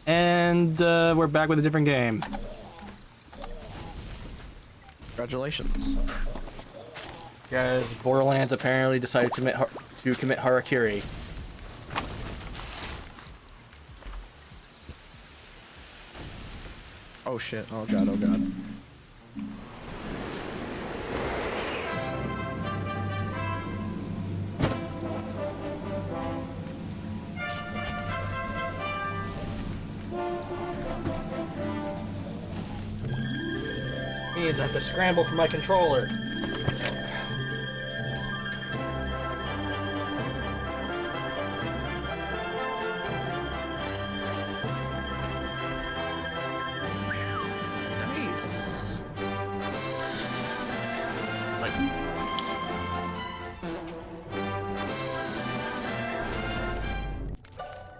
And we're back with a different game. Congratulations. Guys, Borderlands apparently decided to commit harakiri. Oh shit, oh god, oh god. Means I have to scramble for my controller. Nice.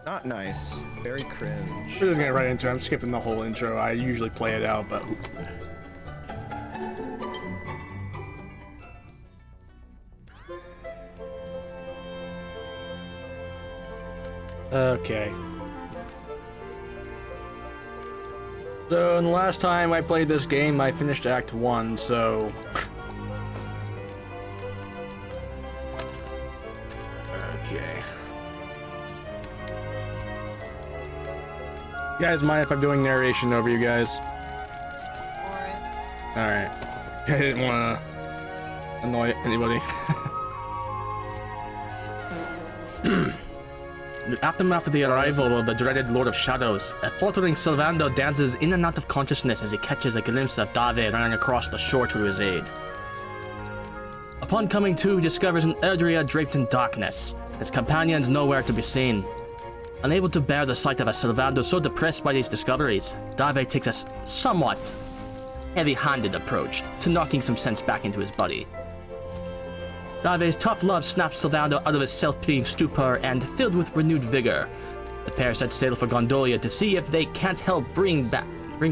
Not nice. Very cringe. We're just gonna get right into it. I'm skipping the whole intro. I usually play it out, but... Okay. So, the last time I played this game, I finished Act 1, so... Okay. You guys mind if I'm doing narration over you guys? Alright. I didn't want to annoy anybody. The aftermath of the arrival of the dreaded Lord of Shadows, a faltering Sylvando dances in and out of consciousness as he catches a glimpse of Dave running across the shore to his aid. Upon coming to, he discovers an Erdrea draped in darkness, his companions nowhere to be seen. Unable to bear the sight of a Sylvando so depressed by these discoveries, Dave takes a somewhat heavy-handed approach to knocking some sense back into his body. Dave's tough love snaps Sylvando out of his self-pitying stupor, and filled with renewed vigor, the pair set sail for Gondolia to see if they can't help bring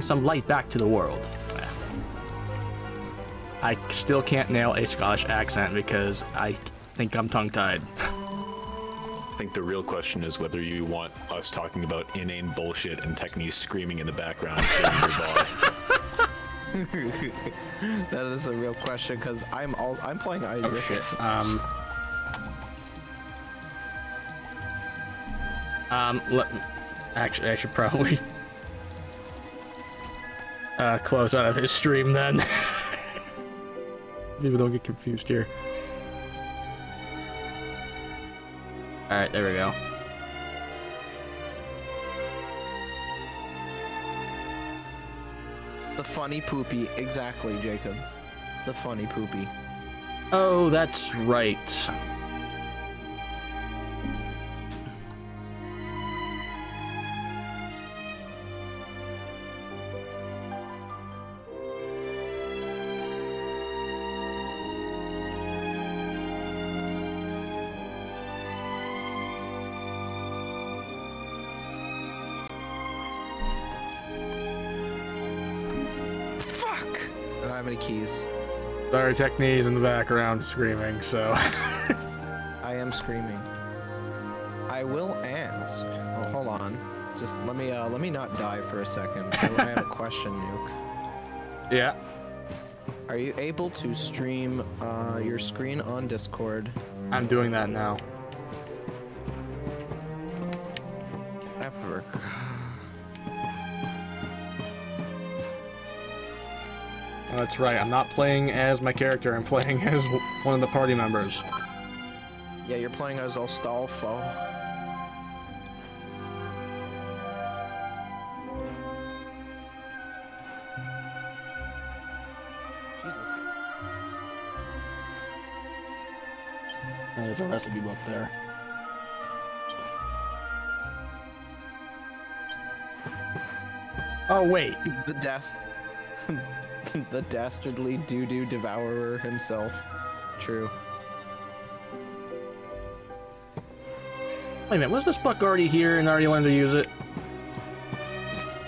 some light back to the world. I still can't nail a Scottish accent because I think I'm tongue-tied. I think the real question is whether you want us talking about inane bullshit and Technies screaming in the background. That is a real question because I'm playing Irish. Oh shit. Actually, I should probably close out of his stream then. People don't get confused here. All right, there we go. The funny poopy, exactly, Jacob. The funny poopy. Oh, that's right. Keys. Sorry, Technies in the background screaming, so... I am screaming. I will ask... Oh, hold on. Just let me not die for a second. I have a question, Nuke. Yeah. Are you able to stream your screen on Discord? I'm doing that now. Epic. Oh, that's right, I'm not playing as my character, I'm playing as one of the party members. Yeah, you're playing as Ostolfo. Jesus. There's a recipe book there. Oh, wait. The dastardly doo-doo devourer himself. True. Wait a minute, was this book already here and already learned to use it?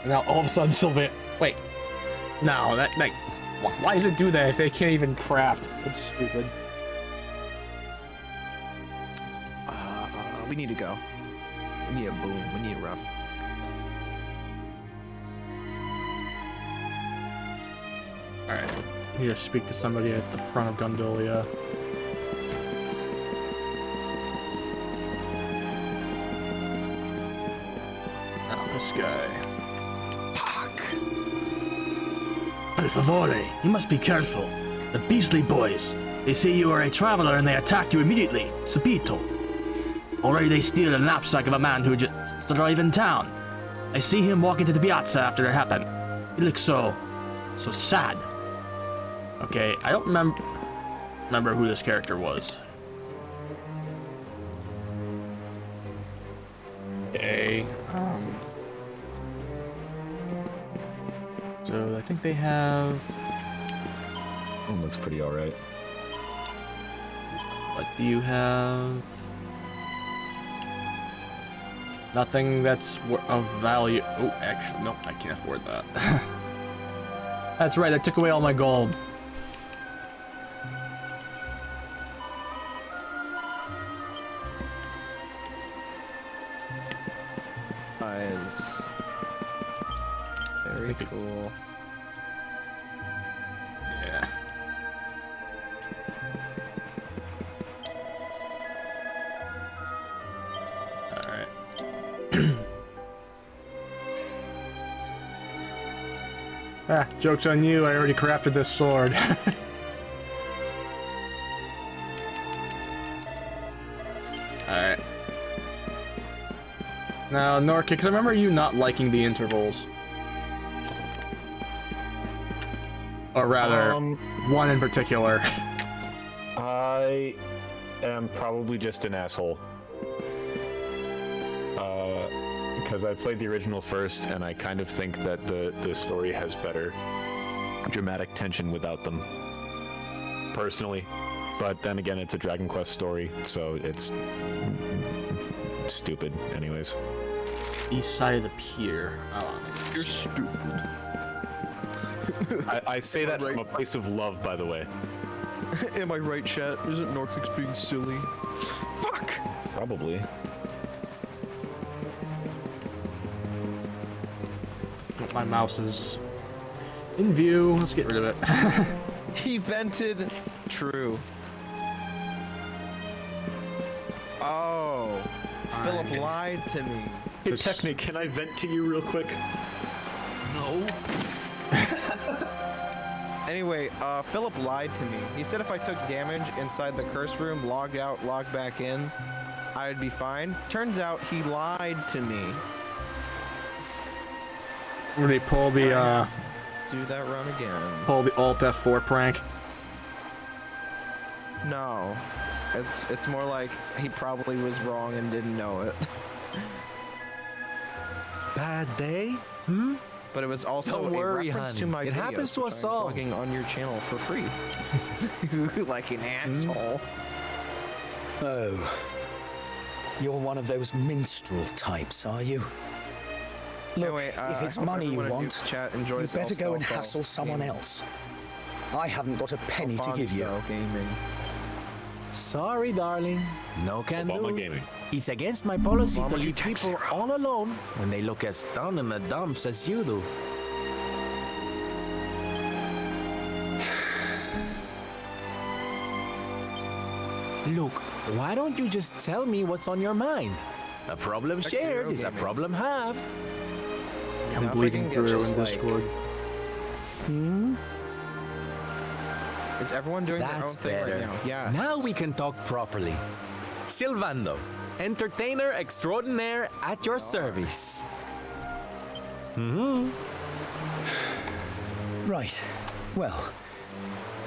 And now all of a sudden Sylvan... Wait. No, why does it do that if they can't even craft? That's stupid. We need to go. We need a boom. We need a rough. Alright. I need to speak to somebody at the front of Gondolia. Oh, this guy. Fuck. Per favore, you must be careful. The beastly boys. They say you are a traveler and they attack you immediately. Subito. Already they steal a knapsack of a man who just arrived in town. I see him walk into the piazza after it happened. He looks so sad. Okay, I don't remember who this character was. Okay, so I think they have... Looks pretty alright. What do you have? Nothing that's of value. Oh, actually, no, I can't afford that. That's right, I took away all my gold. Eyes. Very cool. Yeah. Alright. Joke's on you, I already crafted this sword. Alright. Now, Norka, because I remember you not liking the intervals. Or rather, one in particular. I am probably just an asshole. Because I played the original first, and I kind of think that the story has better dramatic tension without them. Personally. But then again, it's a Dragon Quest story, so it's stupid anyways. East side of the pier. Oh, You're stupid. I say that from a place of love, by the way. Am I right, chat? Isn't Norkix being silly? Fuck! Probably. My mouse is in view. Let's get rid of it. He vented. True. Oh. Philip lied to me. Hey, Techni, can I vent to you real quick? No. Anyway, Philip lied to me. He said if I took damage inside the curse room, logged out, logged back in, I'd be fine. Turns out he lied to me. When they pull the Do that run again. pull the Alt F4 prank. No. It's more like he probably was wrong and didn't know it. Bad day? Hmm? But it was also Don't worry, a reference honey. to my It videos, happens to which us I'm all. plugging on your channel for free. Like an asshole. Oh. You're one of those minstrel types, are you? Look, Anyway, if it's I hope money you everyone in want, Duke's chat you enjoys better go and Alfalfa hassle someone gaming. else. I haven't got a penny to give you. Alfonso Gaming. Sorry, darling. No can Obama do. Gaming. It's against my policy Obama to leave detects people zero. all alone when they look as down in the dumps as you do. Look, why don't you just tell me what's on your mind? A problem Check shared Zero is a Gaming. problem halved. I'm Now if I bleeding can get through just in like- Discord. Is everyone doing their own That's thing better. right now? Yeah. Now we can talk properly. Silvando, entertainer extraordinaire at your service. Right. Well,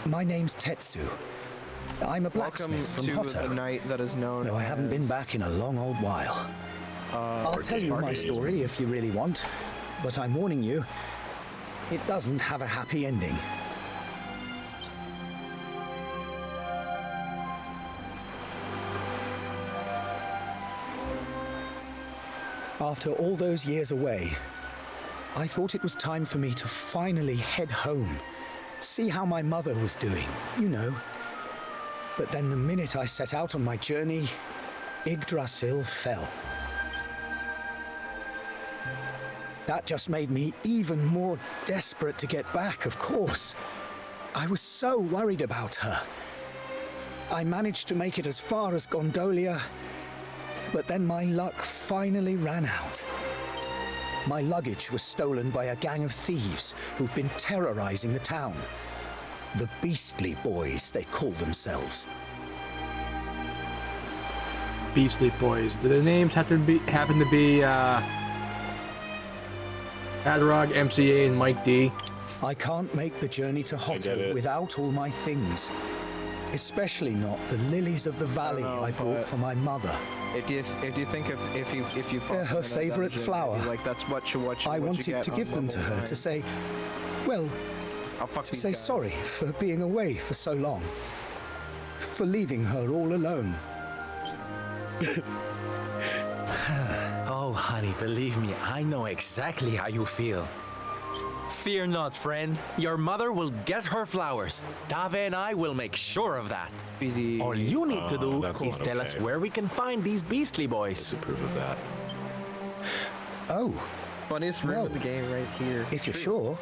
my name's Tetsu. I'm a Welcome blacksmith from to Hotto, the night that is known though I haven't been as- back in a long old while. I'll tell you my story if you really want, but I'm warning you, it doesn't have a happy ending. After all those years away, I thought it was time for me to finally head home, see how my mother was doing, you know. But then the minute I set out on my journey, Yggdrasil fell. That just made me even more desperate to get back, of course. I was so worried about her. I managed to make it as far as Gondolia, but then my luck finally ran out. My luggage was stolen by a gang of thieves who've been terrorizing the town. The Beastly Boys, they call themselves. Beastly Boys. Do their names happen to be Adrog, MCA, and Mike D? I can't make the journey to Hotto without all my things. Especially not the lilies of the valley I brought for my mother. If you think if you They're her favorite flower. like that's what you I wanted to give them to her to say, well, to say sorry for being away for so long. For leaving her all alone. Oh, honey, believe me, I know exactly how you feel. Fear not, friend. Your mother will get her flowers. Dave and I will make sure of that. Easy. All you need to do that's is not tell us okay. where we can find these Beastly Boys. Disapprove of that. Oh, Funniest room Well, in the game right here. if you're sure.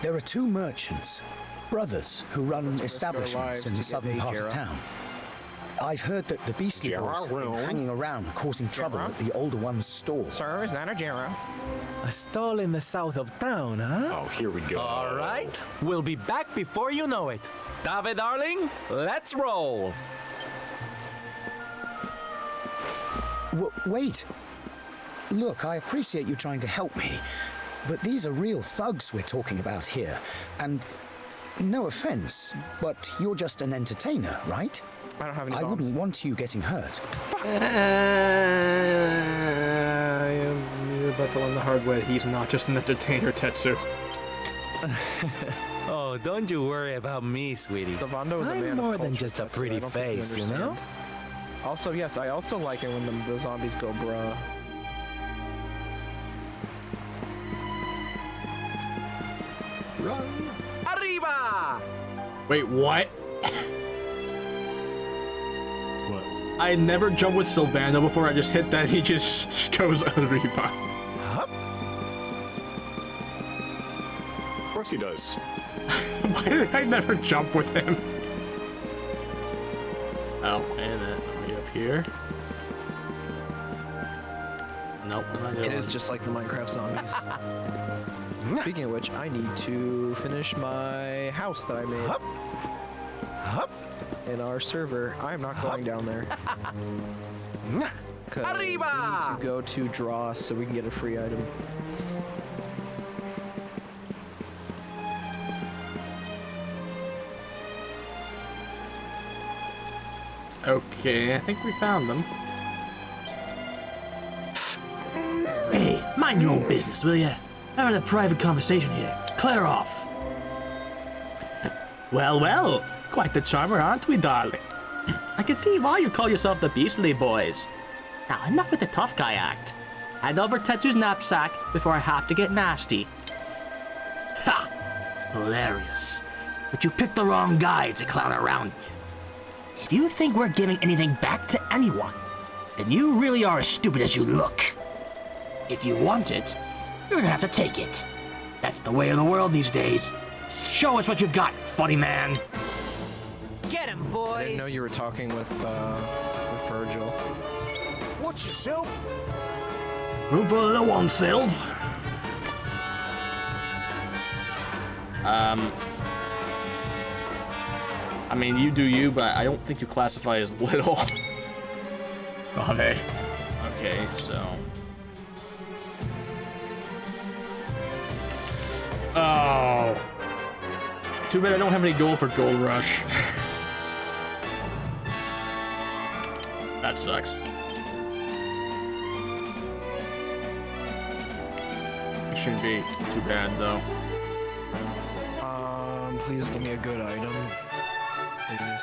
There are two merchants, brothers, who run risk our establishments lives in to the get southern part of Jera. town. I've heard that the Beastly Boys have been hanging around causing trouble at the older one's stall. Sir, is that a Jera? A stall in the south of town, huh? Oh, here we go. All right. We'll be back before you know it. Dave, darling, let's roll. Wait. Look, I appreciate you trying to help me, but these are real thugs we're talking about here. And no offense, but you're just an entertainer, right? I don't have any I bombs. wouldn't want you getting hurt. You're about to learn the hard way. He's not just an entertainer, Tetsu. Oh, don't you worry about me, sweetie. Savando is a man I'm of more than culture, just a Tetsu. I pretty don't think face, you know? understand. Also, yes, I also like it when the zombies go bruh. Arriba! Wait, what? What? I never jumped with Sylvando before. I just hit that. He just goes Arriba. Hup. Of course he does. Why did I never jump with him? Oh, and then are we up here? Nope, I'm not It doing is just like the Minecraft zombies. Speaking of which, I need to finish my house that I made Hup. Hup. in our server. I am not going down there. 'Cause we need Arriba! to go to draw so we can get a free item. Okay, I think we found them. Hey, mind your own business, will ya? Having a private conversation here. Clear off. Well, well, quite the charmer, aren't we, darling? I can see why you call yourself the Beastly Boys. Now, enough with the tough guy act. Hand over Tetsu's knapsack before I have to get nasty. Ha! Hilarious. But you picked the wrong guy to clown around with. If you think we're giving anything back to anyone, then you really are as stupid as you look. If you want it, you're gonna have to take it. That's the way of the world these days. Show us what you've got, funny man. Get him, I boys! didn't know you were talking with Virgil. Watch yourself! Room for the one, Sylv. I mean, you do you, but I don't think you classify as little. Okay. Okay, so. Oh. Too bad I don't have any gold for Gold Rush. That sucks. It shouldn't be too bad, though. Please give me a good item. Please.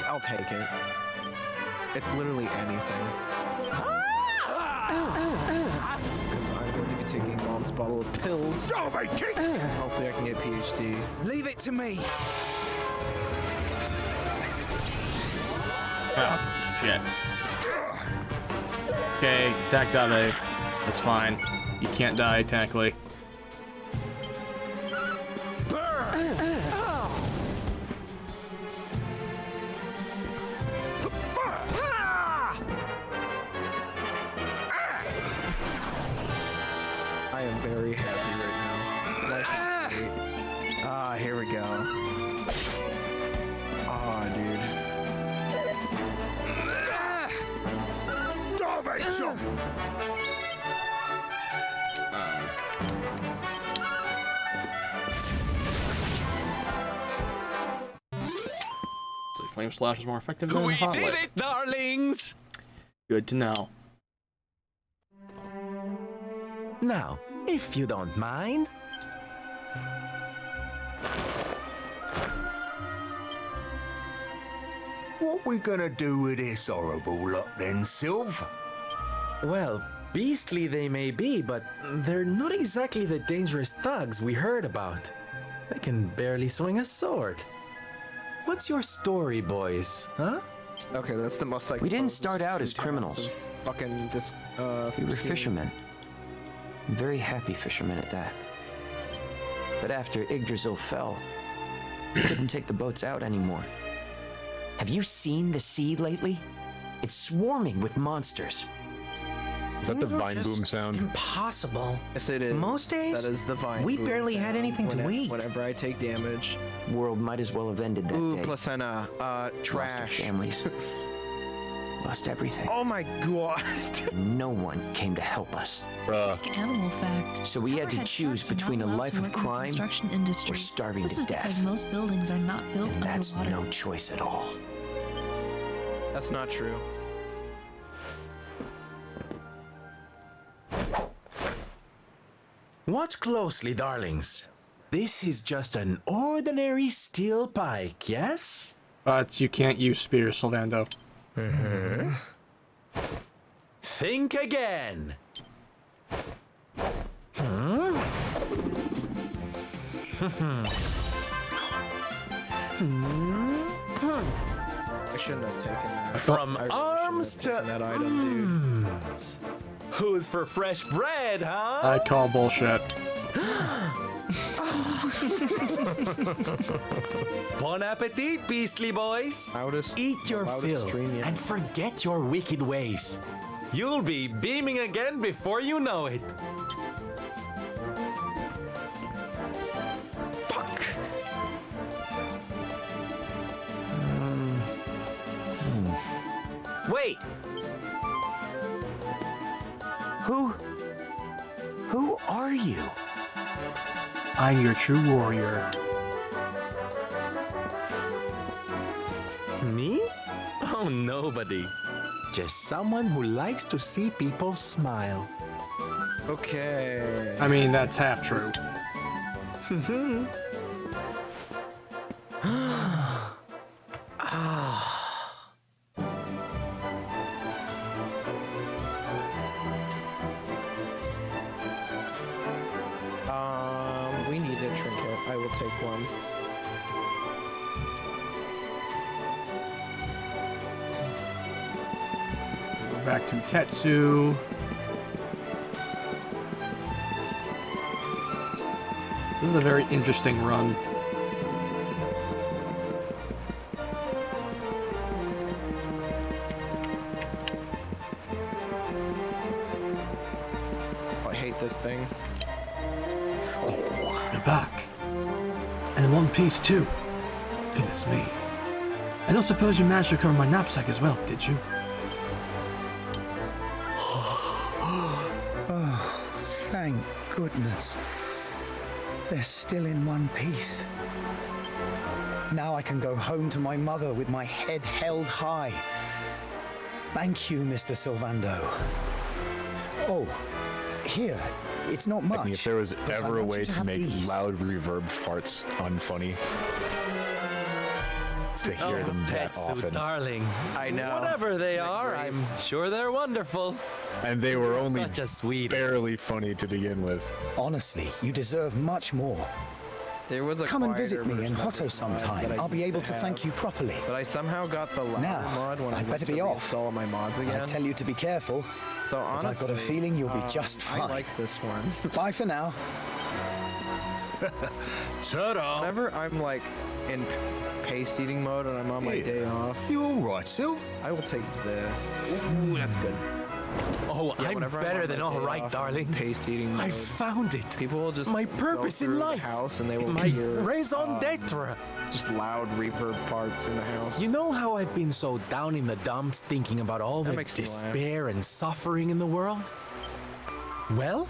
I'll take it. It's literally anything. Because I'm going to be taking Mom's bottle of pills. Hopefully I can get PhD. Leave it to me. Oh, shit. Okay, attack Dave. That's fine. You can't die, technically. So flame slash is more effective than We hot did light. it, darlings! Good to know. Now, if you don't mind. What we gonna do with this horrible lot then, Sylv? Well, beastly they may be, but they're not exactly the dangerous thugs we heard about. They can barely swing a sword. What's your story, boys? Huh? Okay, that's the most like. We didn't start out as criminals. Fucking We were fishermen. Very happy fishermen at that. But after Yggdrasil fell, we couldn't take the boats out anymore. Have you seen the sea lately? It's swarming with monsters. Is that the vine boom sound? Impossible. Yes, it is. Most days, that is the vine. we boom barely had sound anything to eat. Whenever I take damage. World might as well have ended that Ooh, day. placenta. Lost our Trash. families. Lost everything. Oh my god. No one came to help us. Bruh. Animal fact. So we had to Copperhead choose sharks are between not a allowed life to of work in the crime construction industry. or starving This to is because death. most buildings are not built And that's underwater. no choice at all. That's not true. Watch closely, darlings. This is just an ordinary steel pike, yes? But you can't use spears, Sylvando. Think again. I shouldn't have taken that. From I really arms shouldn't have to taken that item, dude. Who's for fresh bread, huh? I call bullshit. Bon appetit, beastly boys. Loudest, Eat your loudest fill stream yet. and forget your wicked ways. You'll be beaming again before you know it. Fuck. Wait! Who are you? I'm your true warrior. Me? Oh, nobody. Just someone who likes to see people smile. Okay. I mean, that's half true. We need a trinket. I will take one. Go back to Tetsu. This is a very interesting run. I hate this thing. You're back. And in one piece, too. Goodness me. I don't suppose you managed to recover my knapsack as well, did you? Thank goodness. They're still in one piece. Now I can go home to my mother with my head held high. Thank you, Mr. Sylvando. Oh, here. It's not much. I mean, if there was but I ever a want you way to have make these. loud reverb farts unfunny, to hear them that Tetsu, often. darling. I know. Whatever they are, I'm sure they're wonderful. And they were only Such a sweet. barely funny to begin with. Honestly, you deserve much more. There was a Come and quieter visit me version in of Hotto this mod sometime. that I I'll be used able to thank have, you properly. But I somehow got the louder Now, mod when I I'd went better to be off. install my mods again. I tell you to be careful. So honestly, I've got a feeling you'll be just I fine. like this one. Bye for now. Ta-da! Whenever I'm like in paste eating mode and I'm on my Yeah. day off, You all right, Sylv? I will take this. Ooh, that's good. Oh, Yeah, I'm whenever better on than my all day right, off, darling. Paste eating I mode, found it. people will just my go purpose in through the life. house and they will My hear raison d'etre. just loud reverb parts in the house. You know how I've been so down in the dumps thinking about all That the makes me laugh. despair and suffering in the world? Well,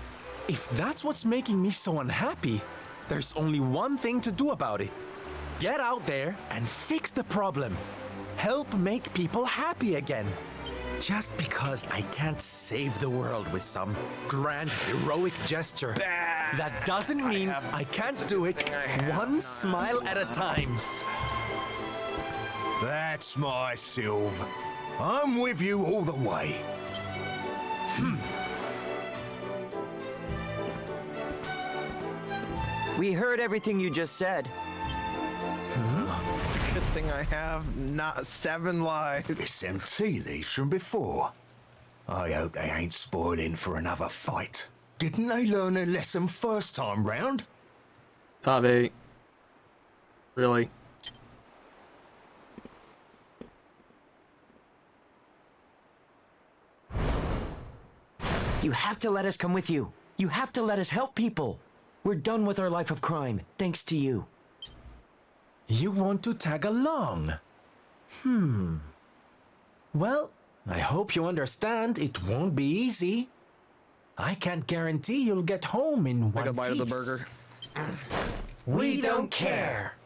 if that's what's making me so unhappy, there's only one thing to do about it. Get out there and fix the problem. Help make people happy again. Just because I can't save the world with some grand heroic gesture, that doesn't mean I can't do it one smile at a time. That's my Sylve. I'm with you all the way. We heard everything you just said. It's a good thing I have not 7 lives. It's them tea leaves from before. I hope they ain't spoiling for another fight. Didn't they learn their lesson first time round? Tavi. Really? You have to let us come with you. You have to let us help people. We're done with our life of crime, thanks to you. You want to tag along? Well, I hope you understand it won't be easy. I can't guarantee you'll get home in one Take a bite of the piece. burger. We don't care.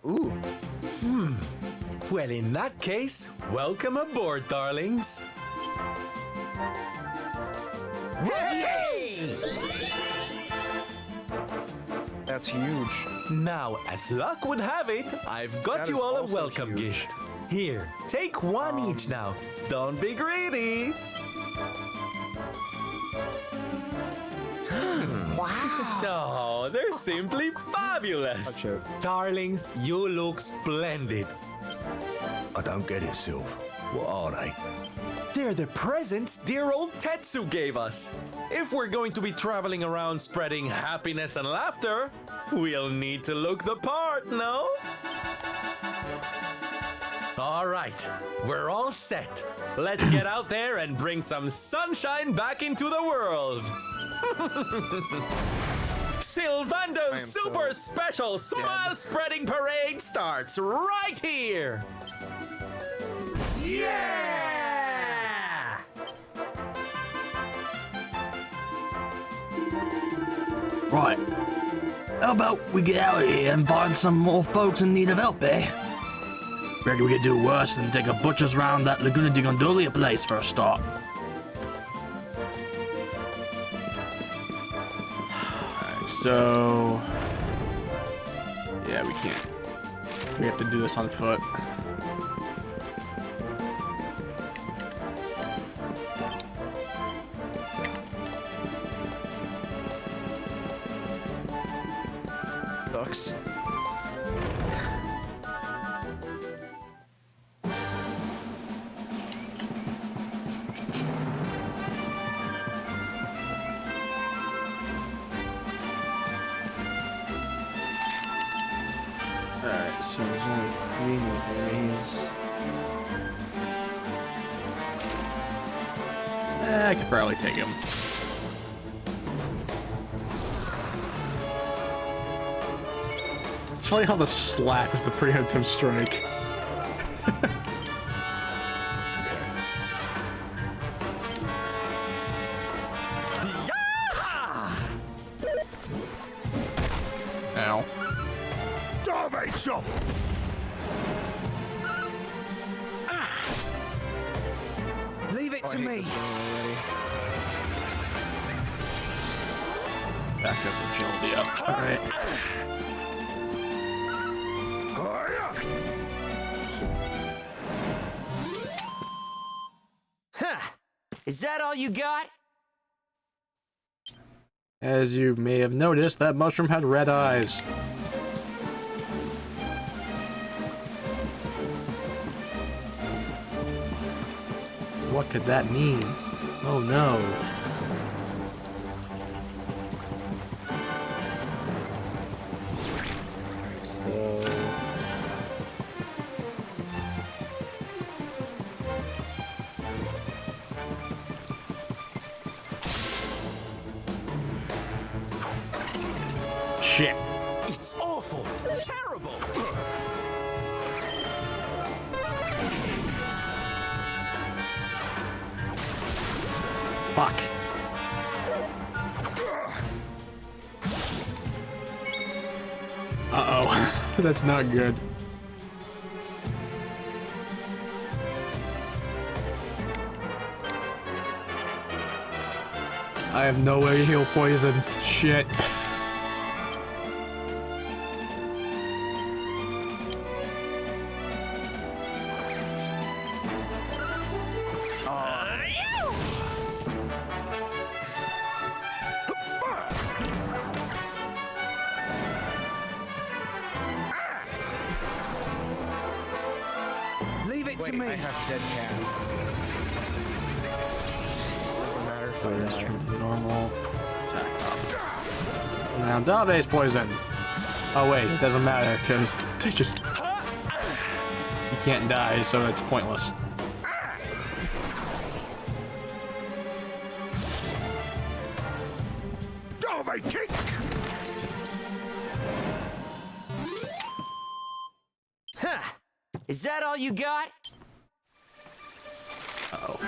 Ooh. Well, in that case, welcome aboard, darlings. Yes! That's huge. Now, as luck would have it, I've got That you is all a also welcome huge. gift. Here, take one each now. Don't be greedy. Wow! Oh, they're simply fabulous. Touch it. Darlings, you look splendid. I don't get it, Sylve. What are they? They're the presents dear old Tetsu gave us. If we're going to be traveling around spreading happiness and laughter, we'll need to look the part, no? All right, we're all set. Let's get out there and bring some sunshine back into the world. Sylvando's so super special smile spreading parade starts right here. Yeah! Right. How about we get out of here and find some more folks in need of help, eh? Reckon we could do worse than take a butcher's round that Laguna di Gondolia place for a start. Alright, so... yeah, we can't. We have to do this on foot. Ducks. Alright, so there's only 3 more ways. I could probably take him. It's funny how the slap is the preemptive strike. Ow. Darve chop! Leave it to me. Back up agility up. Alright. Huh. Is that all you got? As you may have noticed, that mushroom had red eyes. What could that mean? Oh no. shit. It's awful. Terrible. Fuck. Uh-oh. That's not good. I have no way to heal poison. Shit. Leave it to Wait, me. I have dead cat. Doesn't matter if I die. Normal. Attack up. Now Dave's poisoned. Oh wait, it doesn't matter because they just he can't die, so it's pointless. Dove kick! Huh. Is that all you got? Uh-oh.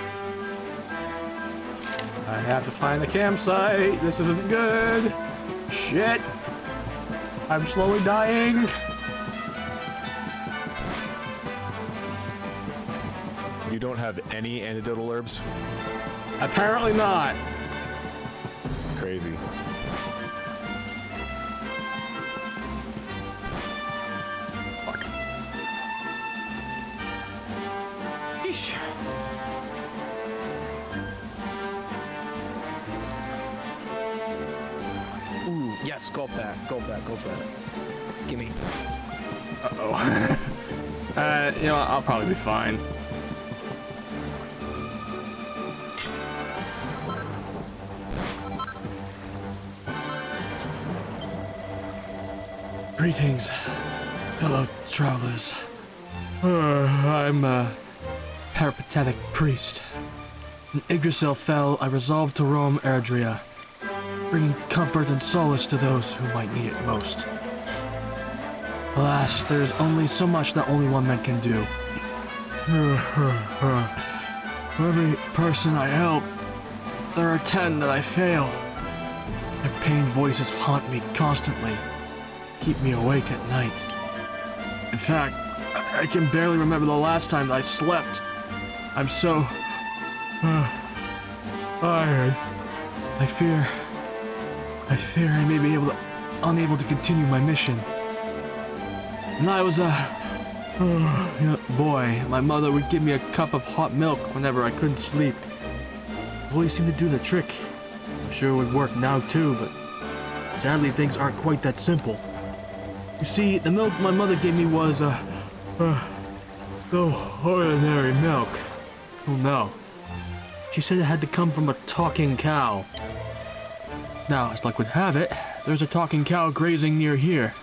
I have to find the campsite. This isn't good. Shit. I'm slowly dying. You don't have any antidotal herbs? Apparently not. Crazy. Fuck. Yeesh. Ooh, yes, gulp that. Gulp that. Gulp that. Gimme. Uh-oh. You know what? I'll probably be fine. Greetings, fellow travelers. I'm a peripatetic priest. When Yggdrasil fell, I resolved to roam Erdrea, bringing comfort and solace to those who might need it most. Alas, there is only so much that only one man can do. For every person I help, there are 10 that I fail. Their pained voices haunt me constantly, keep me awake at night. In fact, I can barely remember the last time I slept. I'm so tired. I fear I may be unable to continue my mission. When I was a boy, my mother would give me a cup of hot milk whenever I couldn't sleep. It always seemed to do the trick. I'm sure it would work now too, but sadly things aren't quite that simple. You see, the milk my mother gave me was no ordinary milk. Oh no. She said it had to come from a talking cow. Now, as luck would have it, there's a talking cow grazing near here.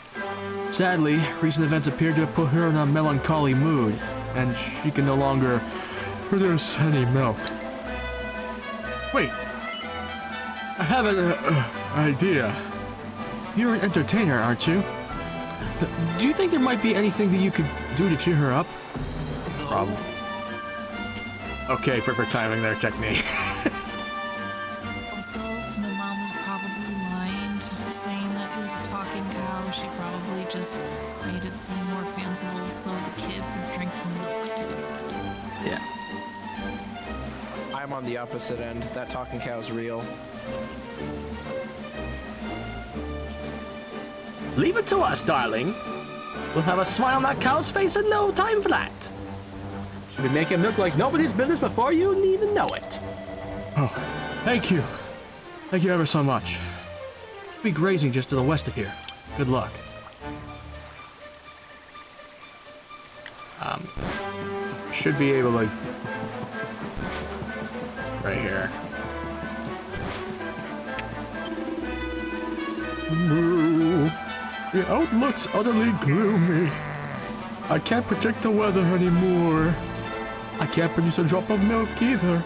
Sadly, recent events appear to have put her in a melancholy mood, and she can no longer produce any milk. Wait, I have an idea. You're an entertainer, aren't you? Do you think there might be anything that you could do to cheer her up? Problem. Okay, perfect timing there, technique. Also, my mom was probably lying, saying that it was a talking cow. She probably just made it seem more fanciful so the kid would drink the milk to go to bed. Yeah. I'm on the opposite end. That talking cow's real. Leave it to us, darling. We'll have a smile on that cow's face in no time flat. She'll be making milk like nobody's business before you even know it. Oh, thank you. Thank you ever so much. She'll be grazing just to the west of here. Good luck. Should be able to... Right here. No. The outlook's utterly gloomy. I can't predict the weather anymore. I can't produce a drop of milk either.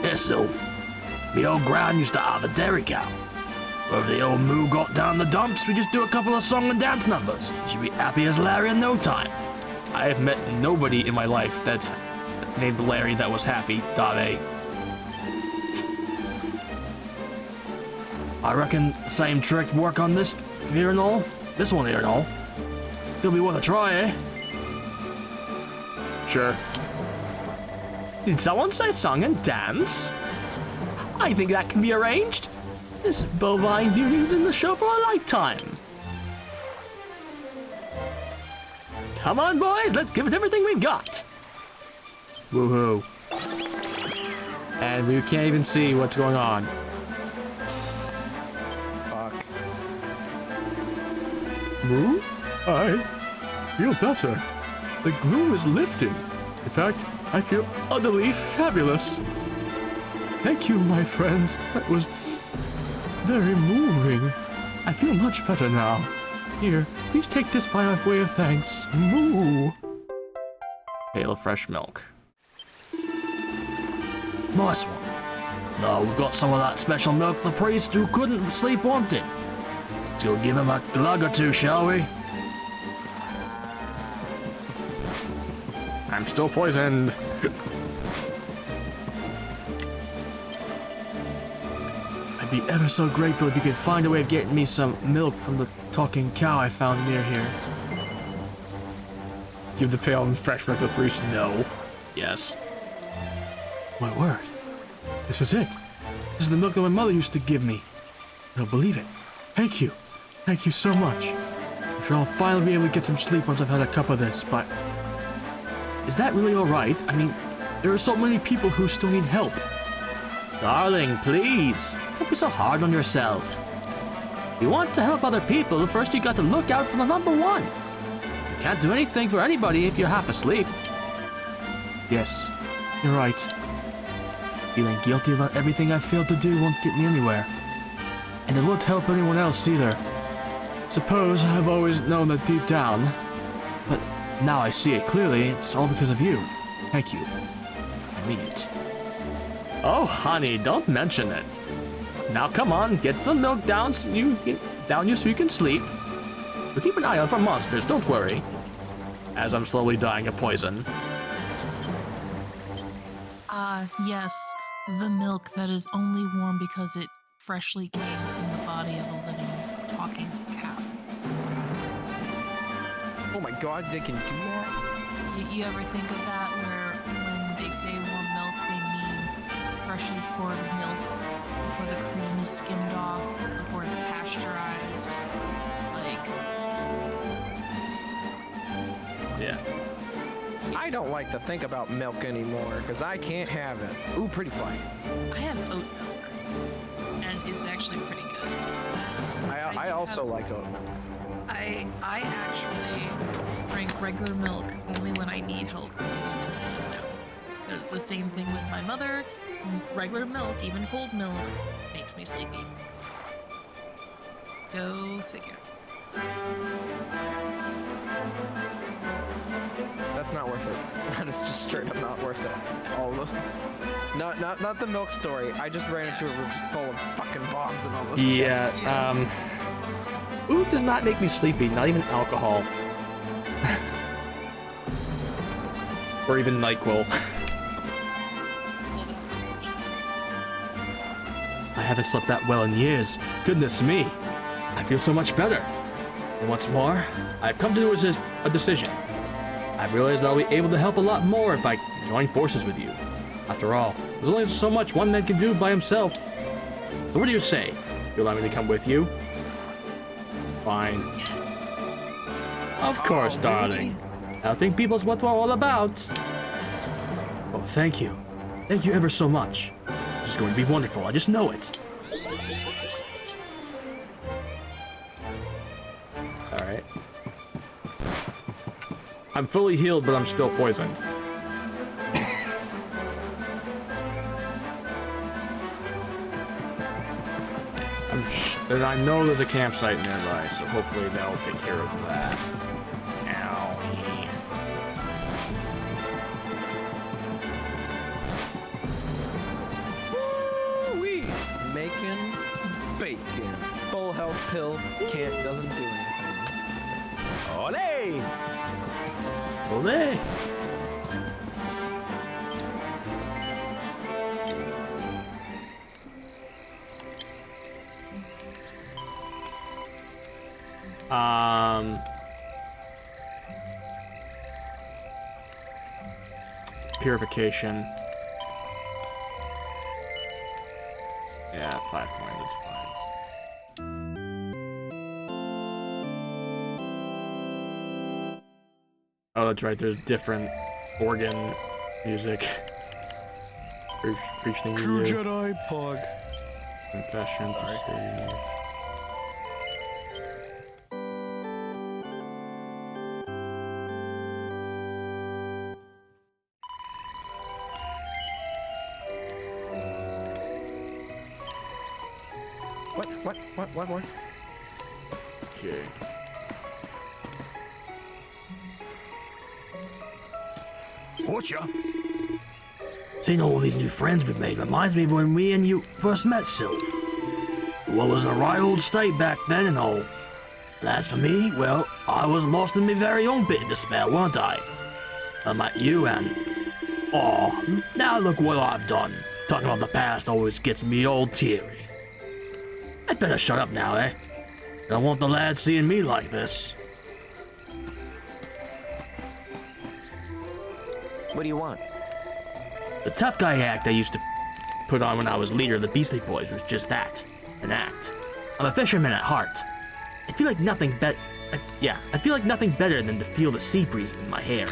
Yes, so me old gran used to have a dairy cow. Well, the old moo got down the dumps, we just do a couple of song and dance numbers. She'll be happy as Larry in no time. I have met nobody in my life that's named Larry that was happy, Dave. I reckon the same trick work on this here and all. This one here and all. Still be worth a try, eh? Sure. Did someone say song and dance? I think that can be arranged. This bovine beauty's in the show for a lifetime. Come on, boys, let's give it everything we've got. Woohoo. And we can't even see what's going on. Fuck. Moo? I feel better. The gloom is lifting. In fact, I feel utterly fabulous. Thank you, my friends. That was very moving. I feel much better now. Here, please take this by way of thanks. Moo. Pail of fresh milk. Nice one. Now we've got some of that special milk the priest who couldn't sleep wanted. Let's go give him a glug or two, shall we? I'm still poisoned. I'd be ever so grateful if you could find a way of getting me some milk from the talking cow I found near here. Give the pail and fresh milk to the priest. No. Yes. My word. This is it. This is the milk that my mother used to give me. I don't believe it. Thank you. Thank you so much. I'm sure I'll finally be able to get some sleep once I've had a cup of this, but... is that really alright? I mean, there are so many people who still need help. Darling, please. Don't be so hard on yourself. If you want to help other people, first you got to look out for the number one. You can't do anything for anybody if you're half asleep. Yes, you're right. Feeling guilty about everything I failed to do won't get me anywhere. And it won't help anyone else either. Suppose I've always known that deep down. But now I see it clearly. It's all because of you. Thank you. I mean it. Oh, honey, don't mention it. Now come on, get some milk down so you can sleep. But keep an eye out for monsters, don't worry. As I'm slowly dying of poison. Yes. The milk that is only warm because it freshly came from the body of a living, talking cow. Oh my god, they can do that? You ever think of that where when they say warm milk, they mean freshly poured milk before the cream is skimmed off, before it's pasteurized? Like... yeah. I don't like to think about milk anymore, because I can't have it. Ooh, pretty fine. I have oat milk, and it's actually pretty good. I also like oat milk. I actually drink regular milk only when I need help going to sleep now. Because the same thing with my mother, regular milk, even cold milk, makes me sleepy. Go figure. That's not worth it. That is just straight up not worth it. All of not the milk story. I just ran into a room full of fucking bombs and all this. Yeah, food does not make me sleepy, not even alcohol. Or even NyQuil. I haven't slept that well in years. Goodness me. I feel so much better. And what's more, I've come to a decision. I've realized that I'll be able to help a lot more if I join forces with you. After all, there's only so much one man can do by himself. So what do you say? You allow me to come with you? Fine. Of course, darling. Helping people's what we're all about. Oh, thank you. Thank you ever so much. This is going to be wonderful. I just know it. Alright. I'm fully healed, but I'm still poisoned. And I know there's a campsite nearby, so hopefully that'll take care of that. Ow. Woo-wee. Making bacon. Full health pill. Doesn't do anything. Ole! Ole! Purification. Yeah, 5 coins, that's fine. Oh, that's right, there's different organ music. Preach thing True you. Jedi Pog. Confession to save. What? Okay. Watcha? Seeing all these new friends we've made reminds me of when me and you first met, Sylph. The world was in a right old state back then and all. And as for me, well, I was lost in my very own bit of despair, weren't I? I met you and... oh, now look what I've done. Talking about the past always gets me all teary. I'd better shut up now, eh? I don't want the lads seeing me like this. What do you want? The tough guy act I used to put on when I was leader of the Beastly Boys was just that, an act. I'm a fisherman at heart. I feel like nothing I feel like nothing better than to feel the sea breeze in my hair.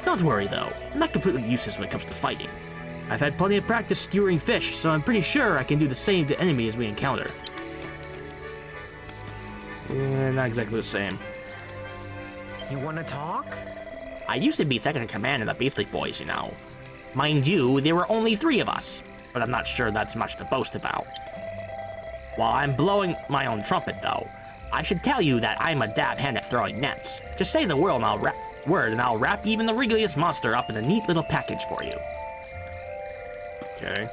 Don't worry though, I'm not completely useless when it comes to fighting. I've had plenty of practice skewering fish, so I'm pretty sure I can do the same to enemies we encounter. Not exactly the same. You want to talk? I used to be second in command of the Beastly Boys, you know. Mind you, there were only 3 of us, but I'm not sure that's much to boast about. While I'm blowing my own trumpet, though, I should tell you that I'm a dab hand at throwing nets. Just say the word and I'll wrap even the wriggliest monster up in a neat little package for you. Okay.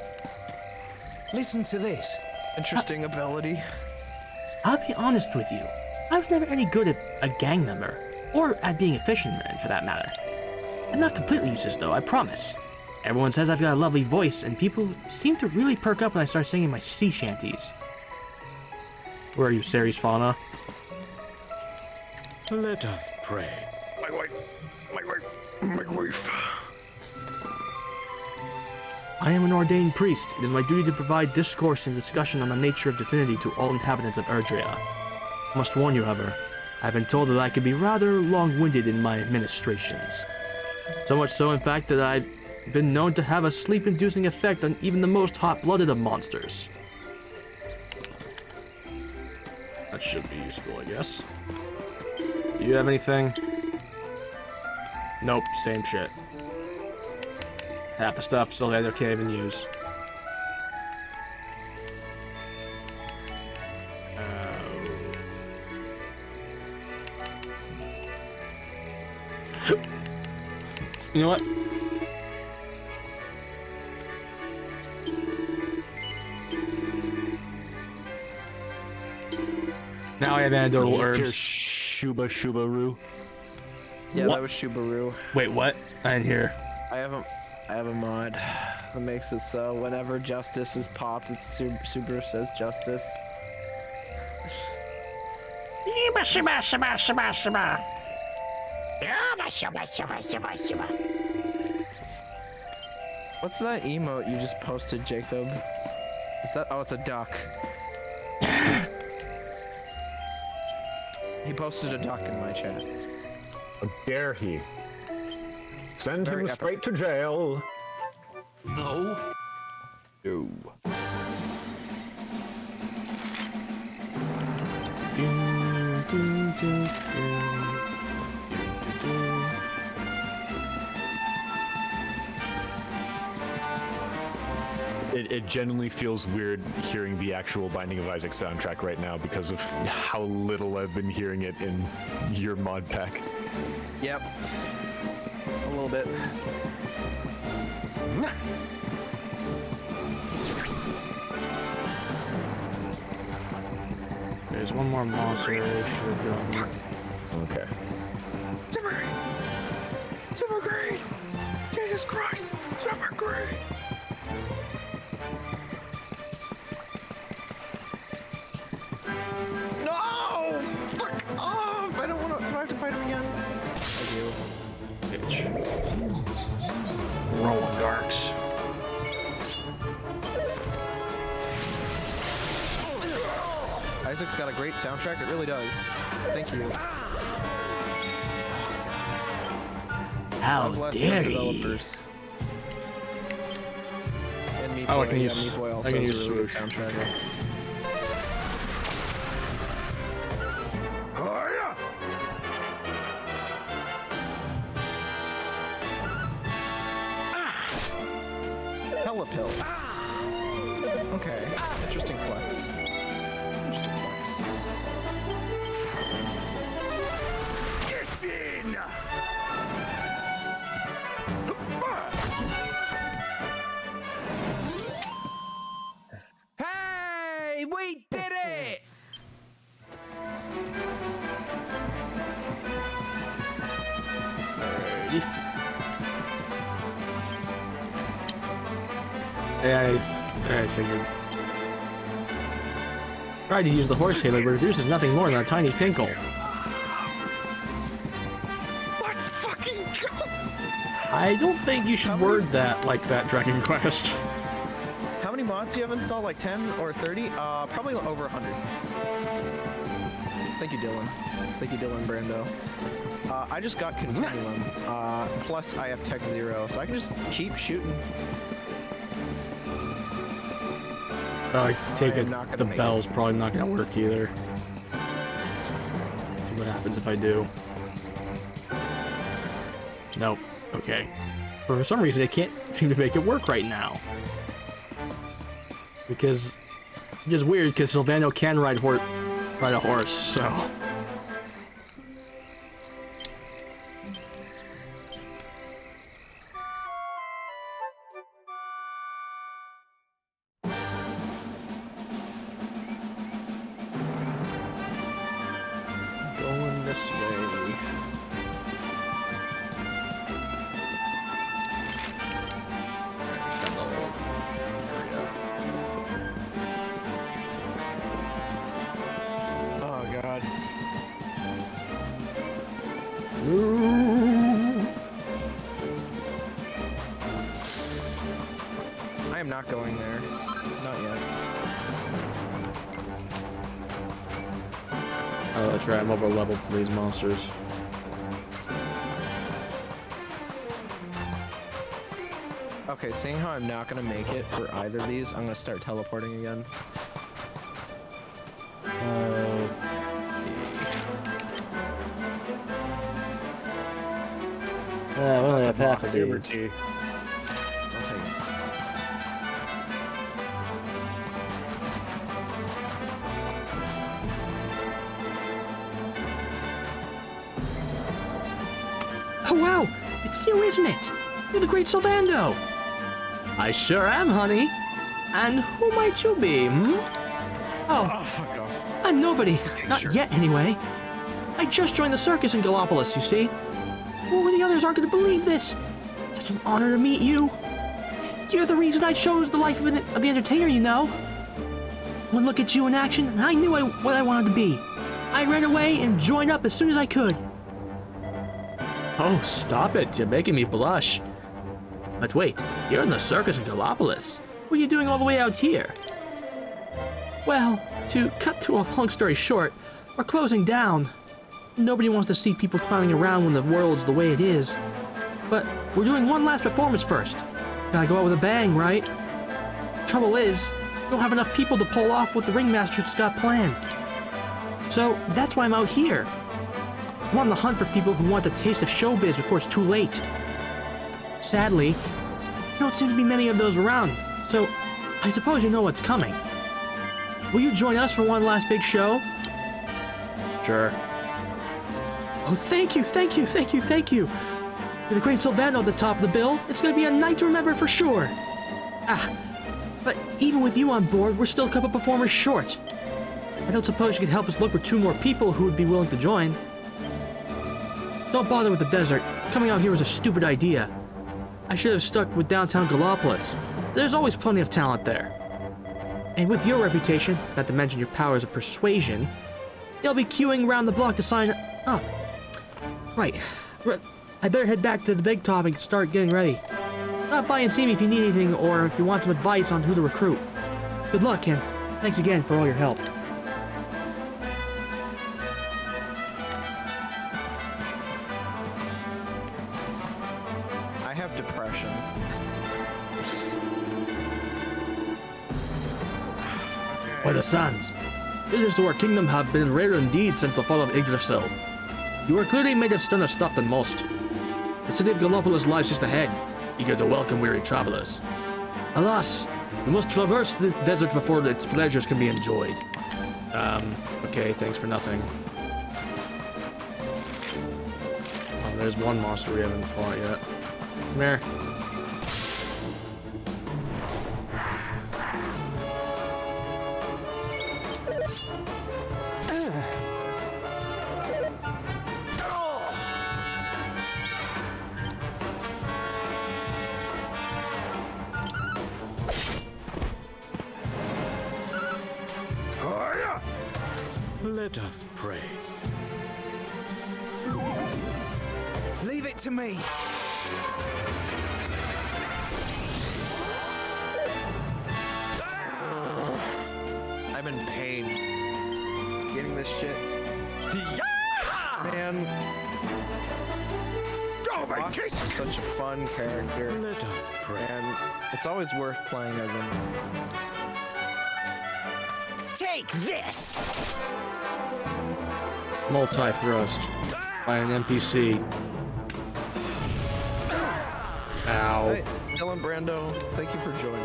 Listen to this. Interesting ability. I'll be honest with you. I was never any good at a gang member, or at being a fisherman for that matter. I'm not completely useless though, I promise. Everyone says I've got a lovely voice, and people seem to really perk up when I start singing my sea shanties. Where are you, Ceres Fauna? Let us pray. My wife. I am an ordained priest. It is my duty to provide discourse and discussion on the nature of divinity to all inhabitants of Erdrea. I must warn you, however, I've been told that I can be rather long-winded in my administrations. So much so, in fact, that I've been known to have a sleep-inducing effect on even the most hot-blooded of monsters. That should be useful, I guess. Do you have anything? Nope, same shit. Half the stuff still I can't even use. You know what? Now I have antidotal herbs. Shuba-Roo. Yeah, What? that was Subaru. Wait, what? I didn't hear. I have a mod that makes it so whenever justice is popped, it's Subaru says justice. What's that emote you just posted, Jacob? Is that? Oh, it's a duck. He posted a duck in my chat. How dare he? Send Very him epic. straight to jail. No. No. It genuinely feels weird hearing the actual Binding of Isaac soundtrack right now because of how little I've been hearing it in your mod pack. Yep. A little bit. there's one more monster I should go. Okay. Super green! Super green! Jesus Christ! Super green! No! Fuck off! I don't want to. Do I have to fight him again? I do. Bitch. Rolling darks. Isaac's got a great soundtrack. It really does. Thank you. How God bless dare those he? developers. And Meat Oh, I Boy, can yeah, use- Meat Boy also I can has use a really good Switch. soundtrack. Hiya! Hella pill. Okay. Interesting flex. Interesting flex. Get in! Hey, we did it! Yeah, I figured. Tried to use the horse halo, but it produces nothing more than a tiny tinkle. Let's fucking go! I don't think you should word that like that, Dragon Quest. How many mods do you have installed? Like 10 or 30? Probably over 100. Thank you, Dylan. Thank you, Dylan Brando. I just got Continuum. Plus, I have Tech 0, so I can just keep shooting. I take I am it not gonna the make bell's probably not gonna work either. See what happens if I do. Nope. Okay. But for some reason, I can't seem to make it work right now. Because it's just weird, because Sylvano can ride a horse, so. Going this way. Oh, God. I am not going there. Not yet. Oh, that's right. I'm over leveled for these monsters. Okay, seeing how I'm not gonna make it for either of these, I'm gonna start teleporting again. Yeah, we only have half of Super these. T. I'll take it. Oh wow! It's you, isn't it? You're the great Sylvando! I sure am, honey. And who might you be, hmm? Oh, Fuck off. I'm nobody. Not yet, anyway. I just joined the circus in Gallopolis, you see. Oh, the others aren't going to believe this. Such an honor to meet you. You're the reason I chose the life of the entertainer, you know. One look at you in action, and I knew what I wanted to be. I ran away and joined up as soon as I could. Oh, stop it. You're making me blush. But wait, you're in the circus in Gallopolis. What are you doing all the way out here? Well, to cut to a long story short, we're closing down. Nobody wants to see people clowning around when the world's the way it is. But we're doing one last performance first. Gotta go out with a bang, right? Trouble is, we don't have enough people to pull off what the ringmaster's got planned. So that's why I'm out here. I'm on the hunt for people who want the taste of showbiz before it's too late. Sadly, there don't seem to be many of those around, so I suppose you know what's coming. Will you join us for one last big show? Sure. Oh, thank you, thank you, thank you, thank you. With the great Sylvano at the top of the bill, it's gonna be a night to remember for sure. But even with you on board, we're still a couple performers short. I don't suppose you could help us look for 2 more people who would be willing to join. Don't bother with the desert. Coming out here was a stupid idea. I should have stuck with downtown Gallopolis. There's always plenty of talent there. And with your reputation, not to mention your powers of persuasion, you'll be queuing around the block to sign up. Right. I better head back to the big top and start getting ready. Stop by and see me if you need anything or if you want some advice on who to recruit. Good luck, and thanks again for all your help. I have depression. By the sands. Visitors to our kingdom have been rare indeed since the fall of Yggdrasil. You are clearly made of sterner stuff than most. The city of Gallopolis lies just ahead, eager to welcome weary travelers. Alas, we must traverse the desert before its pleasures can be enjoyed. Okay, thanks for nothing. There's one monster we haven't fought yet. Come here. Let us pray. Leave it to me. I'm in pain. Getting this shit. Man. Fox is such a fun character. Let us pray. And it's always worth playing as him. Take this! Multi-thrust by an NPC. Ow. Hey, Dylan Brando, thank you for joining.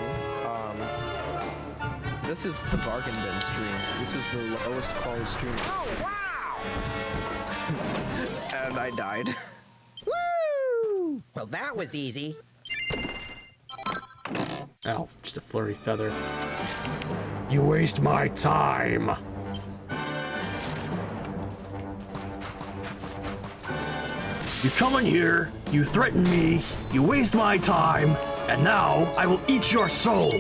This is the bargain bin streams. This is the lowest quality stream. Oh, wow! And I died. Woo! Well, that was easy. Ow, just a flurry feather. You waste my time. You come in here, you threaten me, you waste my time, and now I will eat your soul.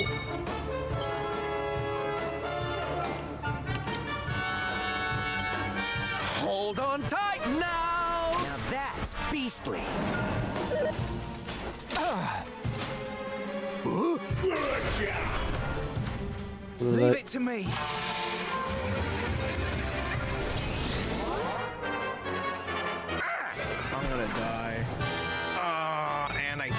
Hold on tight now! Now that's beastly. Leave it to me. I'm gonna die. And I...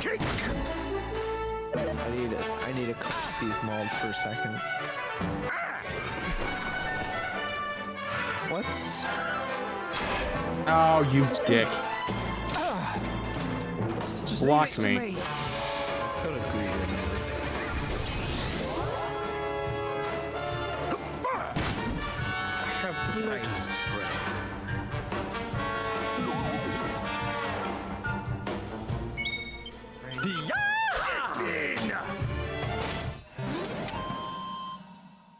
Kick! I need a Copsies mold for a second. What's... Oh, you dick. Just Blocked Leave it to me. let's go to Greeter. I have ice.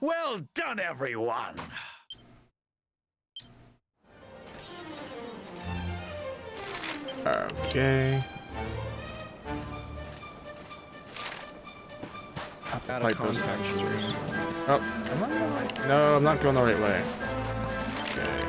Well done, everyone! Okay. Have to Out fight of those context. monsters. Oh, am I? No, I'm not going the right way. Okay.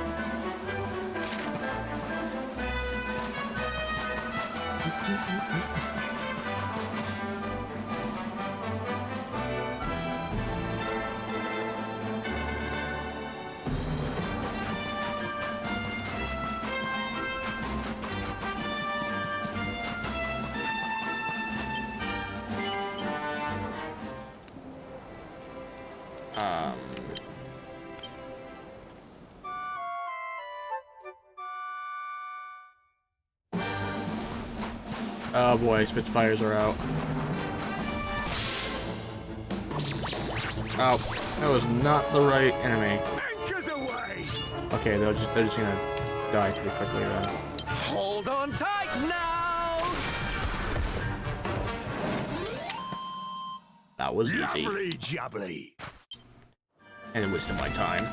Oh boy, Spitfires are out. Oh, that was not the right enemy. Anchors away! Okay, they're just gonna die pretty quickly then. Hold on tight No! That was easy. Lovely jubbly. And it wasted my time.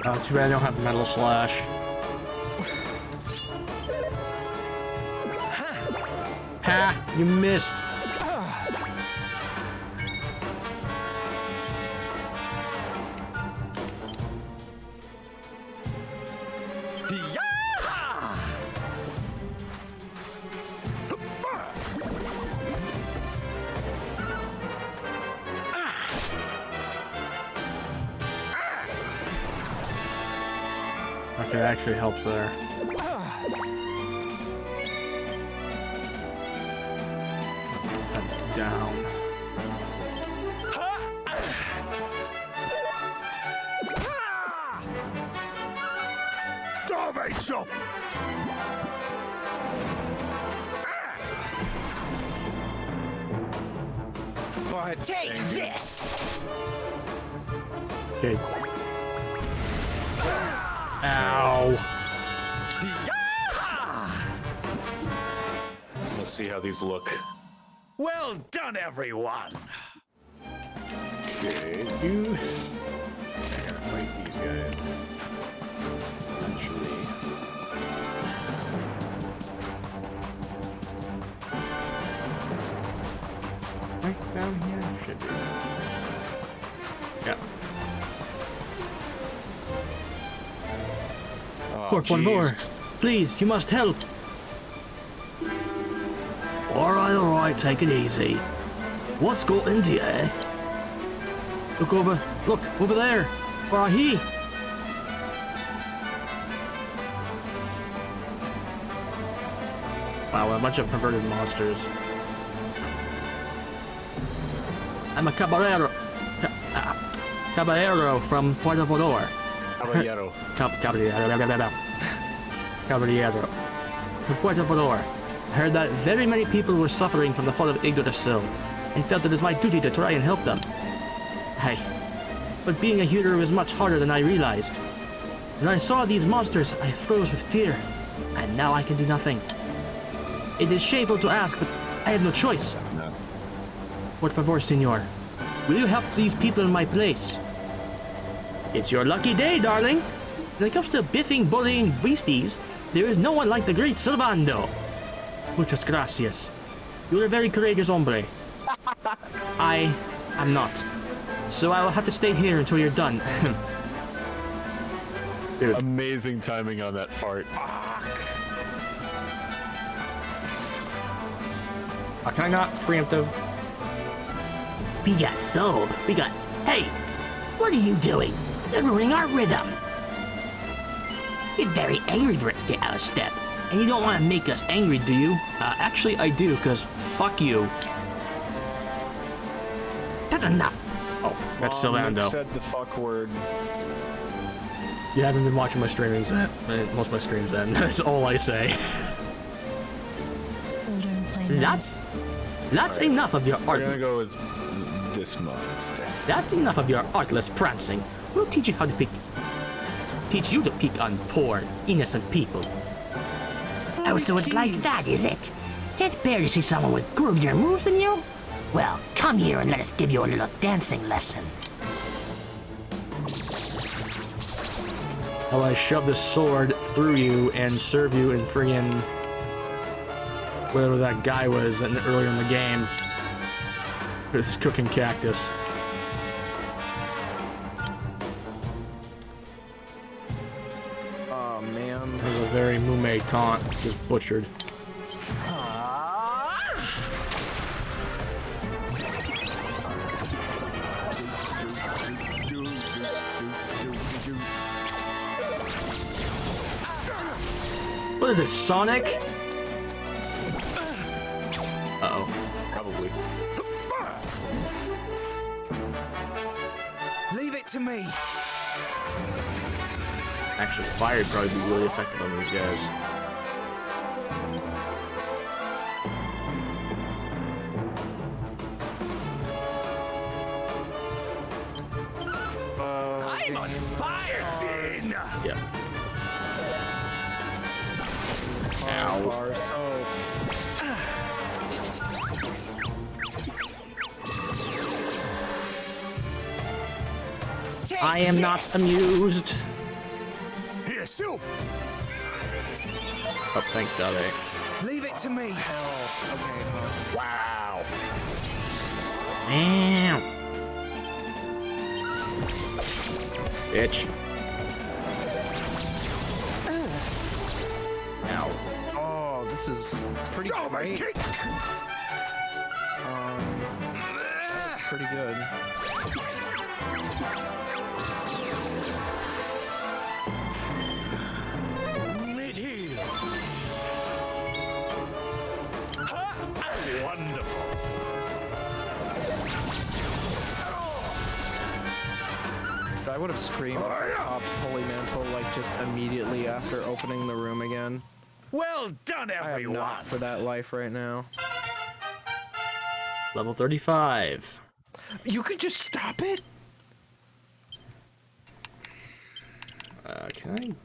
Oh, too bad I don't have Metal Slash. Ha! You missed! Okay, that actually helps there. Defense down. Darvey chop! But Take this! Okay. Ow! Let's see how these look. Well done, everyone! Okay, you. I gotta fight these guys. Eventually. Right down here should be. Yeah. Oh, Por favor, please, you must help. Alright, take it easy. What's got into you, eh? Look over there. Where are he? Wow, a bunch of perverted monsters. I'm a caballero. Caballero from Puerto Valor. Caballero. Caballero. From Puerto Valor. I heard that very many people were suffering from the fall of Yggdrasil, and felt it is my duty to try and help them. Hey, but being a hero is much harder than I realized. When I saw these monsters, I froze with fear, and now I can do nothing. It is shameful to ask, but I have no choice. No. Por favor, senor. Will you help these people in my place? It's your lucky day, darling. When it comes to biffing, bullying beasties, there is no one like the great Silvando. Muchas gracias. You're a very courageous hombre. I am not. So I will have to stay here until you're done. Dude. Amazing timing on that fart. Can I not preemptive? We got sold. Hey, what are you doing? You're ruining our rhythm. You're very angry for it to get out of step. And you don't want to make us angry, do you? Actually, I do, because fuck you. That's enough. Oh, that's Silvando. Said the fuck word. You haven't been watching my streamings then. Most of my streams then. That's all I say. That's Right. enough of your We're art. gonna go with this monster. That's enough of your artless prancing. We'll teach you how to pick. Teach you to pick on poor, innocent people. Oh, so it's like that, is it? Can't bear to see someone with groovier moves than you? Well, come here and let us give you a little dancing lesson. How I shove this sword through you and serve you in friggin' whatever that guy was earlier in the game. This cooking cactus. oh man. It was a very Mume taunt, just butchered. What is this, Sonic? Uh-oh. Probably. Leave it to me. Actually, fire would probably be really effective on these guys. I'm on fire, Tin! Yeah. Ow. Bar soap. I am not amused. Here, Sylph! Oh, thanks, Dave. Leave it to me. Wow. Ow. Bitch. Ow. Oh, this is pretty great. That's pretty good. Mid-heel. Wonderful. I would have screamed if I popped Holy Mantle like just immediately after opening the room again. Well done, I have everyone. not for that life right now. Level 35. You could just stop it? Can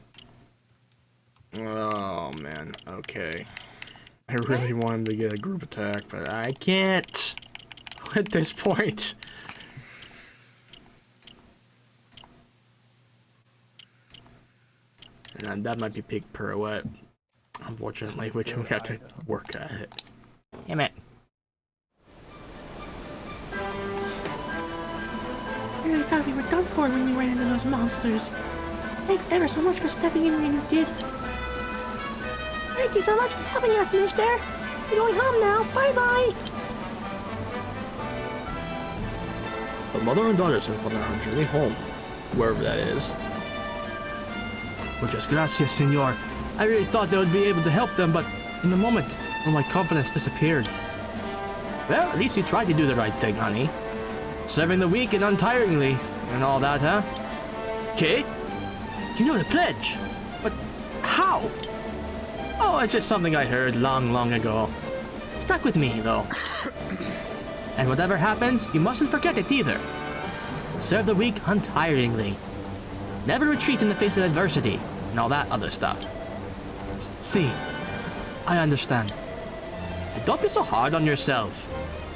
I? Oh, man. Okay. I really wanted to get a group attack, but I can't at this point. And that might be peak pirouette, unfortunately, which we have to work at it. Damn it. I really thought we were done for when we ran into those monsters. Thanks ever so much for stepping in when you did. Thank you so much for helping us, mister. We're going home now. Bye-bye. The mother and daughter are on their journey home, wherever that is. Muchas gracias, senor. I really thought they would be able to help them, but in the moment, all my confidence disappeared. Well, at least you tried to do the right thing, honey. Serving the weak and untiringly, and all that, huh? Kate? You know the pledge. But how? Oh, it's just something I heard long, long ago. It stuck with me, though. And whatever happens, you mustn't forget it either. Serve the weak untiringly. Never retreat in the face of adversity, and all that other stuff. See, I understand. And don't be so hard on yourself.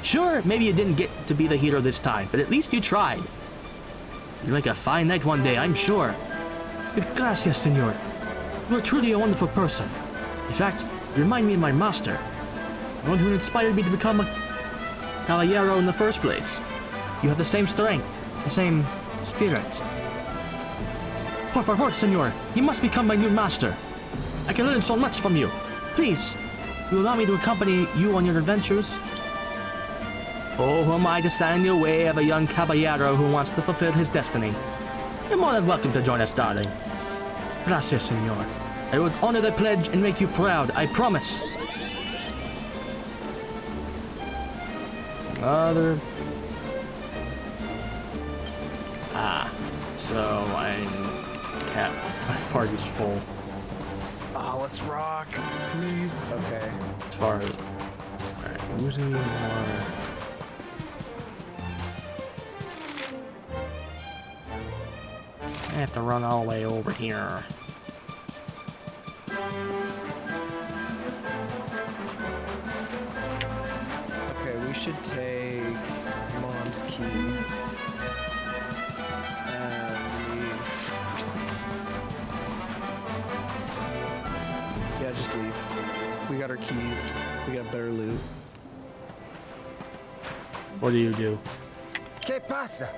Sure, maybe you didn't get to be the hero this time, but at least you tried. You'll make a fine knight one day, I'm sure. Gracias, senor. You are truly a wonderful person. In fact, you remind me of my master, the one who inspired me to become a caballero in the first place. You have the same strength, the same spirit. Por favor, senor, you must become my new master. I can learn so much from you. Please, will you allow me to accompany you on your adventures? Oh, who am I to stand in your way of a young caballero who wants to fulfill his destiny? You're more than welcome to join us, darling. Gracias, senor. I will honor the pledge and make you proud, I promise. Other... so my party's full. Ah, let's rock, please. Okay. As far as... Alright, who's any more... I have to run all the way over here. Okay, we should take Mom's key. And leave. Yeah, just leave. We got our keys. We got better loot. What do you do? ¿Qué pasa?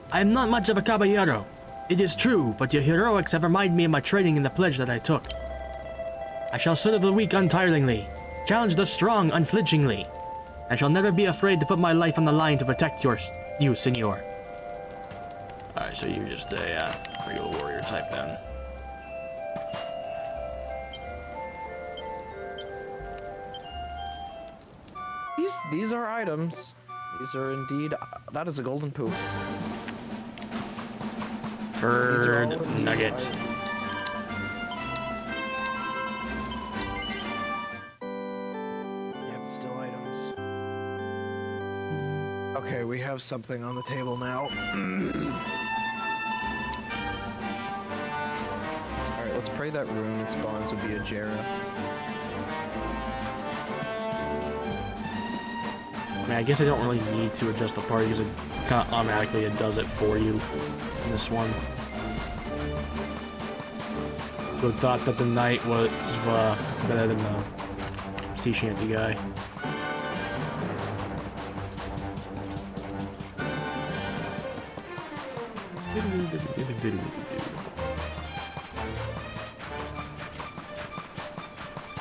I am not much of a caballero. It is true, but your heroics have reminded me of my training in the pledge that I took. I shall serve the weak untiringly, challenge the strong unflinchingly. I shall never be afraid to put my life on the line to protect you, senor. Alright, so you're just a regular warrior type then. These are items. These are indeed. That is a golden poop. Bird nugget. Yep, still items. Okay, we have something on the table now. Alright, let's pray that rune that spawns would be a Jera. I mean, I guess I don't really need to adjust the party because it kind of automatically it does it for you in this one. So thought that the knight was better than the sea shanty guy.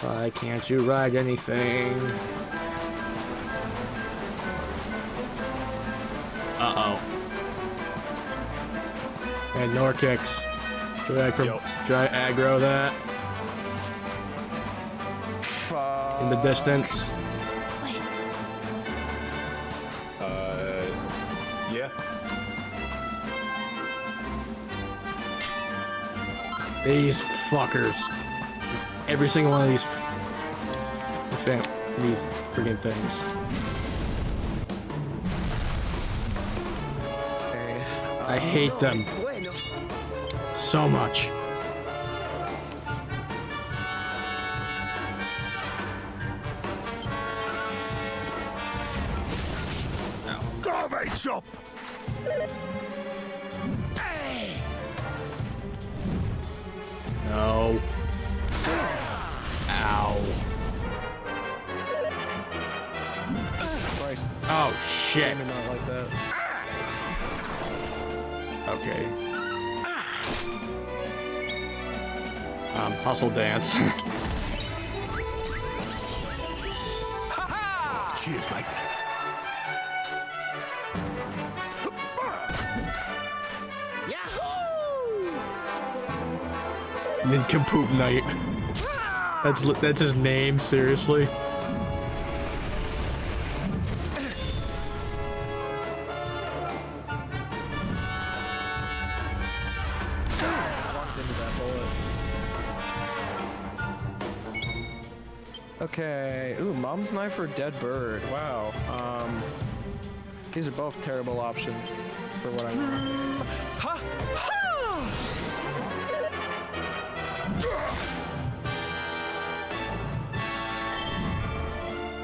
Why can't you ride anything? Uh-oh. And Norkix. Should I aggro that? In the distance? Wait. Yeah. These fuckers. Every single one of these freaking things. Okay. I hate them so much. Garbage chop! No. Ow. Christ. Oh shit. Maybe not like that. Okay. Hustle dance. Cheers, mate. Nincompoop Knight. That's his name, seriously. Walked into that bullet. Okay. Ooh, mom's knife or dead bird. Wow. These are both terrible options for what I want.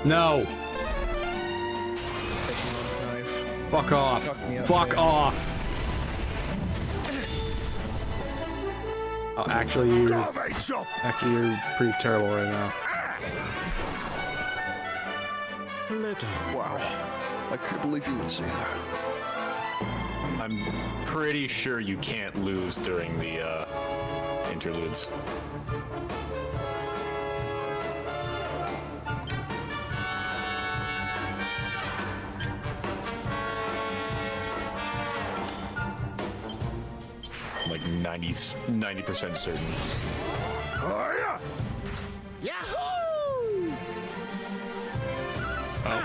No. Taking mom's knife. Fuck off. Fuck me up, Fuck man. off. Oh, actually, you're pretty terrible right now. Let us. Wow. I couldn't believe you would say that. I'm pretty sure you can't lose during the interludes. Like 90% certain.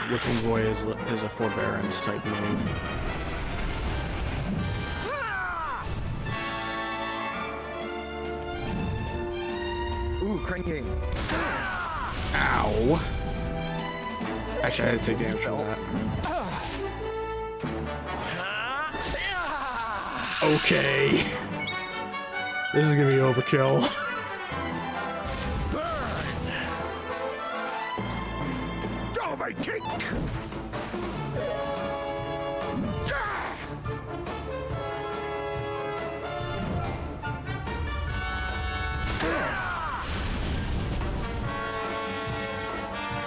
Whipping Boy is a forbearance type move. Ooh, cranking. Ow. Actually, I had to take damage from that. Okay. This is gonna be overkill. Kick!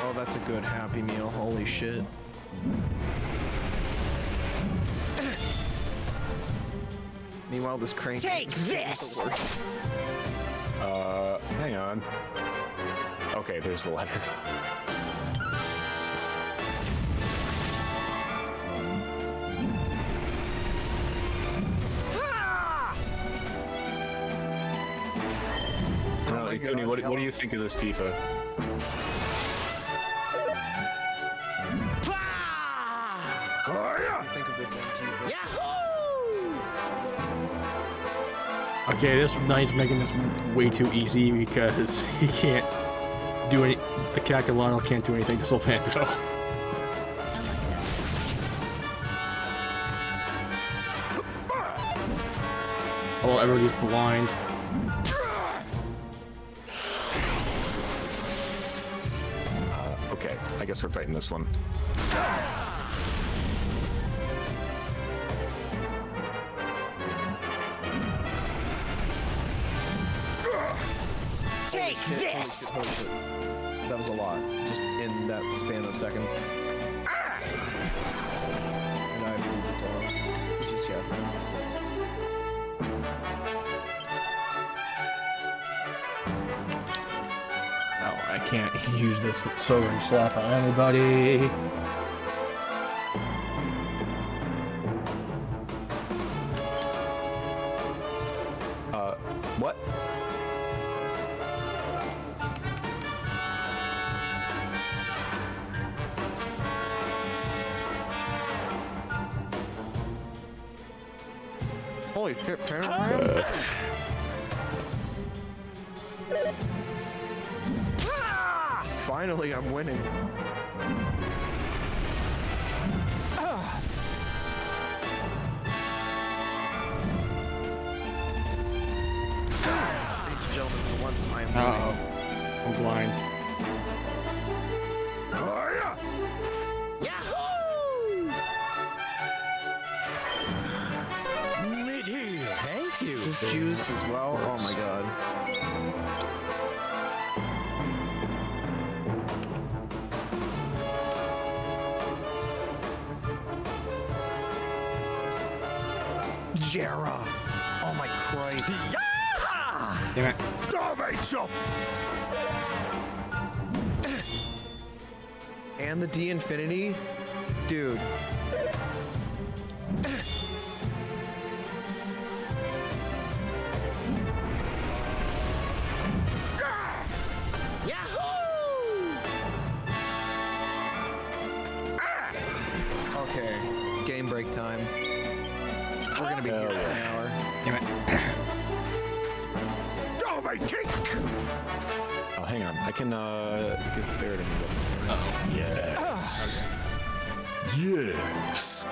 Oh, that's a good Happy Meal. Holy shit. Meanwhile, this crank. Take this! Hang on. Okay, there's the letter. What do you think of this Tifa? Okay, this knight's making this way too easy because he can't do any. The character Lionel can't do anything to Sylvanto. Oh, everybody's blind. Okay, I guess we're fighting this one. Take this! Holy shit. That was a lot, just in that span of seconds. And I believe this all. It's just, yeah. No, I can't use this sobering slap on anybody. What? Holy shit, Finally, I'm winning. Ladies and gentlemen, for once, I am winning. Uh-oh. I'm blind. Thank you. Just juice as well. Oh my god. Jera. Oh my Christ. Damn it. And the D Infinity? Dude. Okay, game break time. We're gonna be here for an hour. Damn it. Oh, hang on. I can spare it in the Uh-oh. Yes. Yes.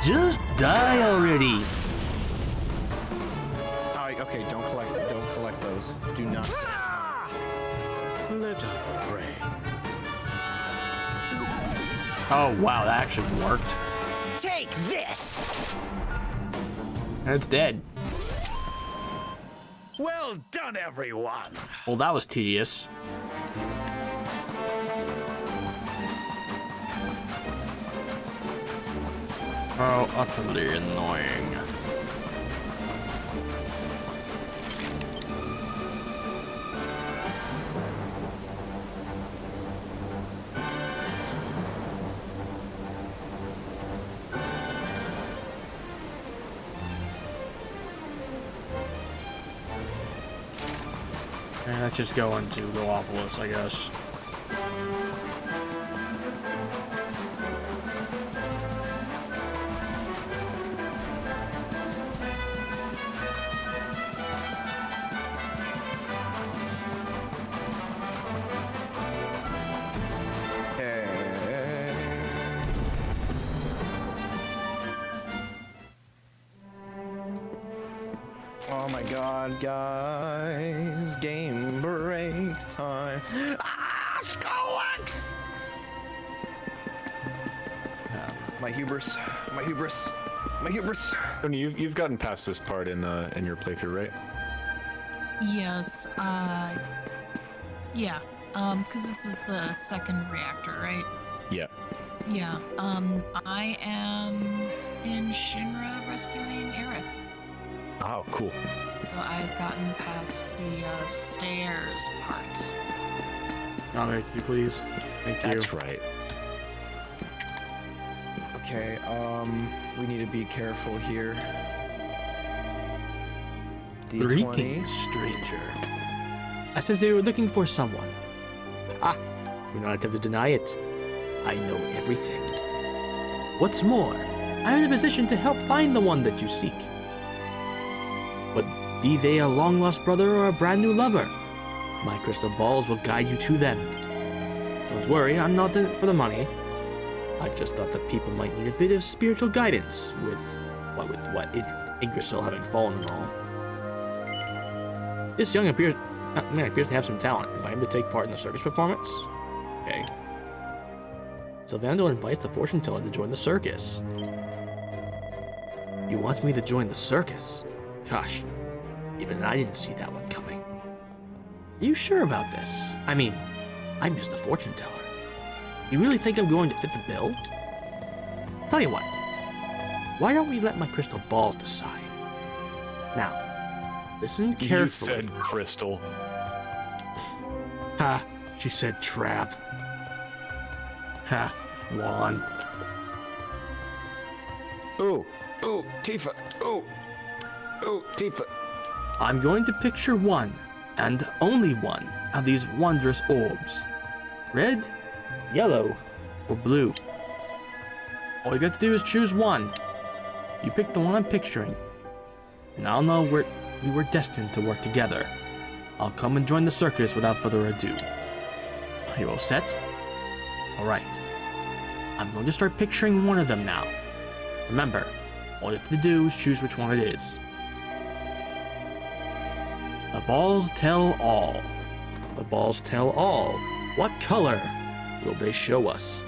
Just die already. Okay, don't collect those. Do not. Let us pray. Oh, wow, that actually worked. Take this! And it's dead. Well done, everyone. Well, that was tedious. Oh, utterly annoying. And let's just go into Goopolis, I guess. Oh my god, guys. Game break time. Ah, Scolex! My hubris. My hubris. My hubris. Tony, you've gotten past this part in your playthrough, right? Yes, yeah, because this is the second reactor, right? Yeah. Yeah, I am in Shinra rescuing Aerith. Oh, cool. So I've gotten past the stairs part. Thank you, please. Thank you. That's right. Okay, we need to be careful here. D20. Greetings, stranger. I said they were looking for someone. Ah, do not attempt to deny it. I know everything. What's more, I'm in a position to help find the one that you seek. But be they a long-lost brother or a brand-new lover, my crystal balls will guide you to them. Don't worry, I'm not in it for the money. I just thought that people might need a bit of spiritual guidance with Yggdrasil having fallen and all. This young appears to have some talent. Invite him to take part in the circus performance? Okay. Sylvando invites the fortune teller to join the circus. You want me to join the circus? Gosh, even I didn't see that one coming. Are you sure about this? I mean, I'm just a fortune teller. You really think I'm going to fit the bill? Tell you what, why don't we let my crystal balls decide? Now, listen carefully. You said crystal. Ha, she said trap. Ha, Juan. Ooh, Tifa. Ooh, Tifa. I'm going to picture one, and only one, of these wondrous orbs. Red, yellow, or blue. All you got to do is choose one. You pick the one I'm picturing, and I'll know we were destined to work together. I'll come and join the circus without further ado. Are you all set? Alright. I'm going to start picturing one of them now. Remember, all you have to do is choose which one it is. The balls tell all. The balls tell all. What color will they show us?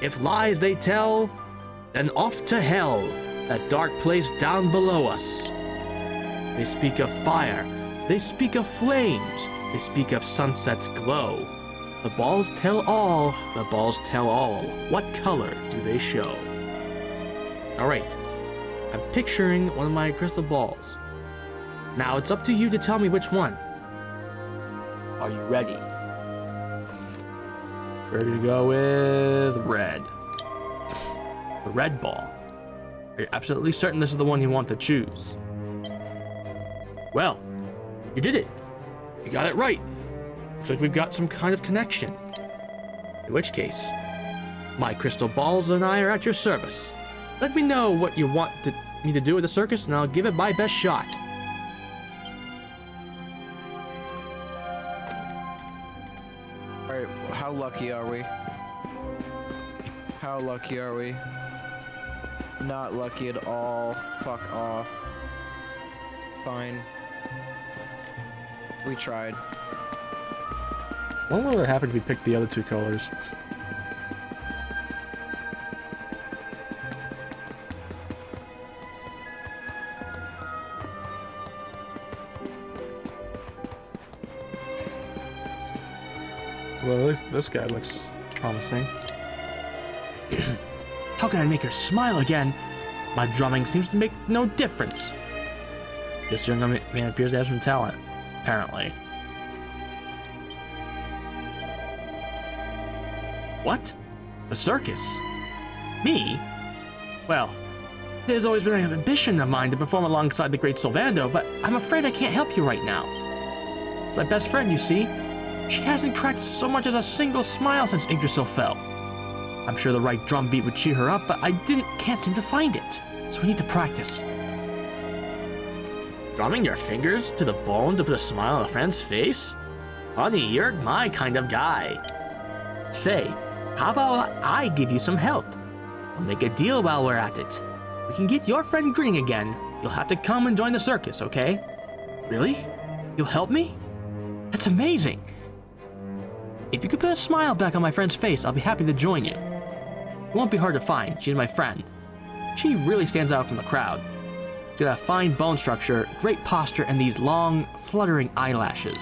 If lies they tell, then off to hell, that dark place down below us. They speak of fire, they speak of flames, they speak of sunset's glow. The balls tell all, the balls tell all. What color do they show? Alright, I'm picturing one of my crystal balls. Now it's up to you to tell me which one. Are you ready? Ready to go with red. The red ball. Are you absolutely certain this is the one you want to choose? Well, you did it. You got it right. Looks like we've got some kind of connection. In which case, my crystal balls and I are at your service. Let me know what you want me to do at the circus, and I'll give it my best shot. Alright, how lucky are we? How lucky are we? Not lucky at all. Fuck off. Fine. We tried. What would have happened if we picked the other two colors? Well, this guy looks promising. How can I make her smile again? My drumming seems to make no difference. This young man appears to have some talent, apparently. What? The circus? Me? Well, it has always been an ambition of mine to perform alongside the great Sylvando, but I'm afraid I can't help you right now. My best friend, you see, she hasn't cracked so much as a single smile since Yggdrasil fell. I'm sure the right drum beat would cheer her up, but I can't seem to find it, so we need to practice. Drumming your fingers to the bone to put a smile on a friend's face? Honey, you're my kind of guy. Say, how about I give you some help? We'll make a deal while we're at it. We can get your friend grinning again. You'll have to come and join the circus, okay? Really? You'll help me? That's amazing. If you could put a smile back on my friend's face, I'll be happy to join you. It won't be hard to find. She's my friend. She really stands out from the crowd. She's got a fine bone structure, great posture, and these long, fluttering eyelashes.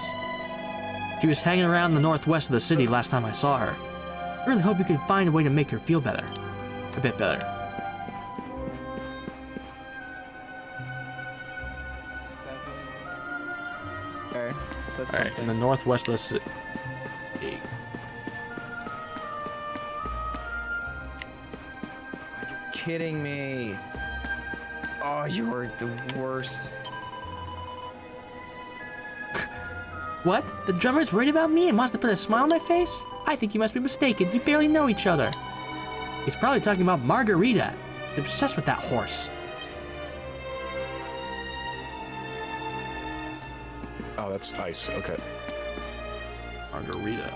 She was hanging around the northwest of the city last time I saw her. I really hope you can find a way to make her feel better. A bit better. Okay, that's Alright, in the northwest of the city. Kidding me. Oh, you are the worst. What? The drummer's worried about me and wants to put a smile on my face? I think you must be mistaken. We barely know each other. He's probably talking about Margarita. He's obsessed with that horse. Oh, that's ice. Okay. Margarita.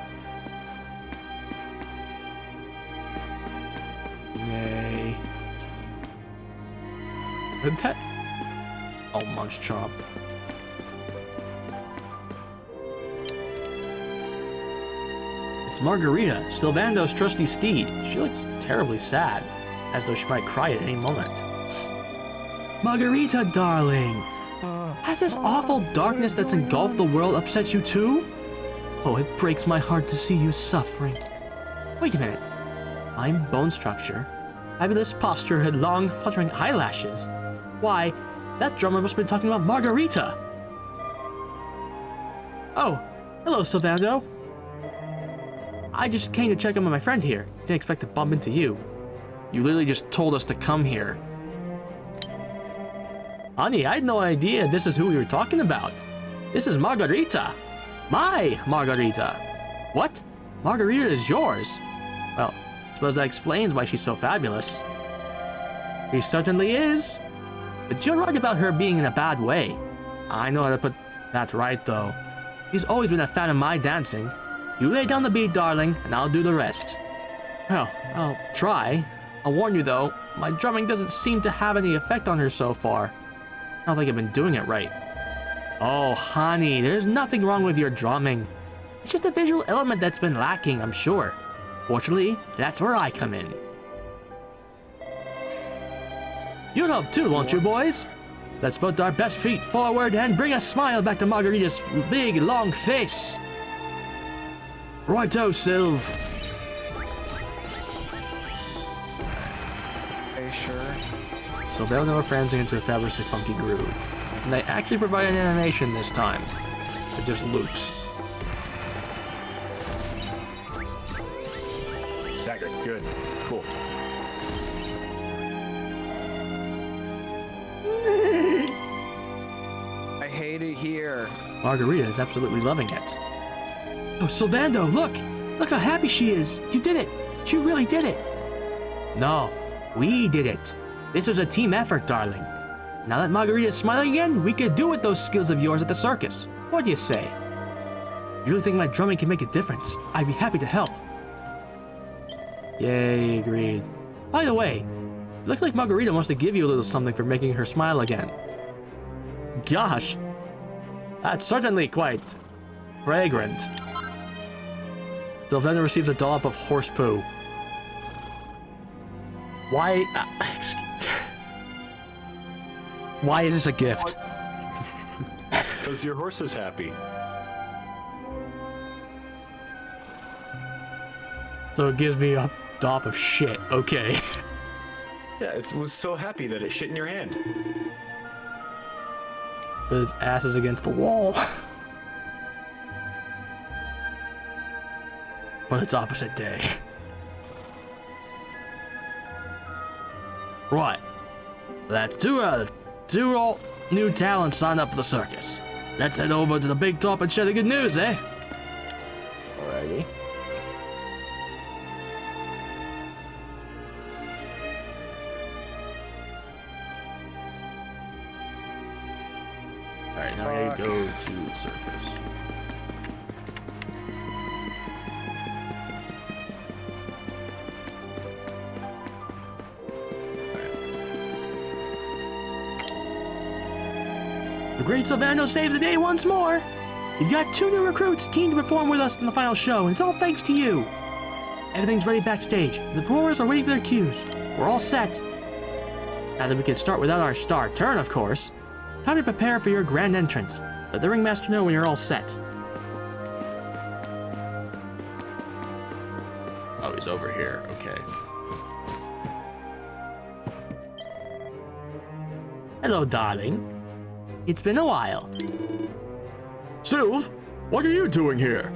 Yay. What did that? Oh, Munch Chomp. It's Margarita, Sylvando's trusty steed. She looks terribly sad, as though she might cry at any moment. Margarita, darling! Has this awful darkness that's engulfed the world upset you too? Oh, it breaks my heart to see you suffering. Wait a minute. I'm bone structure, fabulous posture, and long, fluttering eyelashes. Why, that drummer must have been talking about Margarita! Oh, hello, Sylvando. I just came to check in on my friend here. Didn't expect to bump into you. You literally just told us to come here. Honey, I had no idea this is who we were talking about. This is Margarita. My Margarita. What? Margarita is yours? Well, I suppose that explains why she's so fabulous. She certainly is. But you're right about her being in a bad way. I know how to put that right, though. She's always been a fan of my dancing. You lay down the beat, darling, and I'll do the rest. Well, I'll try. I'll warn you, though, my drumming doesn't seem to have any effect on her so far. I don't think I've been doing it right. Oh, honey, there's nothing wrong with your drumming. It's just a visual element that's been lacking, I'm sure. Fortunately, that's where I come in. You'll help too, won't you, boys? Let's put our best feet forward and bring a smile back to Margarita's big, long face. Righto, Sylv. Are you sure? So they'll know prancing into a fabulously funky groove. And they actually provide an animation this time. It just loops. Dagger. Good. Cool. I hate it here. Margarita is absolutely loving it. Oh, Sylvando, look! Look how happy she is! You did it! You really did it! No, we did it. This was a team effort, darling. Now that Margarita's smiling again, we could do with those skills of yours at the circus. What do you say? You really think my drumming can make a difference? I'd be happy to help. Yay, agreed. By the way, it looks like Margarita wants to give you a little something for making her smile again. Gosh, that's certainly quite fragrant. Sylvanda receives a dollop of horse poo. Why? Why is this a gift? Because your horse is happy. So it gives me a dollop of shit. Okay. Yeah, it was so happy that it shit in your hand. But its ass is against the wall. But it's opposite day. Right. That's two all new talents signed up for the circus. Let's head over to the big top and share the good news, eh? Alrighty. Alright, now we gotta go to the circus. The great Sylvando saves the day once more! We've got 2 new recruits keen to perform with us in the final show, and it's all thanks to you! Everything's ready backstage. The performers are waiting for their cues. We're all set. Now that we can start without our star turn, of course, time to prepare for your grand entrance. Let the ringmaster know when you're all set. Oh, he's over here. Okay. Hello, darling. It's been a while. Sylv, what are you doing here?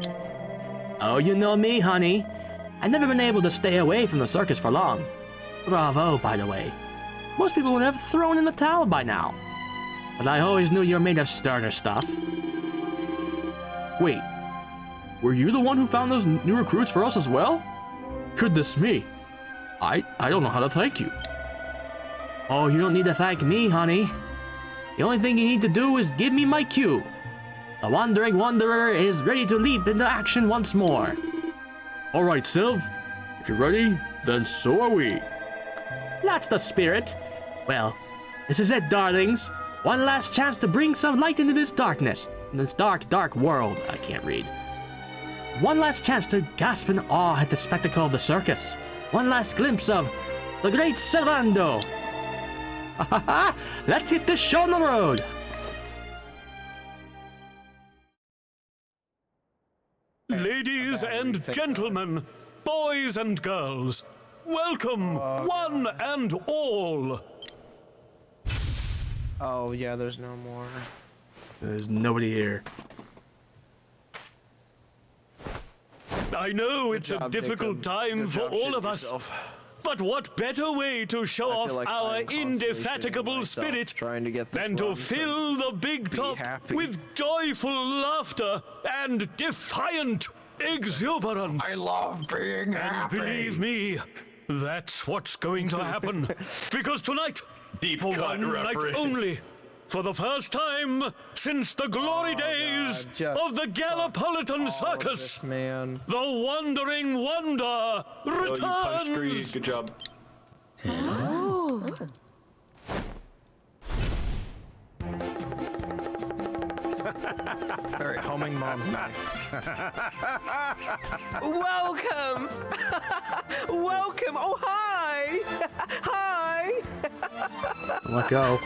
Oh, you know me, honey. I've never been able to stay away from the circus for long. Bravo, by the way. Most people would have thrown in the towel by now. But I always knew you were made of sterner stuff. Wait, were you the one who found those new recruits for us as well? Goodness me. I don't know how to thank you. Oh, you don't need to thank me, honey. The only thing you need to do is give me my cue. The Wandering Wanderer is ready to leap into action once more. All right, Sylv. If you're ready, then so are we. That's the spirit. Well, this is it, darlings. One last chance to bring some light into this darkness. This dark, dark world. I can't read. One last chance to gasp in awe at the spectacle of the circus. One last glimpse of the great Servando. Let's hit this show on the road. Ladies and gentlemen, boys and girls, welcome one and all. Oh, yeah, there's no more. There's nobody here. I know it's a difficult time for all of us. But what better way to show off our indefatigable spirit than to fill the big top with joyful laughter and defiant exuberance? I love being happy. And believe me, that's what's going to happen. Because tonight, for one night only, for the first time since the glory days of the Gallipolitan Circus, the Wandering Wonder returns! Good job. Alright, homing mom's knife. Welcome! Welcome! Oh, hi! Hi! Let go.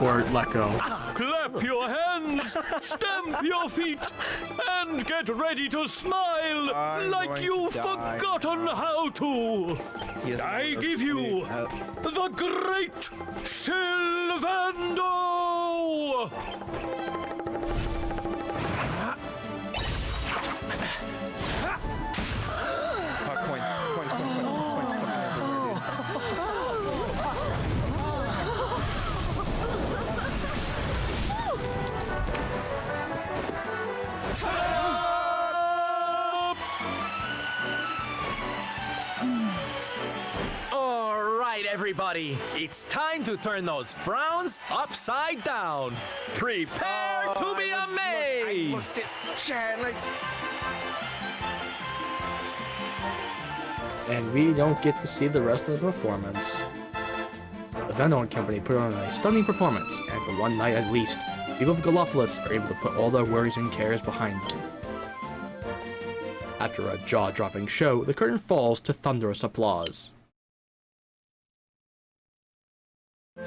Or let go. Clap your hands, stamp your feet, and get ready to smile like you've forgotten how to. I give you the great Sylvando! All right, everybody, it's time to turn those frowns upside down. Prepare to be amazed. And we don't get to see the rest of the performance. The Venom Company put on a stunning performance, and for one night at least, people of Gallopolis are able to put all their worries and cares behind them. After a jaw-dropping show, the curtain falls to thunderous applause. Oh,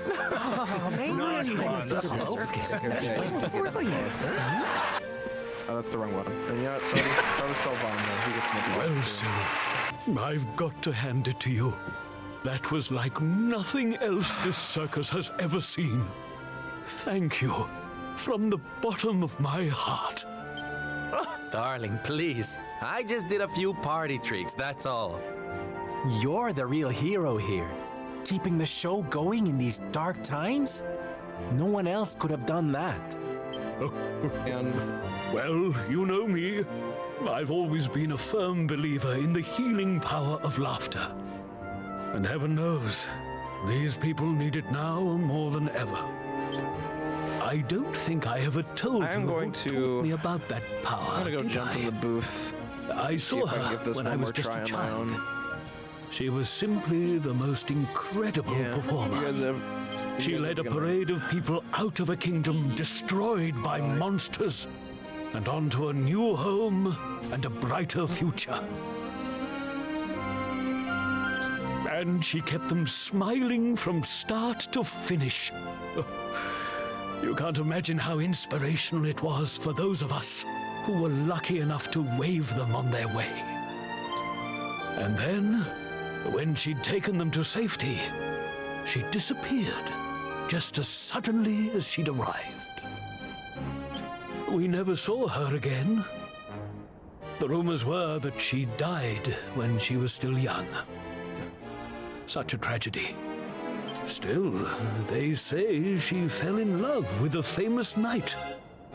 that's the wrong one. And you know what? So does Sylvando. He gets nicked. Well, Sylv, I've got to hand it to you. That was like nothing else this circus has ever seen. Thank you, from the bottom of my heart. Oh, darling, please. I just did a few party tricks, that's all. You're the real hero here. Keeping the show going in these dark times? No one else could have done that. Well, you know me. I've always been a firm believer in the healing power of laughter. And heaven knows, these people need it now more than ever. I don't think I ever told you who taught me about that power. I'm gonna go jump in the booth. I saw her when I was just a child. She was simply the most incredible performer. She led a parade of people out of a kingdom destroyed by monsters and onto a new home and a brighter future. And she kept them smiling from start to finish. You can't imagine how inspirational it was for those of us who were lucky enough to wave them on their way. And then, when she'd taken them to safety, she disappeared just as suddenly as she'd arrived. We never saw her again. The rumors were that she died when she was still young. Such a tragedy. Still, they say she fell in love with a famous knight,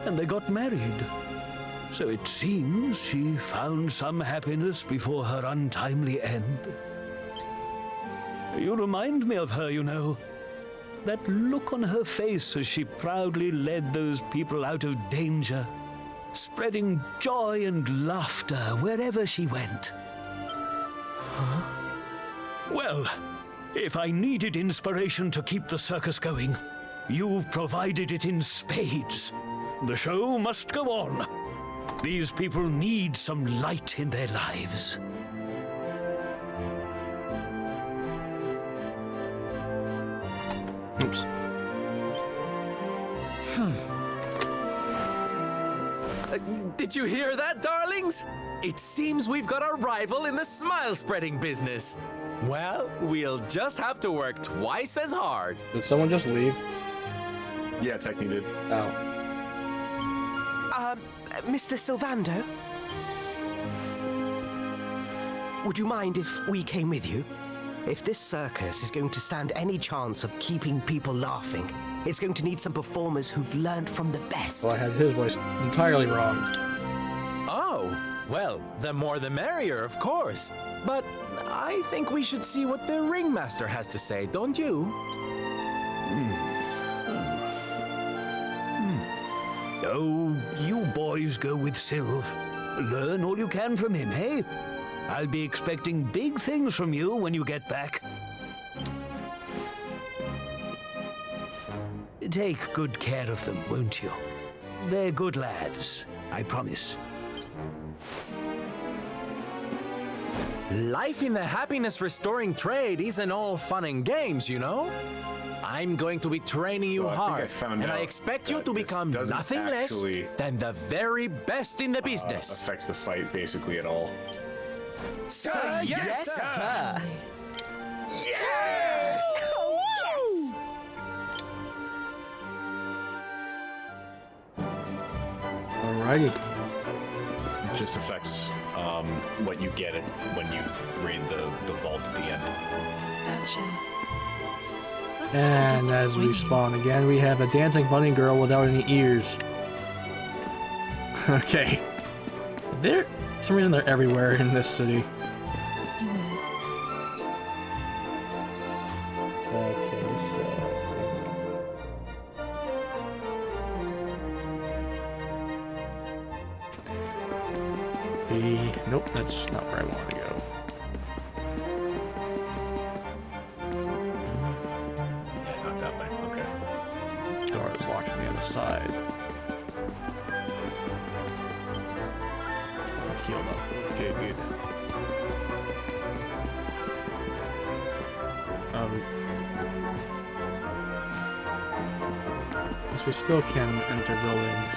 and they got married. So it seems she found some happiness before her untimely end. You remind me of her, you know. That look on her face as she proudly led those people out of danger, spreading joy and laughter wherever she went. Huh? Well, if I needed inspiration to keep the circus going, you've provided it in spades. The show must go on. These people need some light in their lives. Oops. Did you hear that, darlings? It seems we've got a rival in the smile-spreading business. Well, we'll just have to work twice as hard. Did someone just leave? Yeah, Techni did. Oh. Mr. Sylvando? Would you mind if we came with you? If this circus is going to stand any chance of keeping people laughing, it's going to need some performers who've learned from the best. Well, I had his voice entirely wrong. Oh, well, the more the merrier, of course. But I think we should see what the ringmaster has to say, don't you? Oh, you boys go with Sylv. Learn all you can from him, eh? I'll be expecting big things from you when you get back. Take good care of them, won't you? They're good lads, I promise. Life in the happiness-restoring trade isn't all fun and games, you know? I'm going to be training you hard, and I expect you to become nothing less than the very best in the business. Affect the fight basically at all. Sir, yes, sir! Yeah! Oh, yes! Alrighty. It just affects what you get when you raid the vault at the end. Gotcha. And as we spawn again, we have a dancing bunny girl without any ears. Okay. For some reason they're everywhere in this city. Okay, so... Nope, that's not where I want to go. Side. Healed up. Okay, good. Guess we still can enter buildings.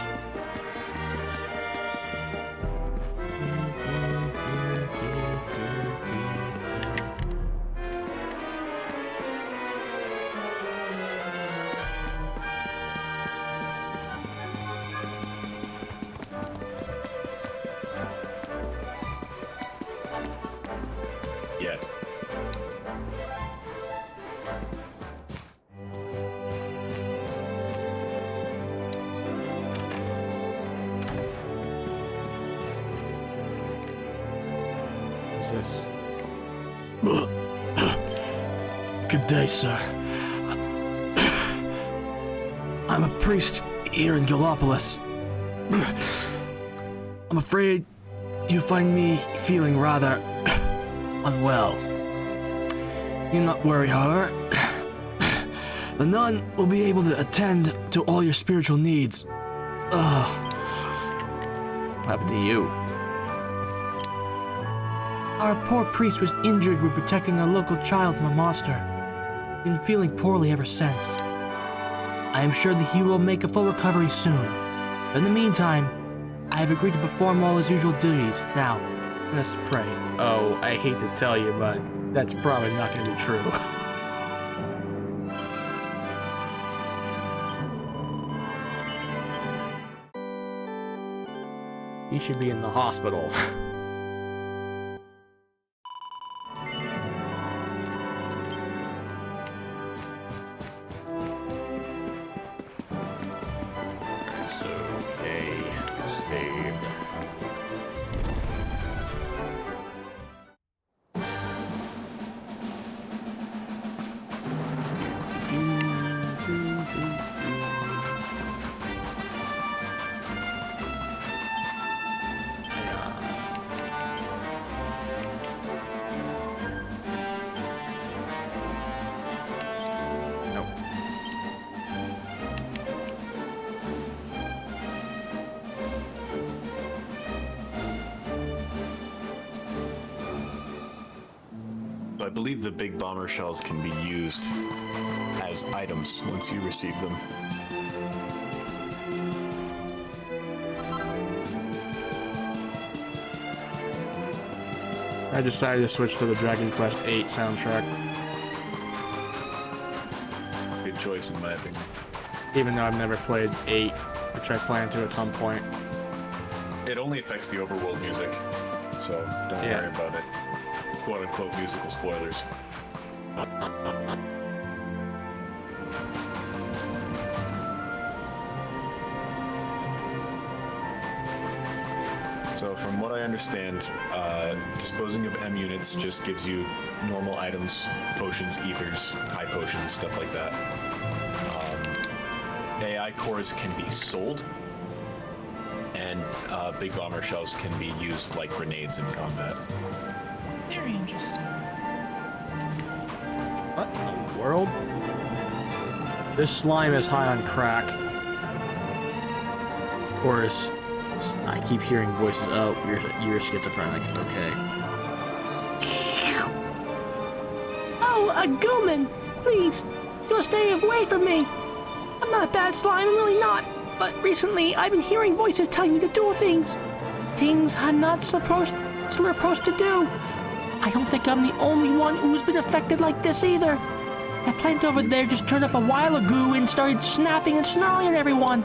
Good day, sir. I'm a priest here in Gallopolis. I'm afraid you find me feeling rather unwell. Do not worry, however. The nun will be able to attend to all your spiritual needs. What happened to you? Our poor priest was injured when protecting a local child from a monster. Been feeling poorly ever since. I am sure that he will make a full recovery soon. But in the meantime, I have agreed to perform all his usual duties. Now, let's pray. Oh, I hate to tell you, but that's probably not going to be true. He should be in the hospital. I believe the big bomber shells can be used as items once you receive them. I decided to switch to the Dragon Quest VIII soundtrack, Good choice, in my opinion. even though I've never played 8, which I plan to at some point. It only affects the overworld music, so don't worry about it. Quote-unquote musical spoilers. So from what I understand, disposing of M units just gives you normal items, potions, ethers, high potions, stuff like that. AI cores can be sold, and big bomber shells can be used like grenades in combat. Very interesting. What in the world? This slime is high on crack. Or is... I keep hearing voices. Oh, you're schizophrenic. Okay. Oh, a Gooman! Please, you'll stay away from me! I'm not a bad slime, I'm really not. But recently, I've been hearing voices telling me to do things. Things I'm not supposed to do. I don't think I'm the only one who's been affected like this either. That plant over there just turned up a while ago and started snapping and snarling at everyone.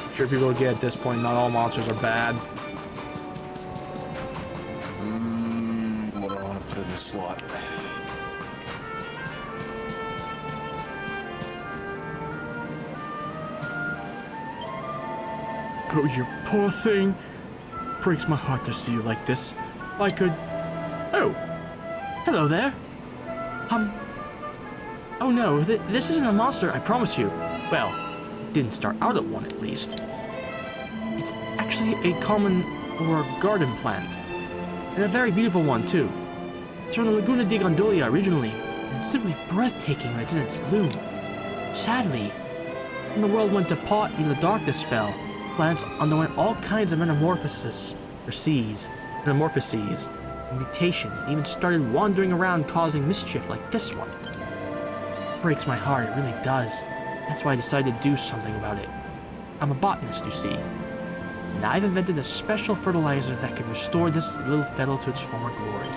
I'm sure people will get at this point, not all monsters are bad. What do I want to put in this slot? Oh, you poor thing. Breaks my heart to see you like this. I could... Oh. Hello there. Oh no, this isn't a monster, I promise you. Well, it didn't start out at one at least. It's actually a common or a garden plant. And a very beautiful one too. It's from the Laguna di Gondolia originally, and it's simply breathtaking when it's in its bloom. Sadly, when the world went to pot and the darkness fell, plants underwent all kinds of metamorphoses, and mutations, and even started wandering around causing mischief like this one. It breaks my heart, it really does. That's why I decided to do something about it. I'm a botanist, you see. And I've invented a special fertilizer that can restore this little fiddle to its former glory.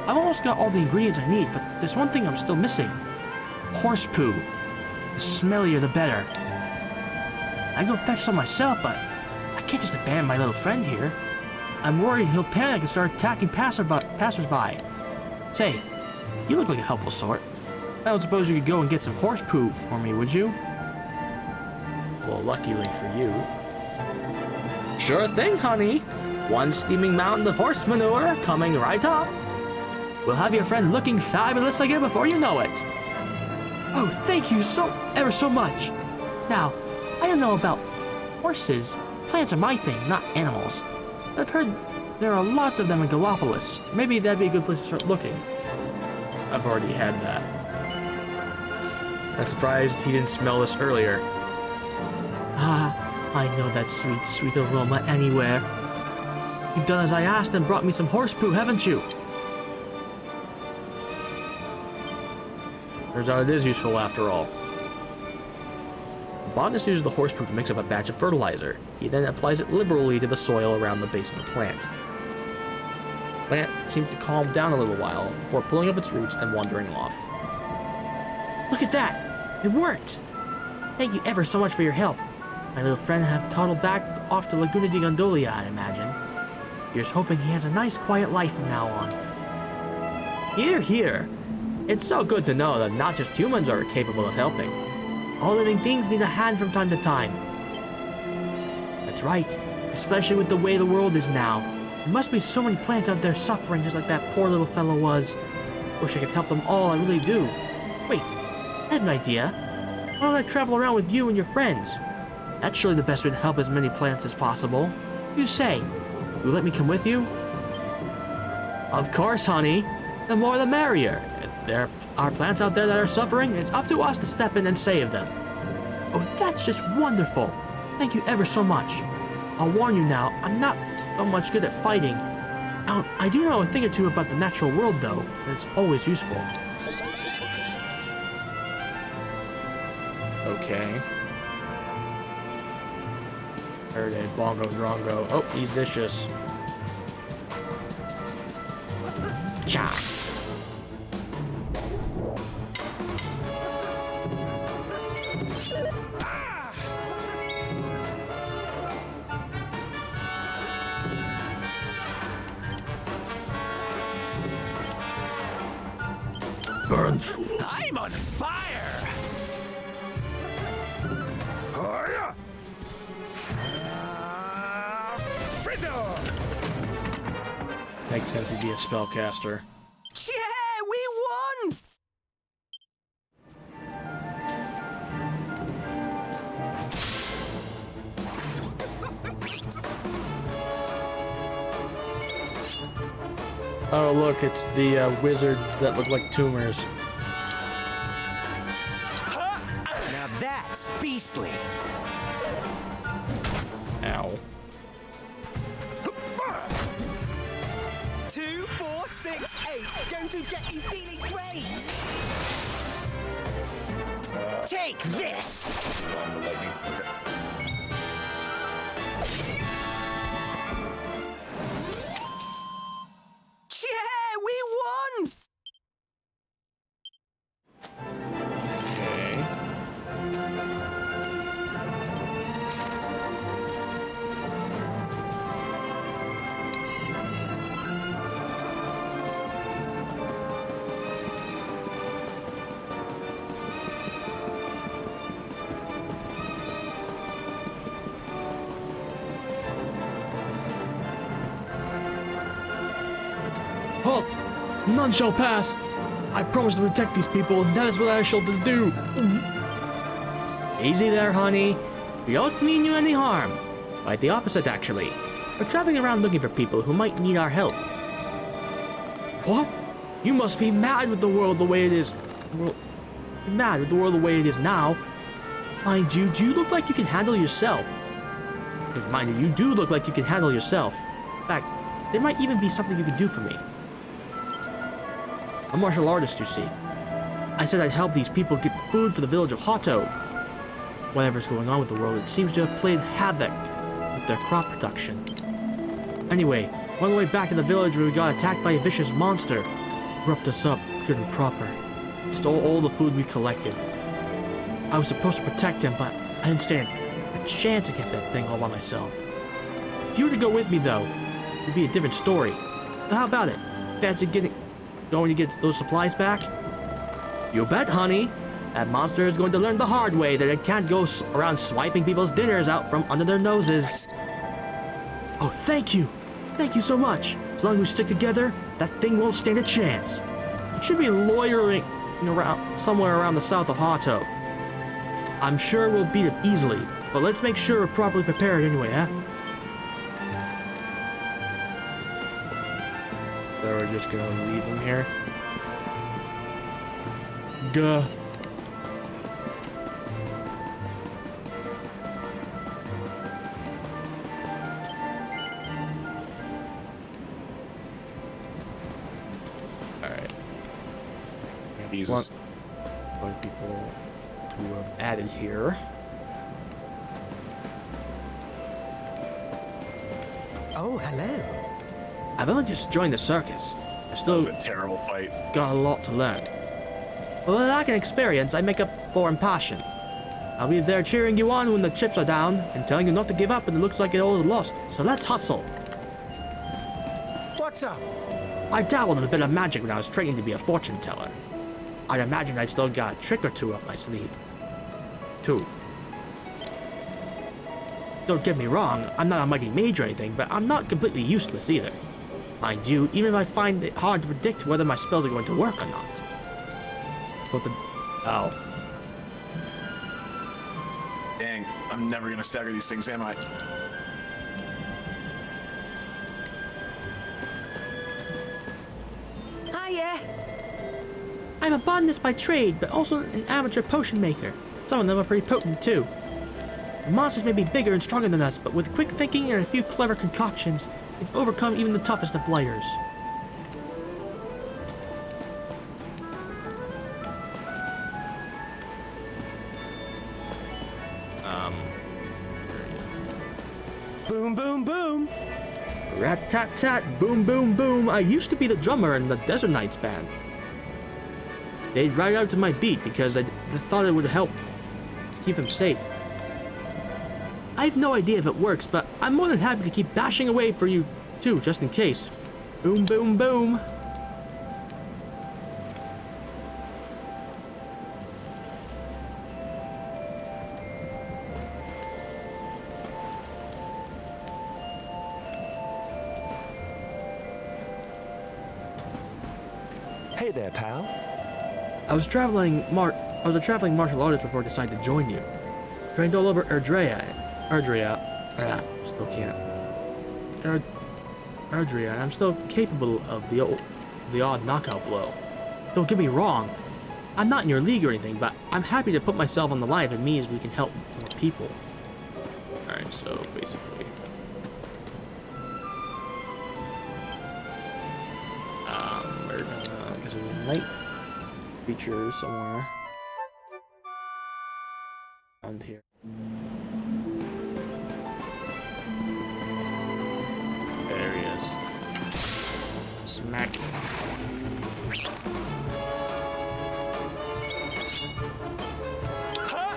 I've almost got all the ingredients I need, but there's one thing I'm still missing. Horse poo. The smellier the better. I go fetch some myself, but I can't just abandon my little friend here. I'm worried he'll panic and start attacking passersby. Say, you look like a helpful sort. I don't suppose you could go and get some horse poo for me, would you? Well, luckily for you. Sure thing, honey. One steaming mountain of horse manure coming right up. We'll have your friend looking fabulous again before you know it. Oh, thank you ever so much. Now, I don't know about horses. Plants are my thing, not animals. I've heard there are lots of them in Gallipolis. Maybe that'd be a good place to start looking. I've already had that. I'm surprised he didn't smell this earlier. Ah, I know that sweet, sweet aroma anywhere. You've done as I asked and brought me some horse poo, haven't you? Turns out it is useful after all. The botanist uses the horse poo to mix up a batch of fertilizer. He then applies it liberally to the soil around the base of the plant. The plant seems to calm down a little while before pulling up its roots and wandering off. Look at that! It worked! Thank you ever so much for your help. My little friend have toddled back off to Laguna di Gondolia, I imagine. Here's hoping he has a nice quiet life from now on. Hear, hear! It's so good to know that not just humans are capable of helping. All living things need a hand from time to time. That's right, especially with the way the world is now. There must be so many plants out there suffering just like that poor little fellow was. Wish I could help them all, I really do. Wait, I have an idea. Why don't I travel around with you and your friends? That's surely the best way to help as many plants as possible. You say, will you let me come with you? Of course, honey. The more the merrier. If there are plants out there that are suffering, it's up to us to step in and save them. Oh, that's just wonderful. Thank you ever so much. I'll warn you now, I'm not so much good at fighting. I do know a thing or two about the natural world, though, and it's always useful. Okay. Verde, Bongo, Drongo. Oh, he's vicious. Cha! Burn. I'm on fire! Frizzle! Makes sense he'd be a spellcaster. Yeah, we won! Oh, look, it's the wizards that look like tumors. Now that's beastly. Ow. 2, 4, 6, 8. Going to get you feeling great. Take this. Yeah, we won. Okay. Halt! None shall pass! I promise to protect these people, and that is what I shall do! Easy there, honey. We don't mean you any harm. Quite the opposite, actually. We're traveling around looking for people who might need our help. What? You must be mad with the world the way it is. Mad with the world the way it is now. Mind you, do you look like you can handle yourself? Mind you, do look like you can handle yourself. In fact, there might even be something you can do for me. A martial artist, you see. I said I'd help these people get food for the village of Hato. Whatever's going on with the world, it seems to have played havoc with their crop production. Anyway, on the way back to the village where we got attacked by a vicious monster, roughed us up good and proper, stole all the food we collected. I was supposed to protect him, but I didn't stand a chance against that thing all by myself. If you were to go with me, though, it'd be a different story. So how about it? Fancy going to get those supplies back? You bet, honey. That monster is going to learn the hard way that it can't go around swiping people's dinners out from under their noses. Oh, thank you. Thank you so much. As long as we stick together, that thing won't stand a chance. It should be loitering around somewhere around the south of Hato. I'm sure we'll beat it easily, but let's make sure we're properly prepared anyway, huh? So we're just gonna leave him here. Gah. Alright. Jesus. Other people to have added here. Oh, hello. I've only just joined the circus. I still That was a terrible fight. got a lot to learn. But with lack of experience, I make up for in passion. I'll be there cheering you on when the chips are down and telling you not to give up when it looks like it all is lost. So let's hustle. What's up? I dabbled in a bit of magic when I was training to be a fortune teller. I'd imagine I still got a trick or two up my sleeve. Two. Don't get me wrong, I'm not a mighty mage or anything, but I'm not completely useless either. Mind you, even if I find it hard to predict whether my spells are going to work or not. But the... Oh. Dang, I'm never gonna stagger these things, am I? Hiya. I'm a botanist by trade, but also an amateur potion maker. Some of them are pretty potent too. The monsters may be bigger and stronger than us, but with quick thinking and a few clever concoctions, they can overcome even the toughest of blighters. Boom, boom, boom. Rat-tat-tat, boom, boom, boom. I used to be the drummer in the Desert Knights band. They'd ride out to my beat because I thought it would help to keep them safe. I have no idea if it works, but I'm more than happy to keep bashing away for you too, just in case. Boom, boom, boom. Hey there, pal. I was a traveling martial artist before I decided to join you. Trained all over Erdrea. Still can't. Erdrea. I'm still capable of the odd knockout blow. Don't get me wrong. I'm not in your league or anything, but I'm happy to put myself on the line if it means we can help more people. Alright, so basically. We're gonna, because there's a night feature somewhere around here. There he is. Smack. Oh.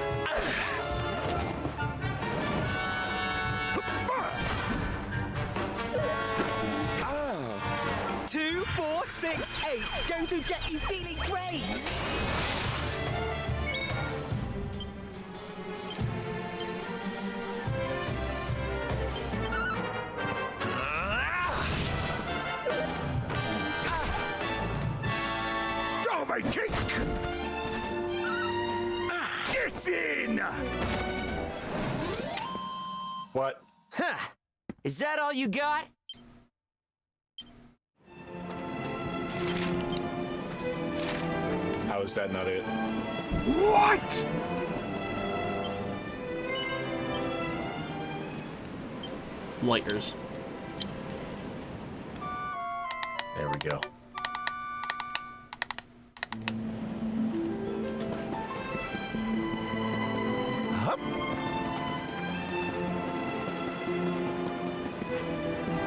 2, 4, 6, 8. Going to get you feeling great. Kick! Get in! What? Huh. Is that all you got? How is that not it? What? Lighters. There we go.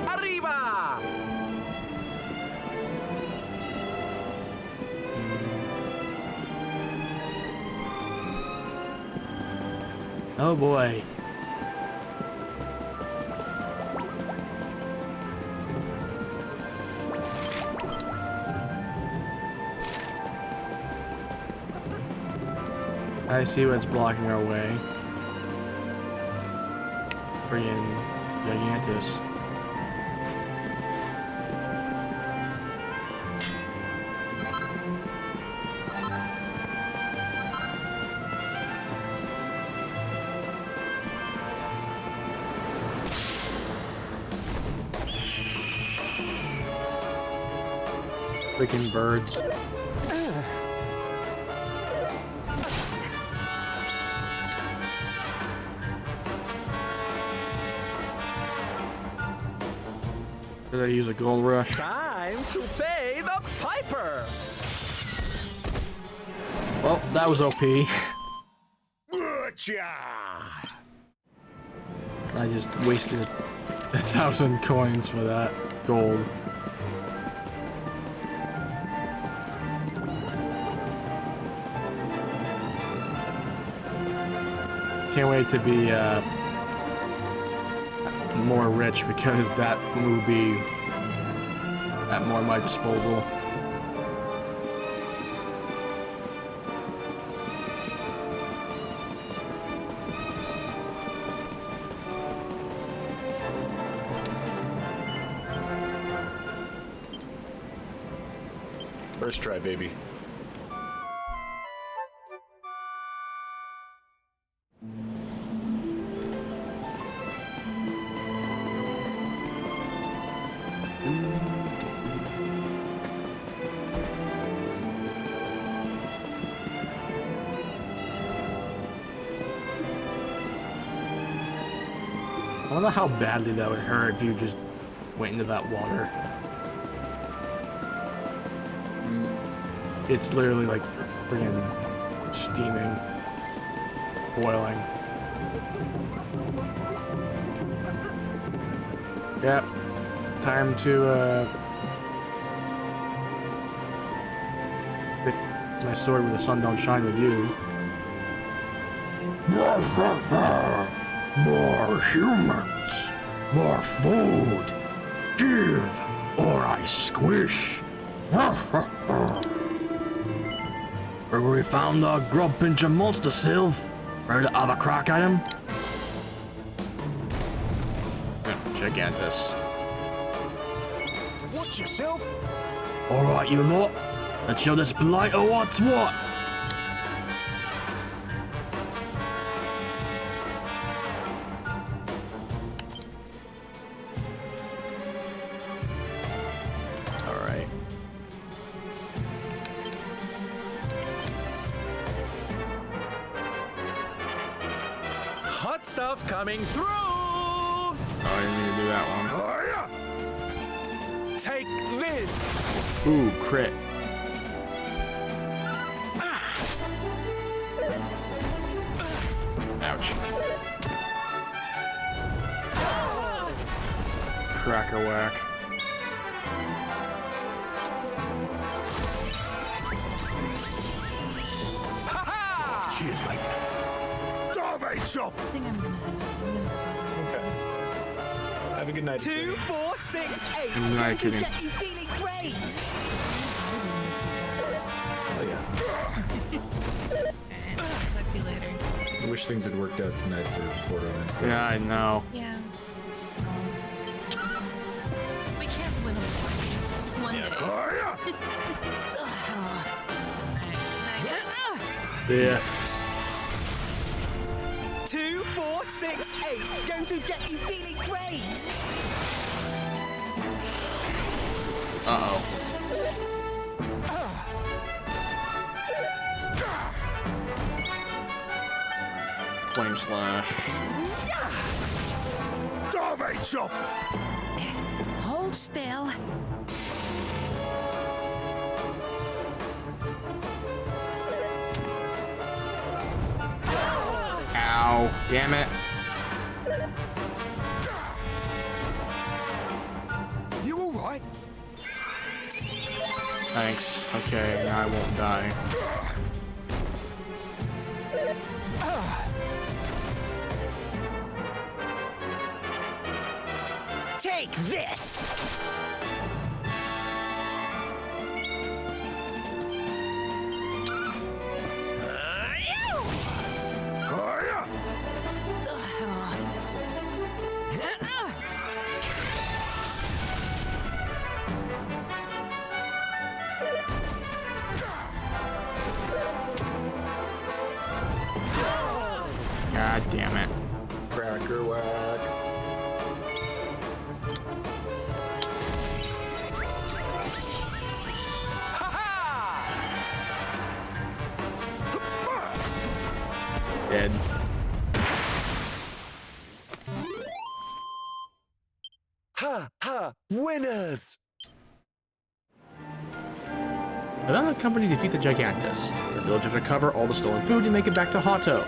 Arriba! Oh boy. I see what's blocking our way. Friggin' Gigantus. Freaking birds. Did I use a gold rush? Time to pay the piper. Well, that was OP. Gotcha! I just wasted 1,000 coins for that gold. Can't wait to be more rich because that will be at more at my disposal. First try, baby. I don't know how badly that would hurt if you just went into that water. It's literally like freaking steaming, boiling. Yep. Time to pick my sword where the sun don't shine with you. More humans, more food. Give, or I squish. Where we found the grub pincher monster, Sylv. Ready to have a crack at him? Gigantus. Watch yourself. Alright, you lot. Let's show this blighter what's what. Alright. Hot stuff coming through! Oh, I didn't mean to do that one. Take this! Ooh, crit. Ouch. Cracker whack. Cheers, mate. Darve chop. I think I'm gonna Okay. Have a good night. 2, 4, 6, 8. I'm not kidding. Get you feeling great! Oh, yeah. Okay, talk to you later. I wish things had worked out tonight for Borderlands. Yeah, I know. Yeah. We can't win them one day. Yeah. 2, 4, 6, 8. Going to get you feeling great! Uh-oh. Flame slash. Darve chop. Hold still. Ow. Damn it. You all right? Thanks. Okay, now I won't die. Take this! God damn it. Cracker whack. Dead. Ha ha! Winners! Abound and company defeat the Gigantus. The villagers recover all the stolen food and make it back to Hato.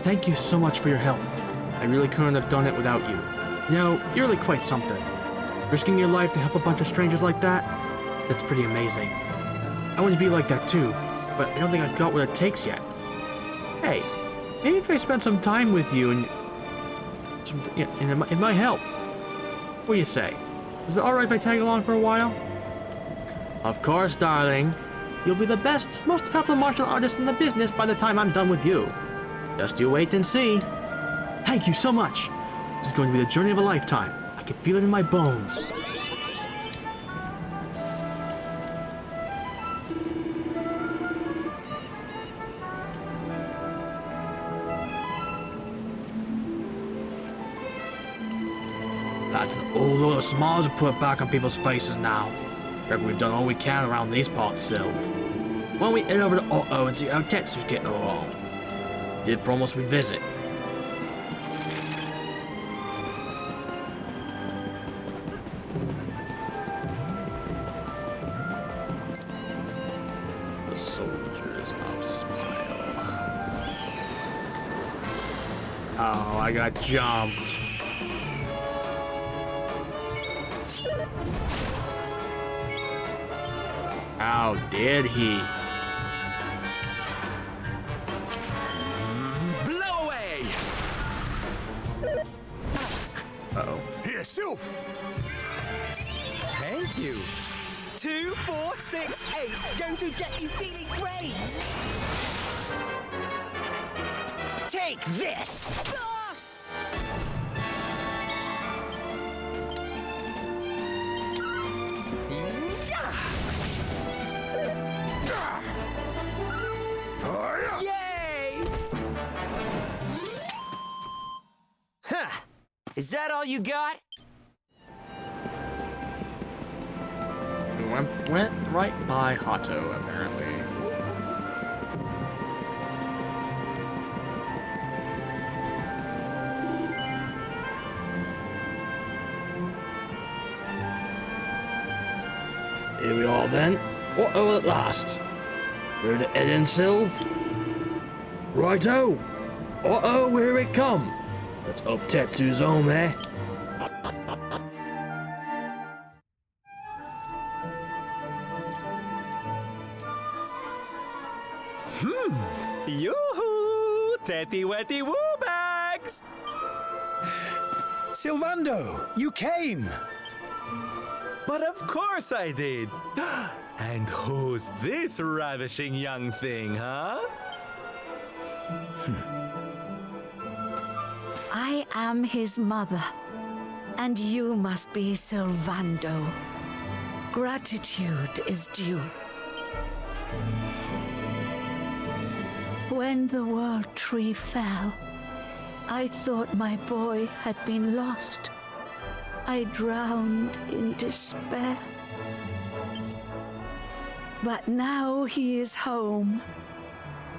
Thank you so much for your help. I really couldn't have done it without you. You know, you're really quite something. Risking your life to help a bunch of strangers like that, that's pretty amazing. I want to be like that too, but I don't think I've got what it takes yet. Hey, maybe if I spend some time with you and it might help. What do you say? Is it alright if I tag along for a while? Of course, darling. You'll be the best, most helpful martial artist in the business by the time I'm done with you. Just you wait and see. Thank you so much. This is going to be the journey of a lifetime. I can feel it in my bones. That's an old lot of smiles to put back on people's faces now. Reckon we've done all we can around these parts, Sylv. Why don't we head over to Otto and see how Tetsu's getting along? Did promise we'd visit. The soldiers of Smile. Oh, I got jumped. How did he? Blow away! Uh-oh. Here, Sylv! Thank you. 2, 4, 6, 8. Going to get you feeling great. Take this, boss! Yay! Huh. Is that all you got? Went right by Hato, apparently. Here we are then. Otto at last. Ready to head in, Sylv? Righto! Otto, here it come! Let's up Tetsu's home there. Yoo-hoo! Tetty wetty woo bags! Sylvando, you came! But of course I did! And who's this ravishing young thing, huh? I am his mother, and you must be Sylvando. Gratitude is due. When the world tree fell, I thought my boy had been lost. I drowned in despair. But now he is home.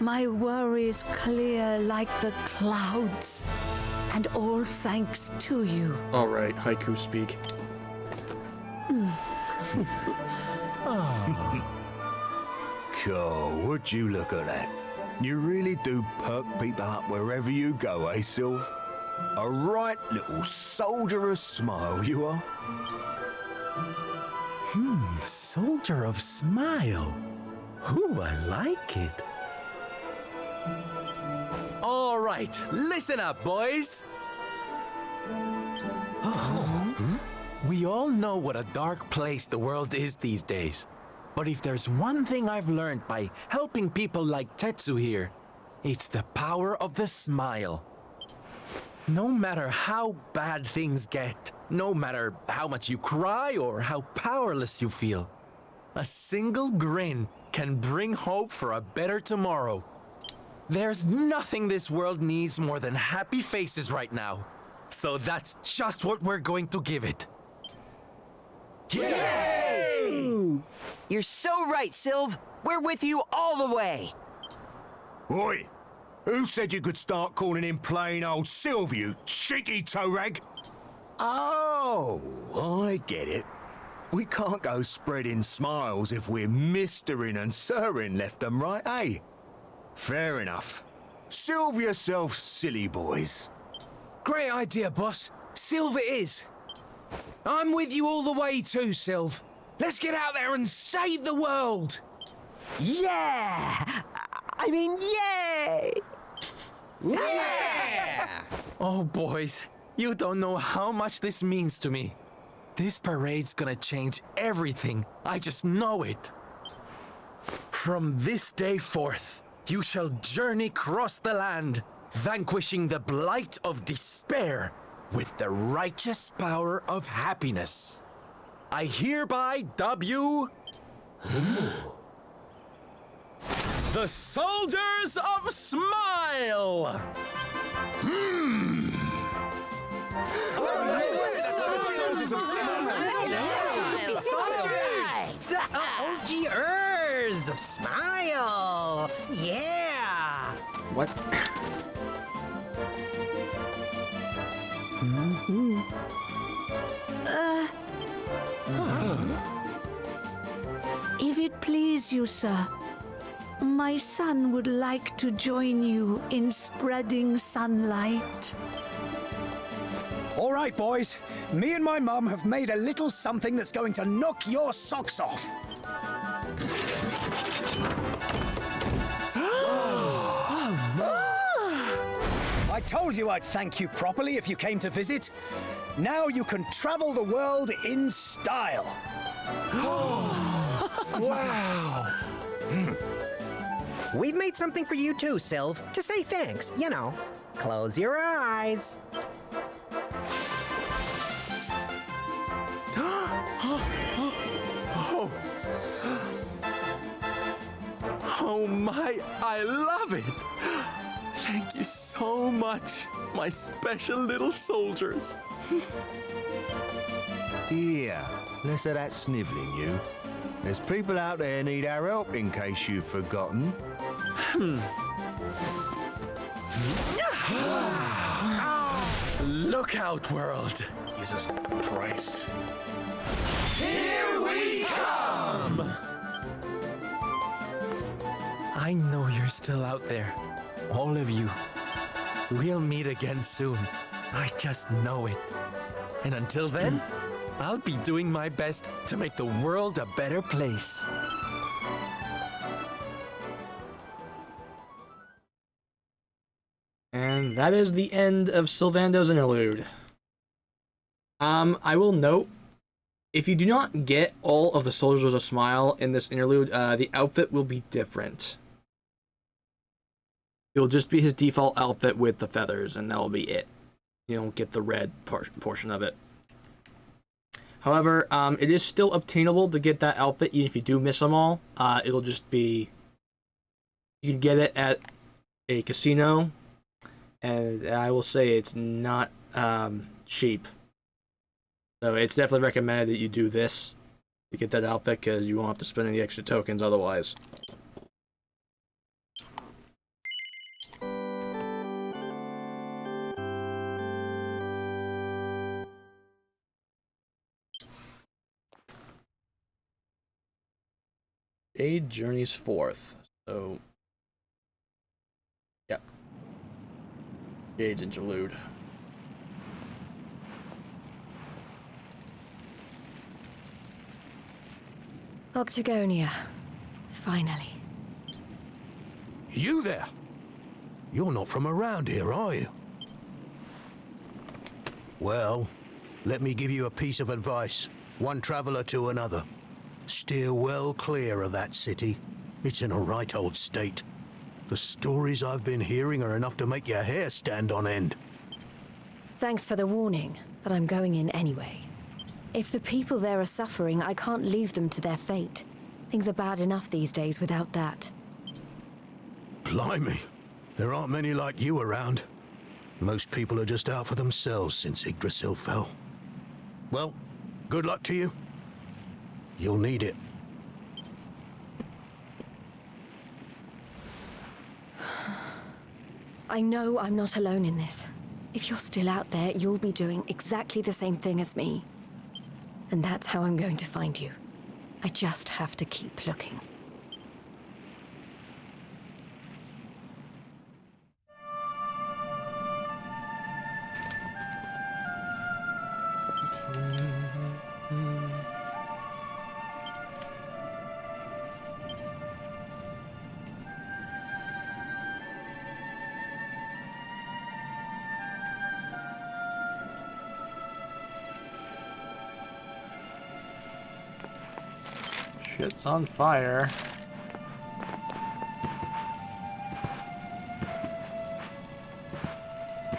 My worries clear like the clouds, and all thanks to you. All right, haiku speak. Cool, would you look at that? You really do perk people up wherever you go, eh, Sylv? A right little soldier of Smile, you are. Soldier of Smile. Ooh, I like it. All right, listen up, boys. We all know what a dark place the world is these days. But if there's one thing I've learned by helping people like Tetsu here, it's the power of the smile. No matter how bad things get, no matter how much you cry or how powerless you feel, a single grin can bring hope for a better tomorrow. There's nothing this world needs more than happy faces right now. So that's just what we're going to give it. Yay! You're so right, Sylv. We're with you all the way. Oi! Who said you could start calling him plain old Sylv, you cheeky toe rag? Oh, I get it. We can't go spreading smiles if we're mistering and sirring left and right, eh? Fair enough. Sylv yourself, silly boys. Great idea, boss. Sylv it is. I'm with you all the way too, Sylv. Let's get out there and save the world. Yeah! I mean, yay! Yeah! Oh, boys, you don't know how much this means to me. This parade's gonna change everything. I just know it. From this day forth, you shall journey across the land, vanquishing the blight of despair with the righteous power of happiness. I hereby dub you the Soldiers of Smile! Roses of Smile! Yeah! What? If it please you, sir, my son would like to join you in spreading sunlight. All right, boys. Me and my mum have made a little something that's going to knock your socks off. I told you I'd thank you properly if you came to visit. Now you can travel the world in style. Wow! We've made something for you too, Sylv, to say thanks, you know. Close your eyes. Oh my, I love it! Thank you so much, my special little soldiers. Yeah, less of that snivelling, you. There's people out there need our help, in case you've forgotten. Look out, world! Jesus Christ. Here we come! I know you're still out there, all of you. We'll meet again soon. I just know it. And until then, I'll be doing my best to make the world a better place. And that is the end of Sylvando's interlude. I will note, if you do not get all of the Soldiers of Smile in this interlude, the outfit will be different. It'll just be his default outfit with the feathers, and that'll be it. You don't get the red portion of it. However, it is still obtainable to get that outfit, even if you do miss them all. It'll just be... You can get it at a casino, and I will say it's not cheap. So it's definitely recommended that you do this to get that outfit, because you won't have to spend any extra tokens otherwise. Jade journeys forth. So, yep. Jade's interlude. Octagonia. Finally. You there? You're not from around here, are you? Well, let me give you a piece of advice, one traveler to another. Steer well clear of that city. It's in a right old state. The stories I've been hearing are enough to make your hair stand on end. Thanks for the warning, but I'm going in anyway. If the people there are suffering, I can't leave them to their fate. Things are bad enough these days without that. Blimey, there aren't many like you around. Most people are just out for themselves since Yggdrasil fell. Well, good luck to you. You'll need it. I know I'm not alone in this. If you're still out there, you'll be doing exactly the same thing as me. And that's how I'm going to find you. I just have to keep looking. Shit's on fire.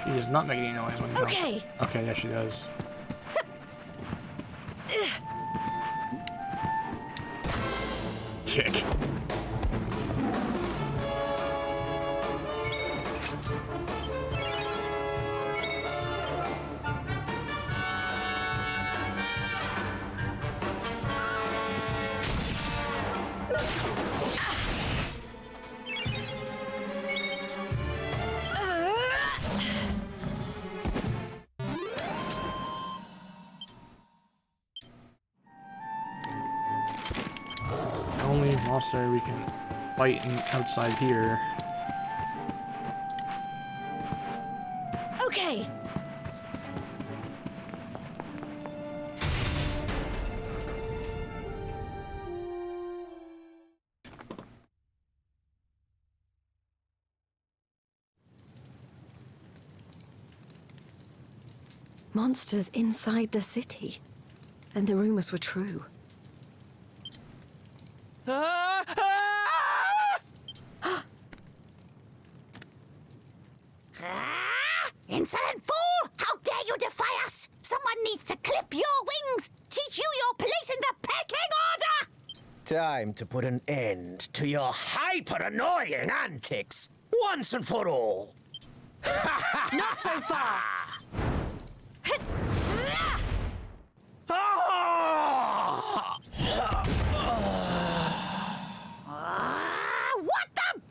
She does not make any noise when you Okay. Okay, yeah, she does. Kick. monster we can fight outside here. Okay. Monsters inside the city. Then the rumors were true. Insolent fool! How dare you defy us? Someone needs to clip your wings! Teach you your place in the pecking order! Time to put an end to your hyper-annoying antics, once and for all. Not so fast! What the?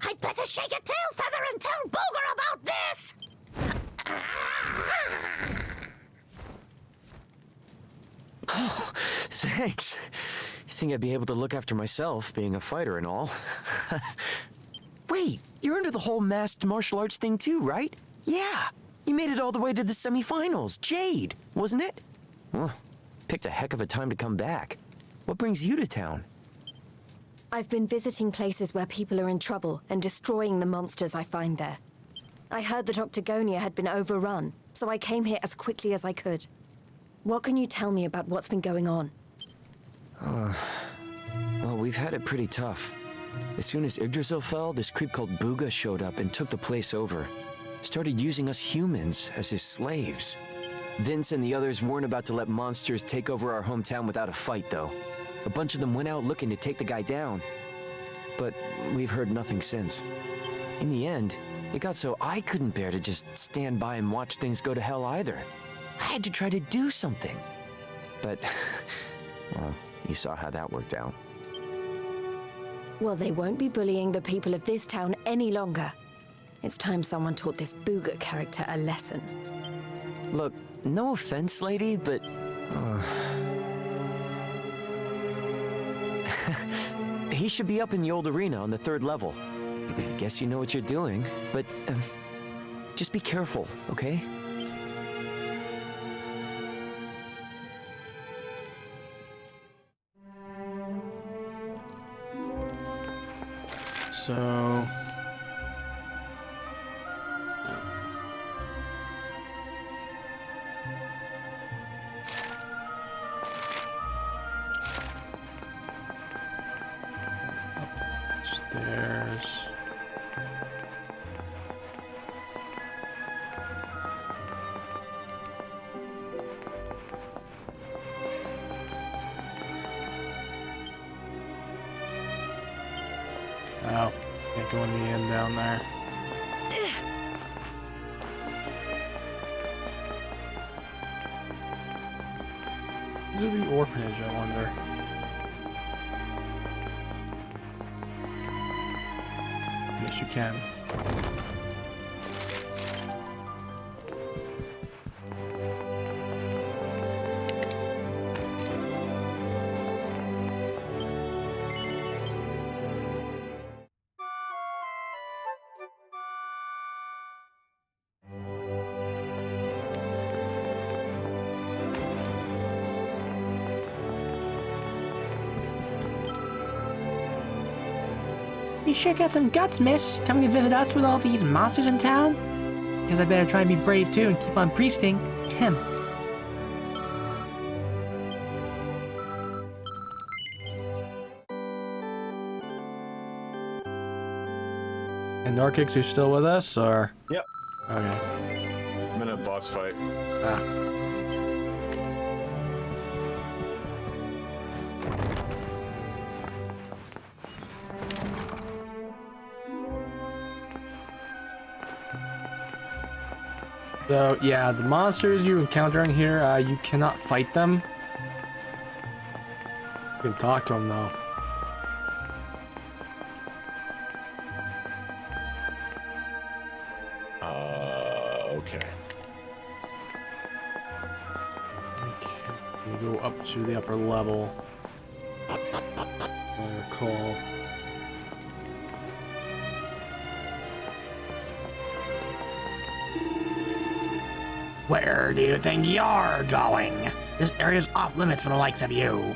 I'd better shake a tail feather and tell Booger about this! Oh, thanks. You think I'd be able to look after myself, being a fighter and all? Wait, you're into the whole masked martial arts thing too, right? Yeah, you made it all the way to the semifinals. Jade, wasn't it? Well, picked a heck of a time to come back. What brings you to town? I've been visiting places where people are in trouble and destroying the monsters I find there. I heard that Octagonia had been overrun, so I came here as quickly as I could. What can you tell me about what's been going on? Well, we've had it pretty tough. As soon as Yggdrasil fell, this creep called Booga showed up and took the place over. Started using us humans as his slaves. Vince and the others weren't about to let monsters take over our hometown without a fight, though. A bunch of them went out looking to take the guy down. But we've heard nothing since. In the end, it got so I couldn't bear to just stand by and watch things go to hell either. I had to try to do something. But, well, you saw how that worked out. Well, they won't be bullying the people of this town any longer. It's time someone taught this Booga character a lesson. Look, no offense, lady, but... he should be up in the old arena on the 3rd level. Guess you know what you're doing, but just be careful, okay? So... upstairs. Oh, can't go in the end down there. Look at the orphanage, I wonder. Yes, you can. You sure got some guts, miss, coming to visit us with all these monsters in town. Guess I better try and be brave too and keep on priesting him. And Narkix, you still with us, or? Yep. Okay. I'm in a boss fight. Ah. So, yeah, the monsters you encounter in here, you cannot fight them. You can talk to them, though. Okay. You go up to the upper level. If I call. Where do you think you're going? This area's off limits for the likes of you.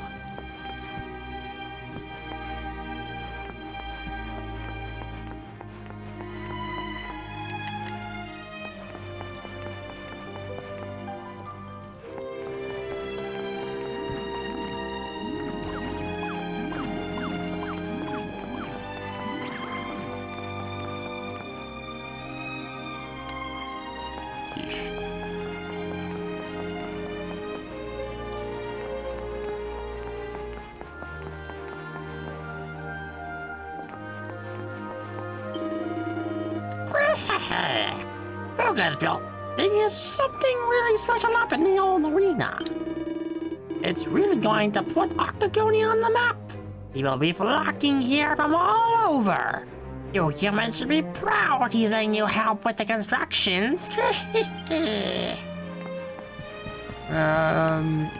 Yggdrasil, there is something really special up in the old arena. It's really going to put Octagonia on the map. People will be flocking here from all over. You humans should be proud he's letting you help with the constructions.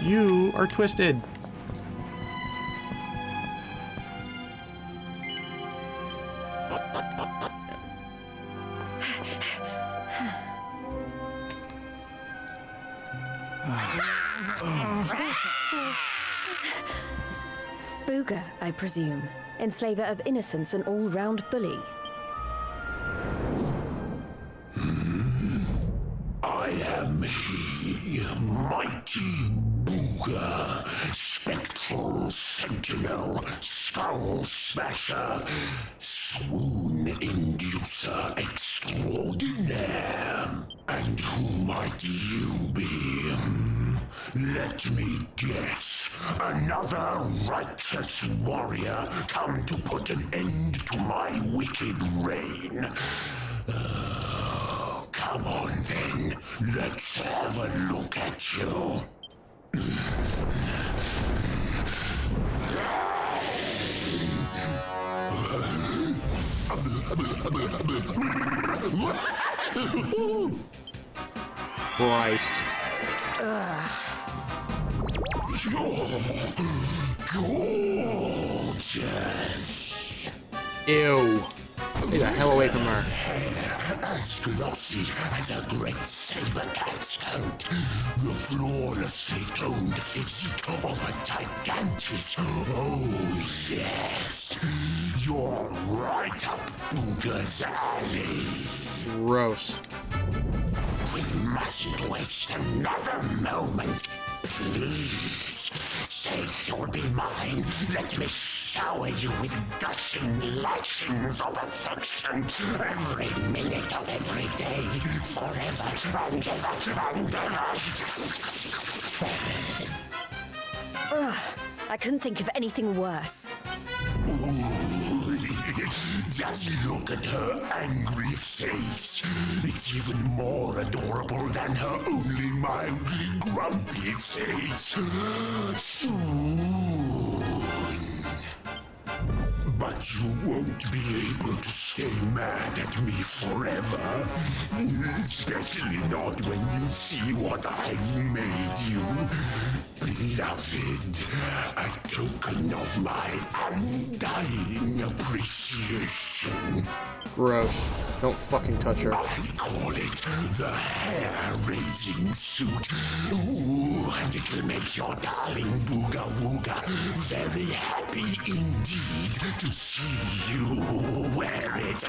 You are twisted. Booga, I presume. Enslaver of innocence and all-round bully. I am he, mighty Booga, spectral sentinel, skull smasher, swoon inducer extraordinaire. And who might you be? Let me guess. Another righteous warrior come to put an end to my wicked reign. Come on then, let's have a look at you. Christ. You're gorgeous. Ew. Get the hell away from her. As glossy as a great saber cat's coat, the flawlessly toned physique of a gigantis. Oh yes, you're right up Booga's alley. Gross. We mustn't waste another moment. Please, say you'll be mine. Let me shower you with gushing lashings of affection every minute of every day, forever and ever and ever. Ugh, I couldn't think of anything worse. Just look at her angry face. It's even more adorable than her only mildly grumpy face. Soon. But you won't be able to stay mad at me forever. Especially not when you see what I've made you. Beloved, a token of my undying appreciation. Gross. Don't fucking touch her. I call it the hair-raising suit. Ooh, and it'll make your darling Booga Wooga very happy indeed to see you wear it.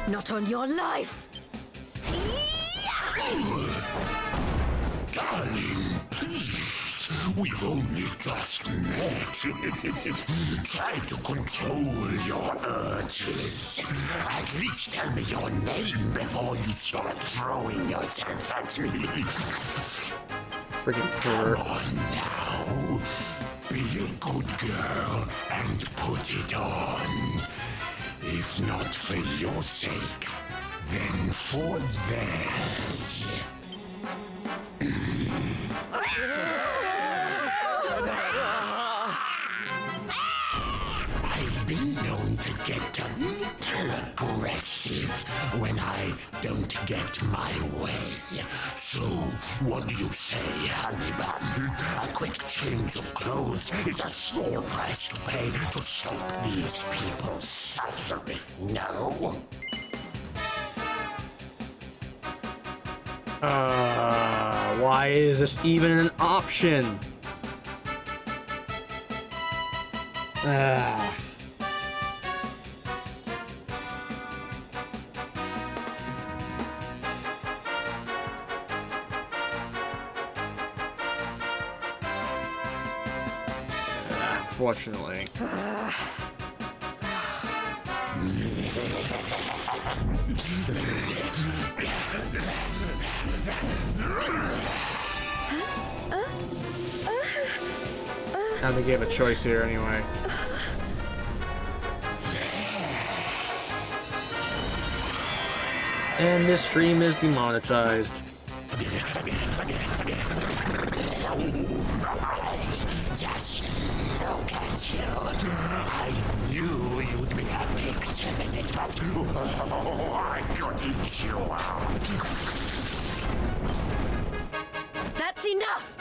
Not on your life! Darling, please, we've only just met. Try to control your urges. At least tell me your name before you start throwing yourself at me. Freaking pervert. Come on now. Be a good girl and put it on. If not for your sake, then for theirs. I've been known to get a little aggressive when I don't get my way. So, what do you say, honey bun? A quick change of clothes is a small price to pay to stop these people suffering, no? Why is this even an option? Unfortunately. Time to give a choice here anyway. And this stream is demonetized. Just look at you. I knew you'd be a picture in it, but I could eat you out. That's enough!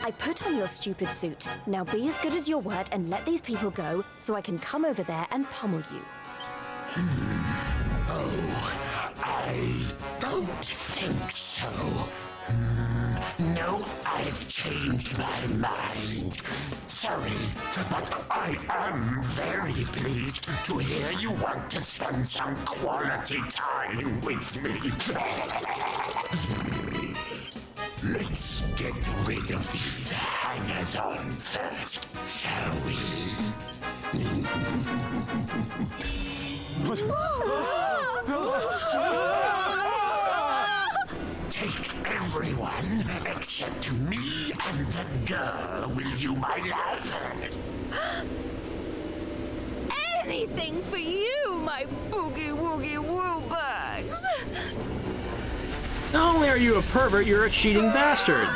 I put on your stupid suit. Now be as good as your word and let these people go so I can come over there and pummel you. Oh, I don't think so. No, I've changed my mind. Sorry, but I am very pleased to hear you want to spend some quality time with me. Let's get rid of these hangers-on first, shall we? Take everyone except me and the girl with you, my love. Anything for you, my boogie-woogie woobugs! Not only are you a pervert, you're a cheating bastard.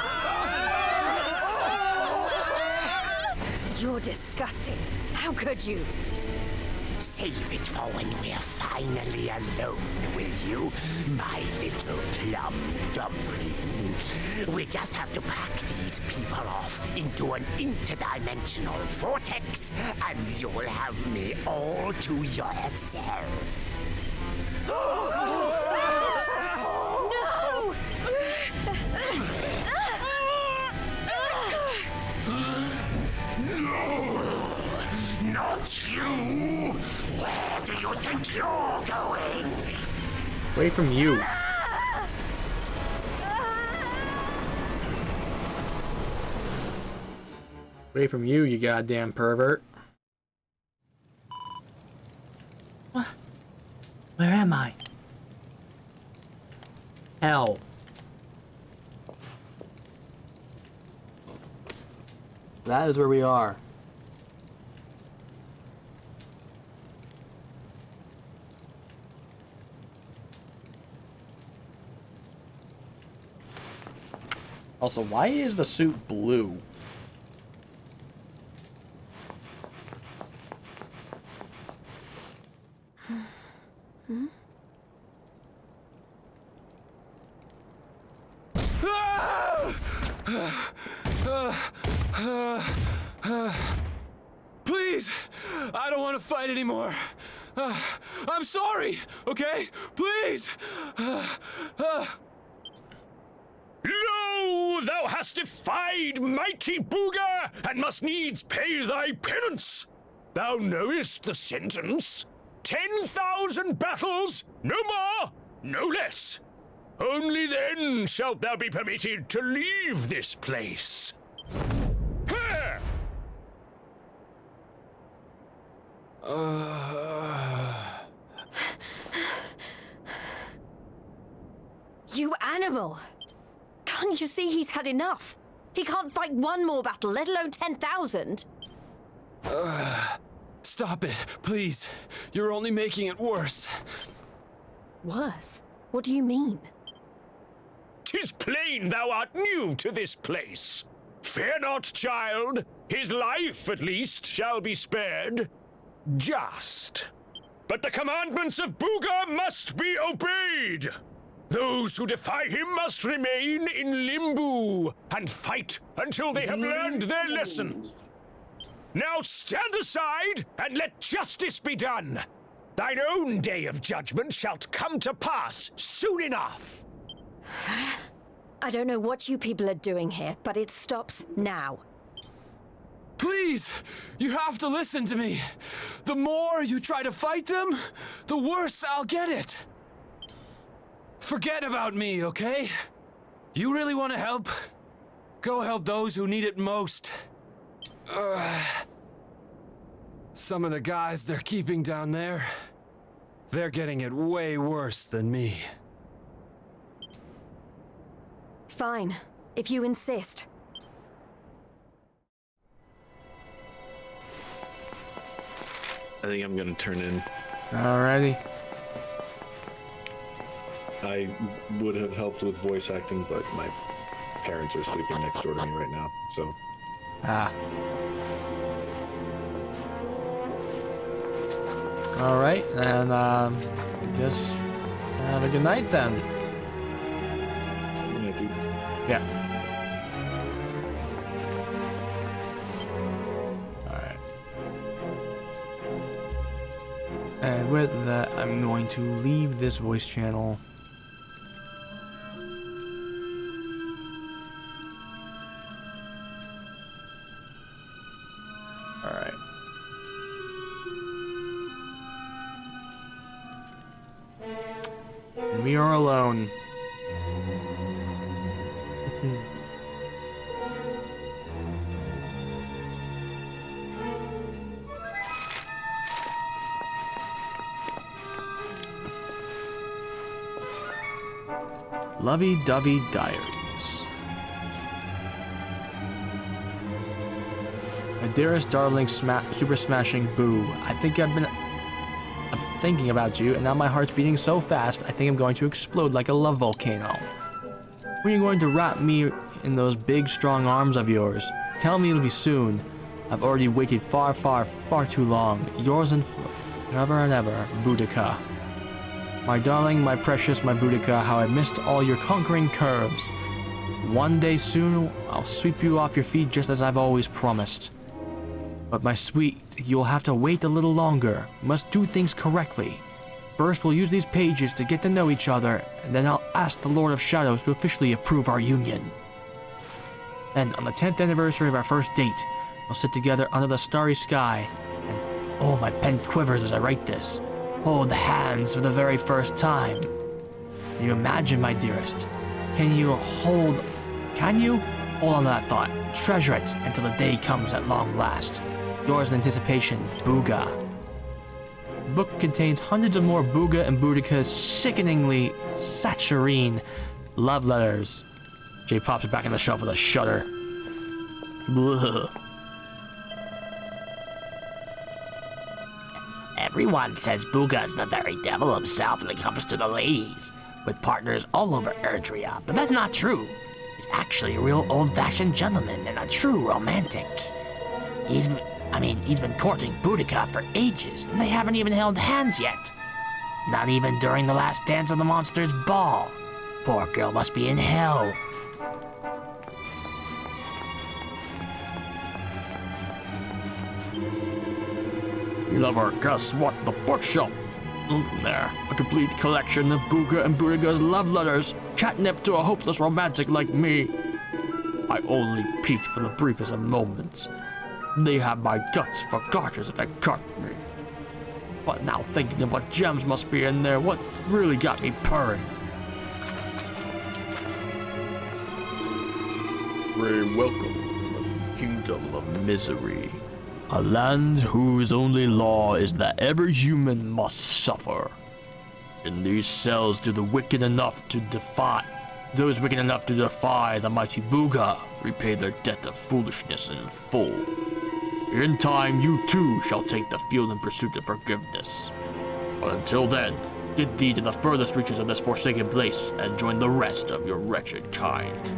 You're disgusting. How could you? Save it for when we're finally alone with you, my little plum dumpling. We just have to pack these people off into an interdimensional vortex, and you'll have me all to yourself. No! Not you! Where do you think you're going? Away from you. Away from you, you goddamn pervert. What? Where am I? Hell. That is where we are. Also, why is the suit blue? Please! I don't want to fight anymore. I'm sorry, okay? Please! Lo, thou hast defied mighty Booga, and must needs pay thy penance. Thou knowest the sentence. 10,000 battles, no more, no less. Only then shalt thou be permitted to leave this place. Ha! You animal! Can't you see he's had enough? He can't fight one more battle, let alone 10,000. Stop it, please. You're only making it worse. Worse? What do you mean? 'Tis plain thou art new to this place. Fear not, child. His life, at least, shall be spared. Just. But but the commandments of Booga must be obeyed. Those who defy him must remain in Limbo and fight until they have learned their lesson. Now stand aside and let justice be done. Thine own day of judgment shalt come to pass soon enough. I don't know what you people are doing here, but it stops now. Please, you have to listen to me. The more you try to fight them, the worse I'll get it. Forget about me, okay? You really want to help? Go help those who need it most. Some of the guys they're keeping down there, they're getting it way worse than me. Fine, if you insist. I think I'm gonna turn in. Alrighty. I would have helped with voice acting, but my parents are sleeping next door to me right now, so. Ah. Alright, and I guess have a good night then. Good night, dude. Yeah. Alright. And with that, I'm going to leave this voice channel. Alright. And we are alone. Lovey-dovey diaries. My dearest darling super smashing Boo, I think I'm thinking about you, and now my heart's beating so fast, I think I'm going to explode like a love volcano. When are you going to wrap me in those big, strong arms of yours? Tell me it'll be soon. I've already waited far, far, far too long. Yours and forever and ever, Boudica. My darling, my precious, my Boudica, how I missed all your conquering curves. One day soon, I'll sweep you off your feet just as I've always promised. But my sweet, you'll have to wait a little longer. We must do things correctly. First, we'll use these pages to get to know each other, and then I'll ask the Lord of Shadows to officially approve our union. Then, on the 10th anniversary of our first date, we'll sit together under the starry sky, and oh, my pen quivers as I write this. Hold hands for the very first time. Can you imagine, my dearest? Can you hold on to that thought? Treasure it until the day comes at long last. Yours in anticipation, Booga. The book contains hundreds of more Booga and Boudica's sickeningly saccharine love letters. Jay pops it back on the shelf with a shudder. Blech. Everyone says Booga's the very devil himself when it comes to the ladies, with partners all over Erdrea, but that's not true. He's actually a real old-fashioned gentleman and a true romantic. He's been courting Boudica for ages, and they haven't even held hands yet. Not even during the last dance of the monster's ball. Poor girl must be in hell. You love her, guess what? The bookshelf. There, a complete collection of Booga and Boudica's love letters, catnip to a hopeless romantic like me. I only peeked for the briefest of moments. They have my guts for garters if they cut me. But now thinking of what gems must be in there, what really got me purring. Very welcome to the kingdom of misery. A land whose only law is that every human must suffer. In these cells do those wicked enough to defy the mighty Booga repay their debt of foolishness in full. In time, you too shall take the field in pursuit of forgiveness. But until then, get thee to the furthest reaches of this forsaken place and join the rest of your wretched kind.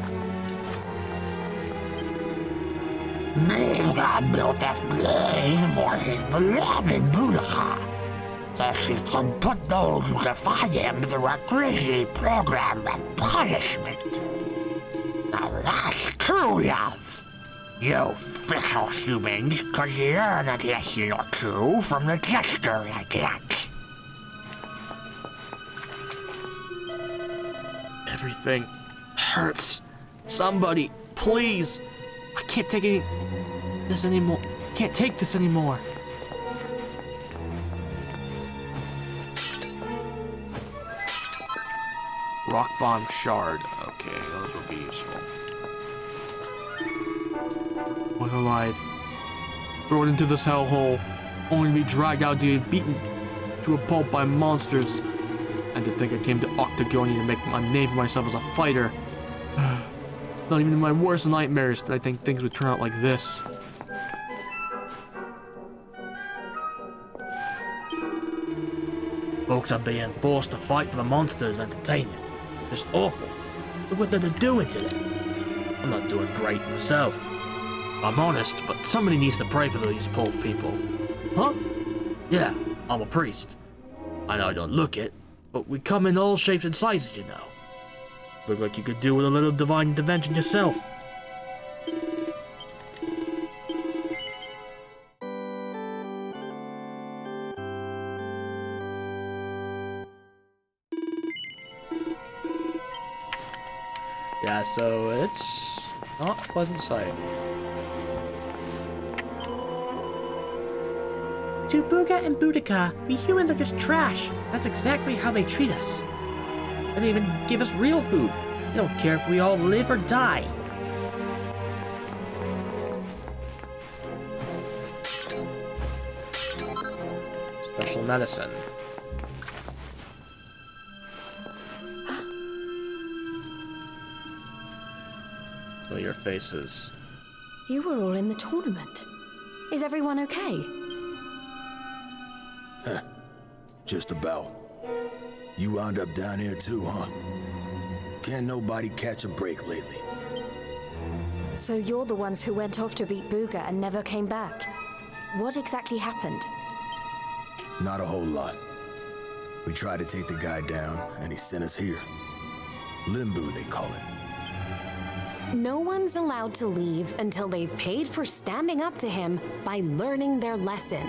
Booga built this place for his beloved Boudica. so she can put those who defy him through a grisly program of punishment. Now that's true love. You fickle humans could learn a lesson or two from a gesture like that. Everything hurts. Somebody, please. I can't take this anymore. Can't take this anymore. Rock bomb shard. Okay, those will be useful. What a life. Thrown into this hellhole, only to be dragged out to be beaten to a pulp by monsters. And to think I came to Octagonia to make a name for myself as a fighter. Not even in my worst nightmares did I think things would turn out like this. Folks are being forced to fight for the monsters' entertainment. Just awful. Look what they're doing to them. I'm not doing great myself. I'm honest, but somebody needs to pray for these poor people. Huh? Yeah, I'm a priest. I know I don't look it, but we come in all shapes and sizes, you know. Look like you could do with a little divine intervention yourself. Yeah, so it's not a pleasant sight. To Booga and Boudica, we humans are just trash. That's exactly how they treat us. They don't even give us real food. They don't care if we all live or die. Special medicine. Your faces. You were all in the tournament. Is everyone okay? Just about. You wound up down here too, huh? Can't nobody catch a break lately. So you're the ones who went off to beat Booga and never came back. What exactly happened? Not a whole lot. We tried to take the guy down, and he sent us here. Limbo, they call it. No one's allowed to leave until they've paid for standing up to him by learning their lesson.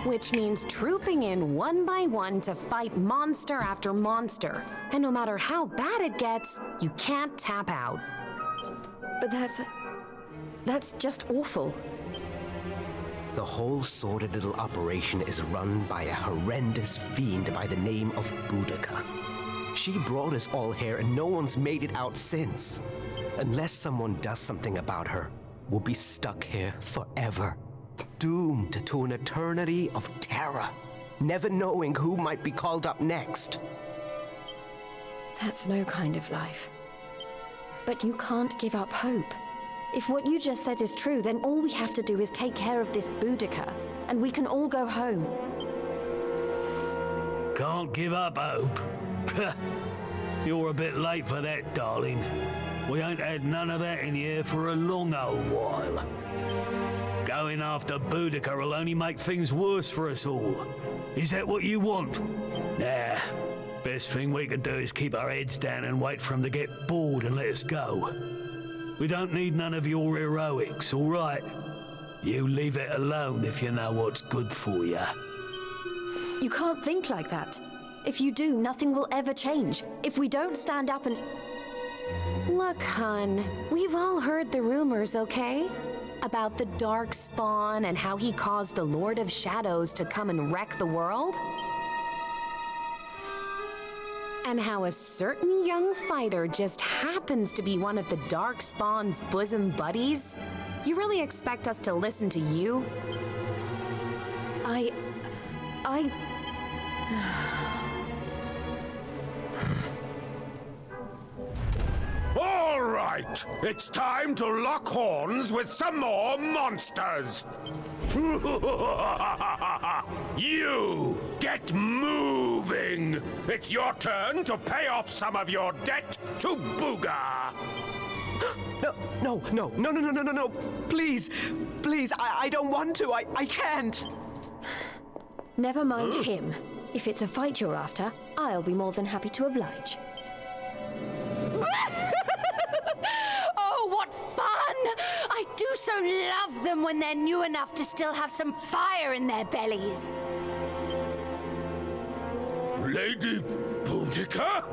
Which means trooping in one by one to fight monster after monster. And no matter how bad it gets, you can't tap out. But that's just awful. The whole sordid little operation is run by a horrendous fiend by the name of Boudica. She brought us all here and no one's made it out since. Unless someone does something about her, we'll be stuck here forever. Doomed to an eternity of terror, never knowing who might be called up next. That's no kind of life. But you can't give up hope. If what you just said is true, then all we have to do is take care of this Boudica, and we can all go home. Can't give up hope? You're a bit late for that, darling. We ain't had none of that in here for a long old while. Going after Boudica will only make things worse for us all. Is that what you want? Nah. Best thing we can do is keep our heads down and wait for him to get bored and let us go. We don't need none of your heroics, all right? You leave it alone if you know what's good for you. You can't think like that. If you do, nothing will ever change. If we don't stand up and... Look, hun, we've all heard the rumors, okay? About the Dark Spawn and how he caused the Lord of Shadows to come and wreck the world? And how a certain young fighter just happens to be one of the Dark Spawn's bosom buddies? You really expect us to listen to you? I... All right, it's time to lock horns with some more monsters. You get moving. It's your turn to pay off some of your debt to Booga. No. Please, I don't want to. I can't. Never mind him. If it's a fight you're after, I'll be more than happy to oblige. Oh, what fun! I do so love them when they're new enough to still have some fire in their bellies. Lady Boudica?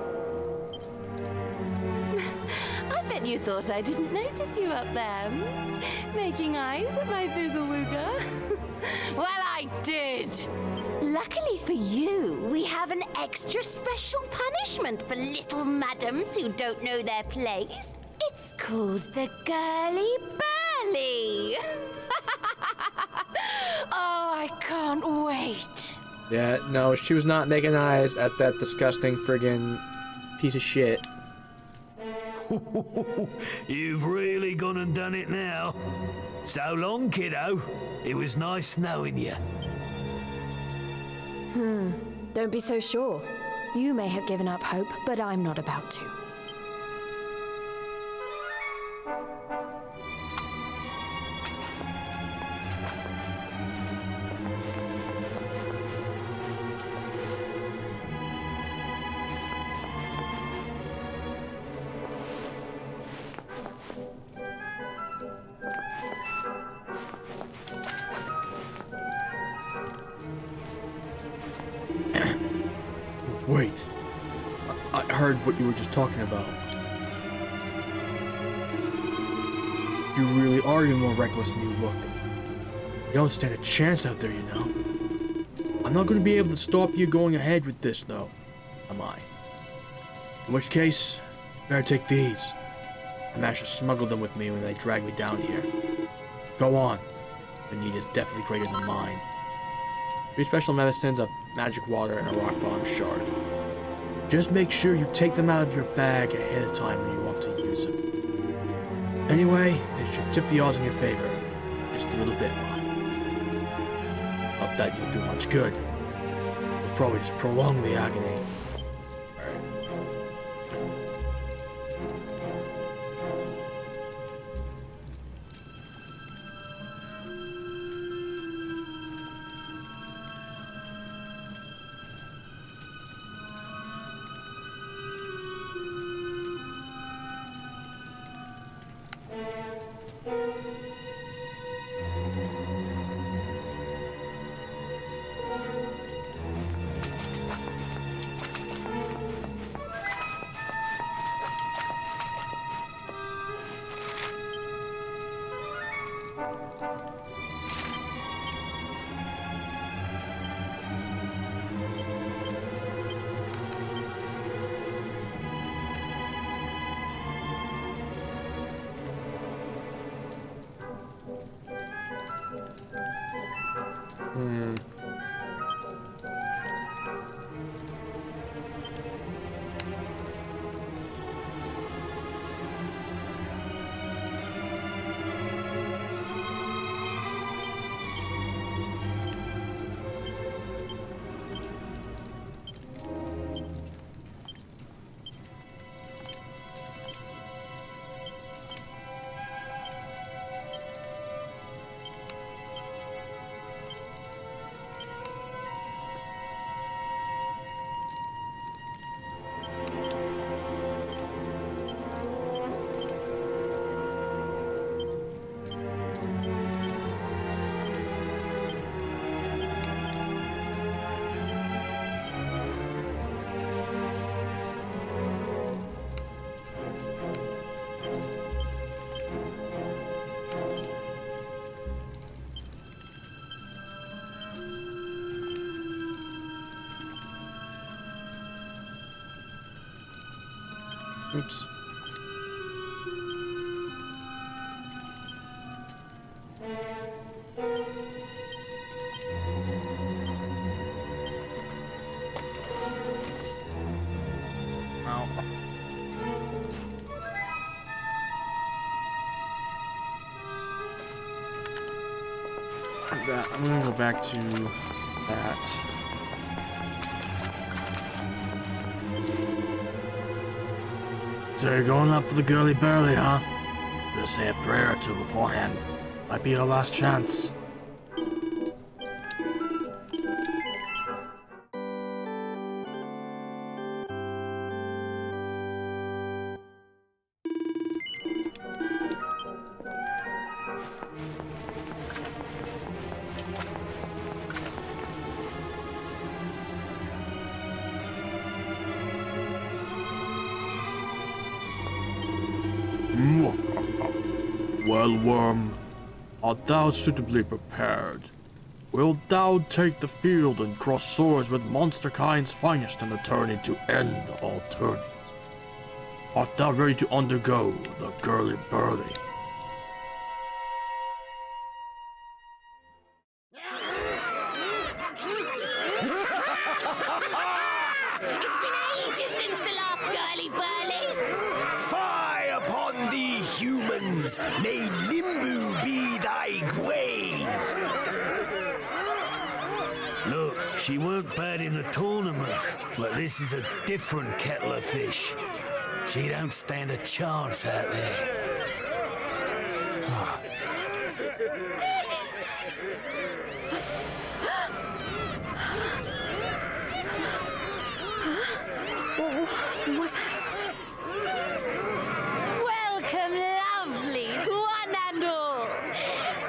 I bet you thought I didn't notice you up there. Making eyes at my booga wooga. Well, I did. Luckily for you, we have an extra special punishment for little madams who don't know their place. It's called the Girly Burly. Oh, I can't wait. Yeah, no, she was not making eyes at that disgusting friggin' piece of shit. You've really gone and done it now. So long, kiddo. It was nice knowing you. Don't be so sure. You may have given up hope, but I'm not about to. Wait. I heard what you were just talking about. You really are even more reckless than you look. You don't stand a chance out there, you know. I'm not going to be able to stop you going ahead with this, though, am I? In which case, better take these. I managed to smuggle them with me when they dragged me down here. Go on. The need is definitely greater than mine. 3 special medicines of magic water and a rock bottom shard. Just make sure you take them out of your bag ahead of time when you want to use them. Anyway, it should tip the odds in your favor. Just a little bit more. Not that you'll do much good. You'll probably just prolong the agony. Oops. I'm gonna go back to that. So you're going up for the girly burly, huh? Gonna say a prayer or two beforehand. Might be your last chance. Well, worm, art thou suitably prepared? Wilt thou take the field and cross swords with monsterkind's finest in the tourney to end all tourneys? Art thou ready to undergo the girly-burly? It's been ages since the last girly-burly. Fie upon thee, humans! May Limbo be thy grave! Look, she weren't bad in the tournament, but this is a different kettle of fish. She don't stand a chance out there. What's Welcome, lovelies, one and all.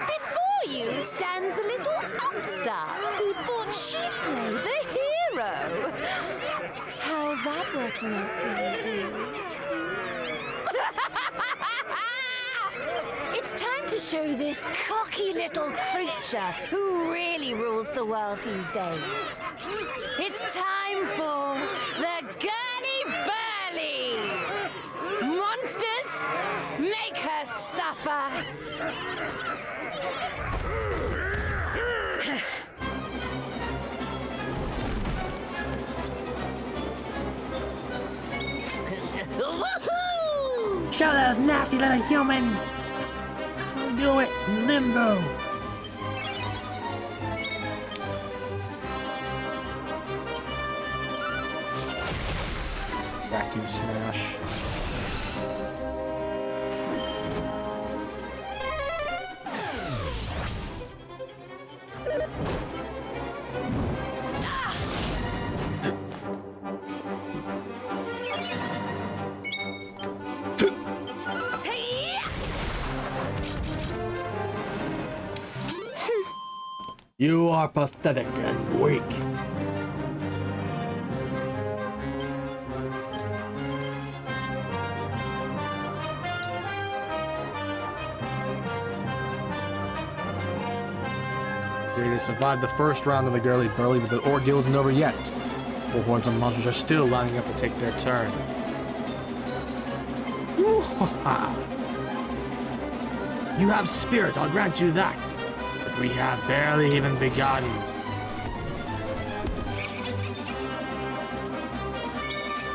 Before you stands a little upstart who thought she'd play the hero. How's that working out for you, dear? It's time to show this cocky little creature who really rules the world these days. It's time for the girly-burly! Monsters, make her suffer! Woohoo! Show those nasty little humans! Do it, Limbo! Vacuum smash. You are pathetic and weak. They survived the first round of the girly-burly, but the ordeal isn't over yet. Four horns of monsters are still lining up to take their turn. Woo-ha-ha. You have spirit, I'll grant you that. But we have barely even begun.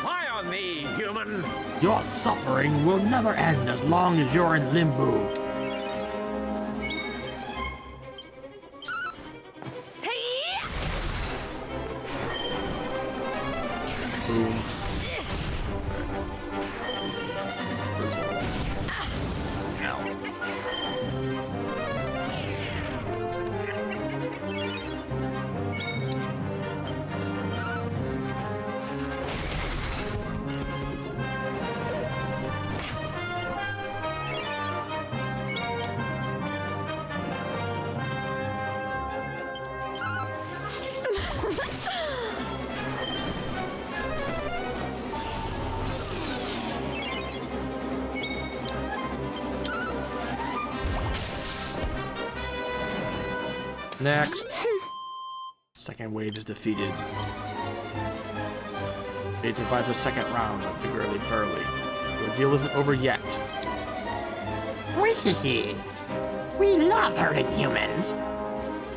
Fie on thee, human! Your suffering will never end as long as you're in limbo. Boom. Next. Second wave is defeated. Fate survives the second round of the girly-burly. The ordeal isn't over yet. We love hurting humans.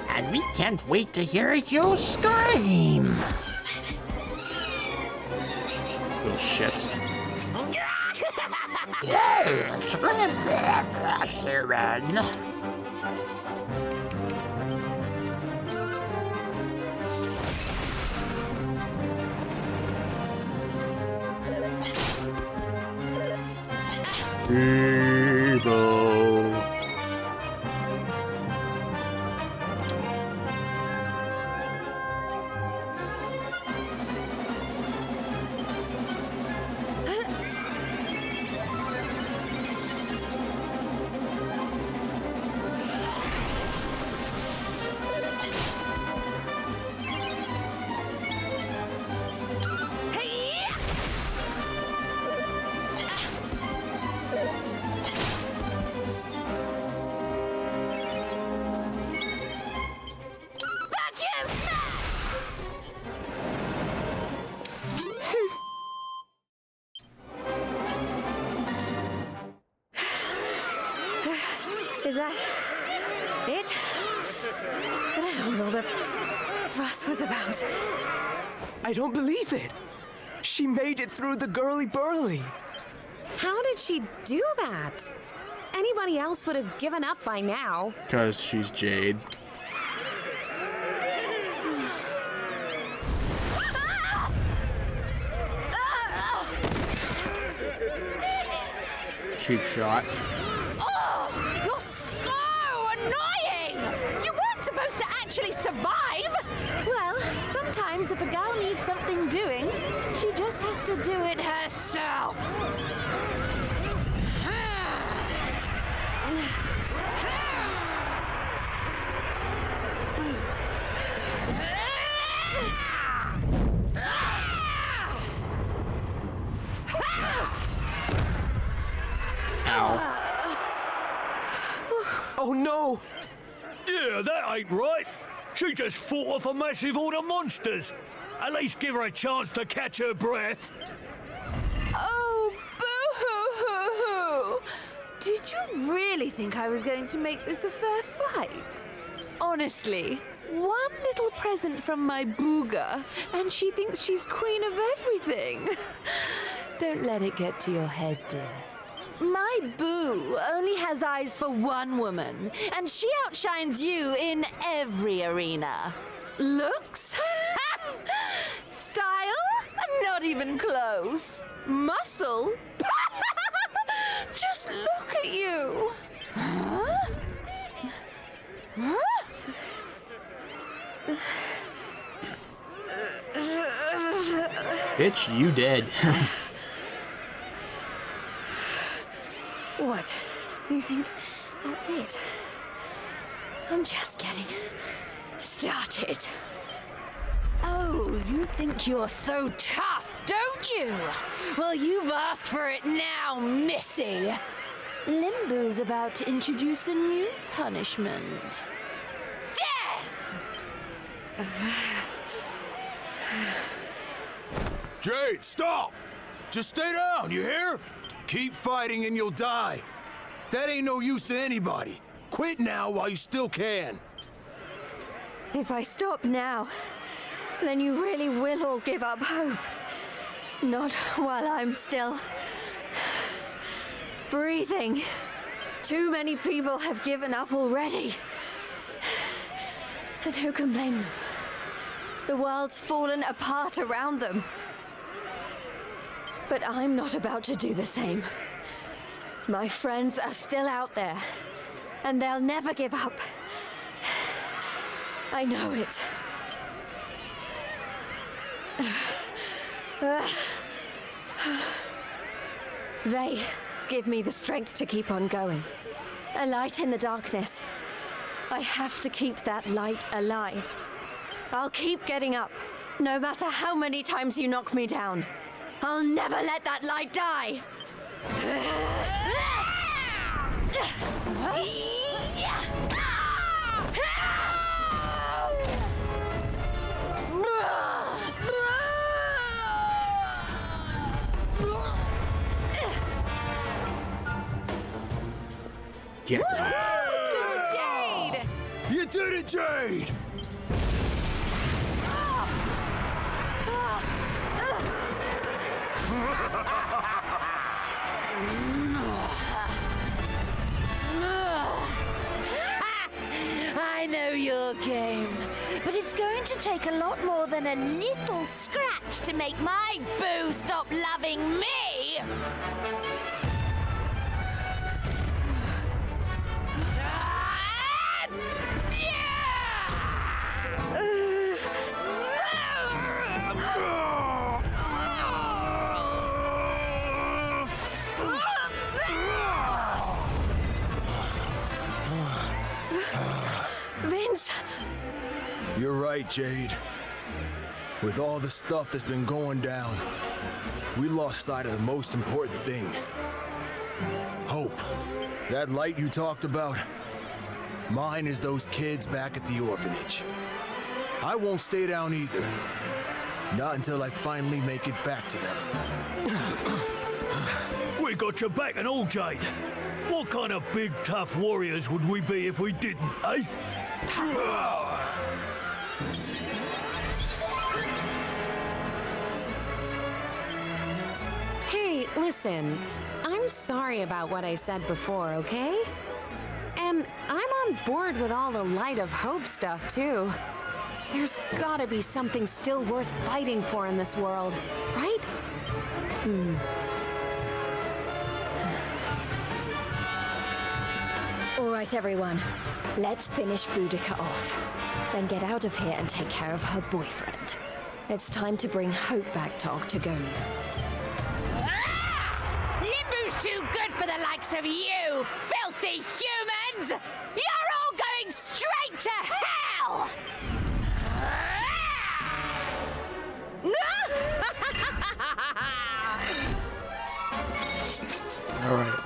And we can't wait to hear you scream. Little shit. Scream after human. Evil. that it? I don't know what all the fuss was about. I don't believe it. She made it through the girly burly. How did she do that? Anybody else would have given up by now. Because she's Jade. Cheap shot. Oh, you're so annoying! You weren't supposed to actually survive! Well, sometimes if a gal needs something doing, she just has to do it herself. Oh no! Yeah, that ain't right. She just fought off a massive horde of monsters. At least give her a chance to catch her breath. Oh, boo-hoo-hoo-hoo! Did you really think I was going to make this a fair fight? Honestly, one little present from my booga, and she thinks she's queen of everything. Don't let it get to your head, dear. My boo only has eyes for one woman, and she outshines you in every arena. Looks? Style? Not even close. Muscle? Just look at you. Huh? Huh? Bitch, you dead. What? You think that's it? I'm just getting started. Oh, you think you're so tough, don't you? Well, you've asked for it now, Missy. Limbo's about to introduce a new punishment. Death! Jade, stop! Just stay down, you hear? Keep fighting and you'll die. That ain't no use to anybody. Quit now while you still can. If I stop now, then you really will all give up hope. Not while I'm still breathing. Too many people have given up already. And who can blame them? The world's fallen apart around them. But I'm not about to do the same. My friends are still out there, and they'll never give up. I know it. They give me the strength to keep on going. A light in the darkness. I have to keep that light alive. I'll keep getting up, no matter how many times you knock me down. I'll never let that light die! Get Jade! You did it, Jade! I know your game, but it's going to take a lot more than a little scratch to make my boo stop loving me! Vince! You're right, Jade. With all the stuff that's been going down, we lost sight of the most important thing. Hope. That light you talked about, mine is those kids back at the orphanage. I won't stay down either. Not until I finally make it back to them. We got your back and all, Jade. What kind of big, tough warriors would we be if we didn't, eh? Hey, listen. I'm sorry about what I said before, okay? And I'm on board with all the Light of Hope stuff, too. There's gotta be something still worth fighting for in this world, right? All right, everyone. Let's finish Boudica off. Then get out of here and take care of her boyfriend. It's time to bring hope back to Octagonia. Limbu's too good for the likes of you, filthy humans! You're all going straight to hell! All right.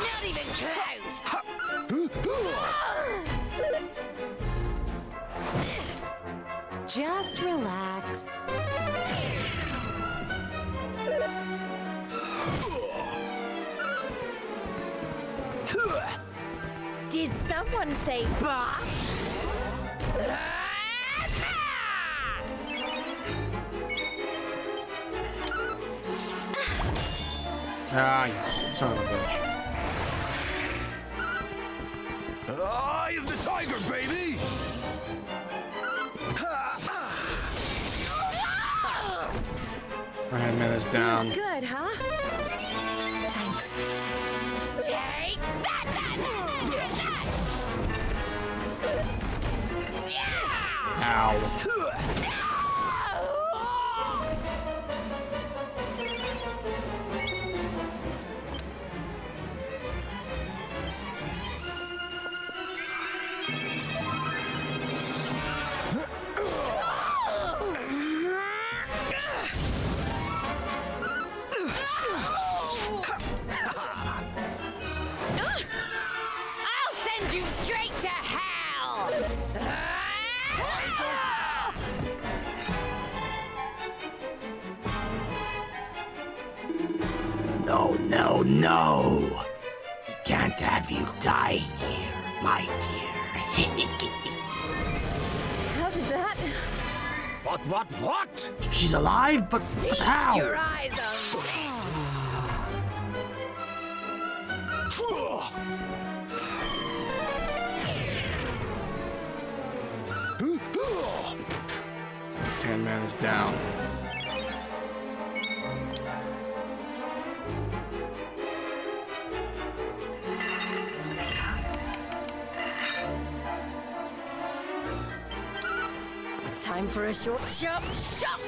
Not even close! Just relax. Did someone say bah? Ah, you son of a bitch. Eye of the tiger, baby! My headman is down. Feels good, huh? Thanks. Take that! Ow. I'll send you straight to hell! No, no, no! Can't have you dying here, my dear. How did that? What? She's alive, but Feast how? your eyes on me! 10 man is down. Time for a short, sharp shock!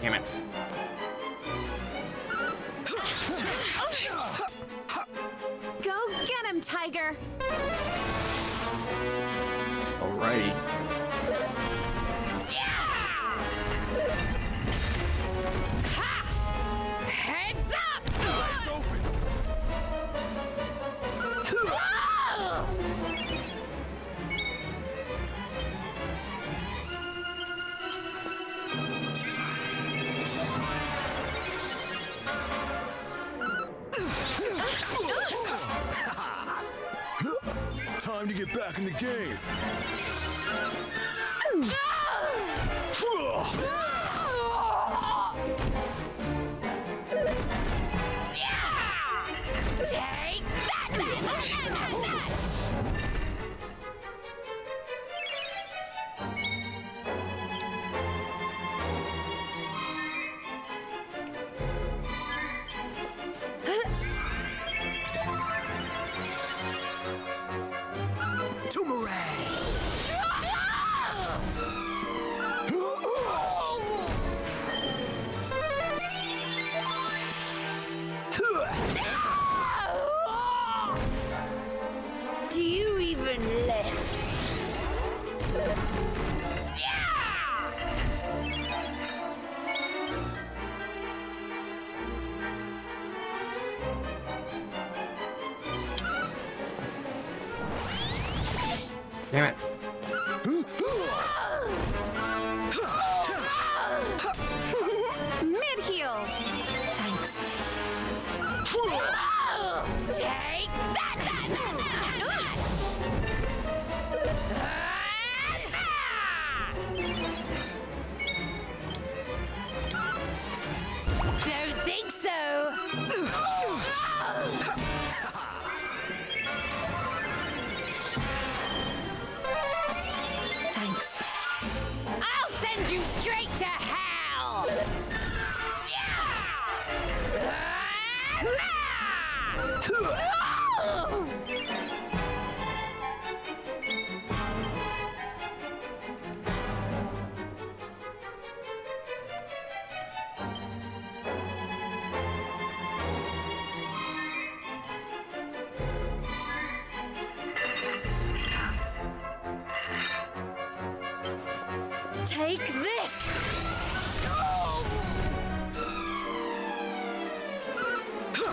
Damn it. Go get him, Tiger! Alrighty. Heads up! Eyes open! Time to get back in the game. Take that! straight to hell! Take this!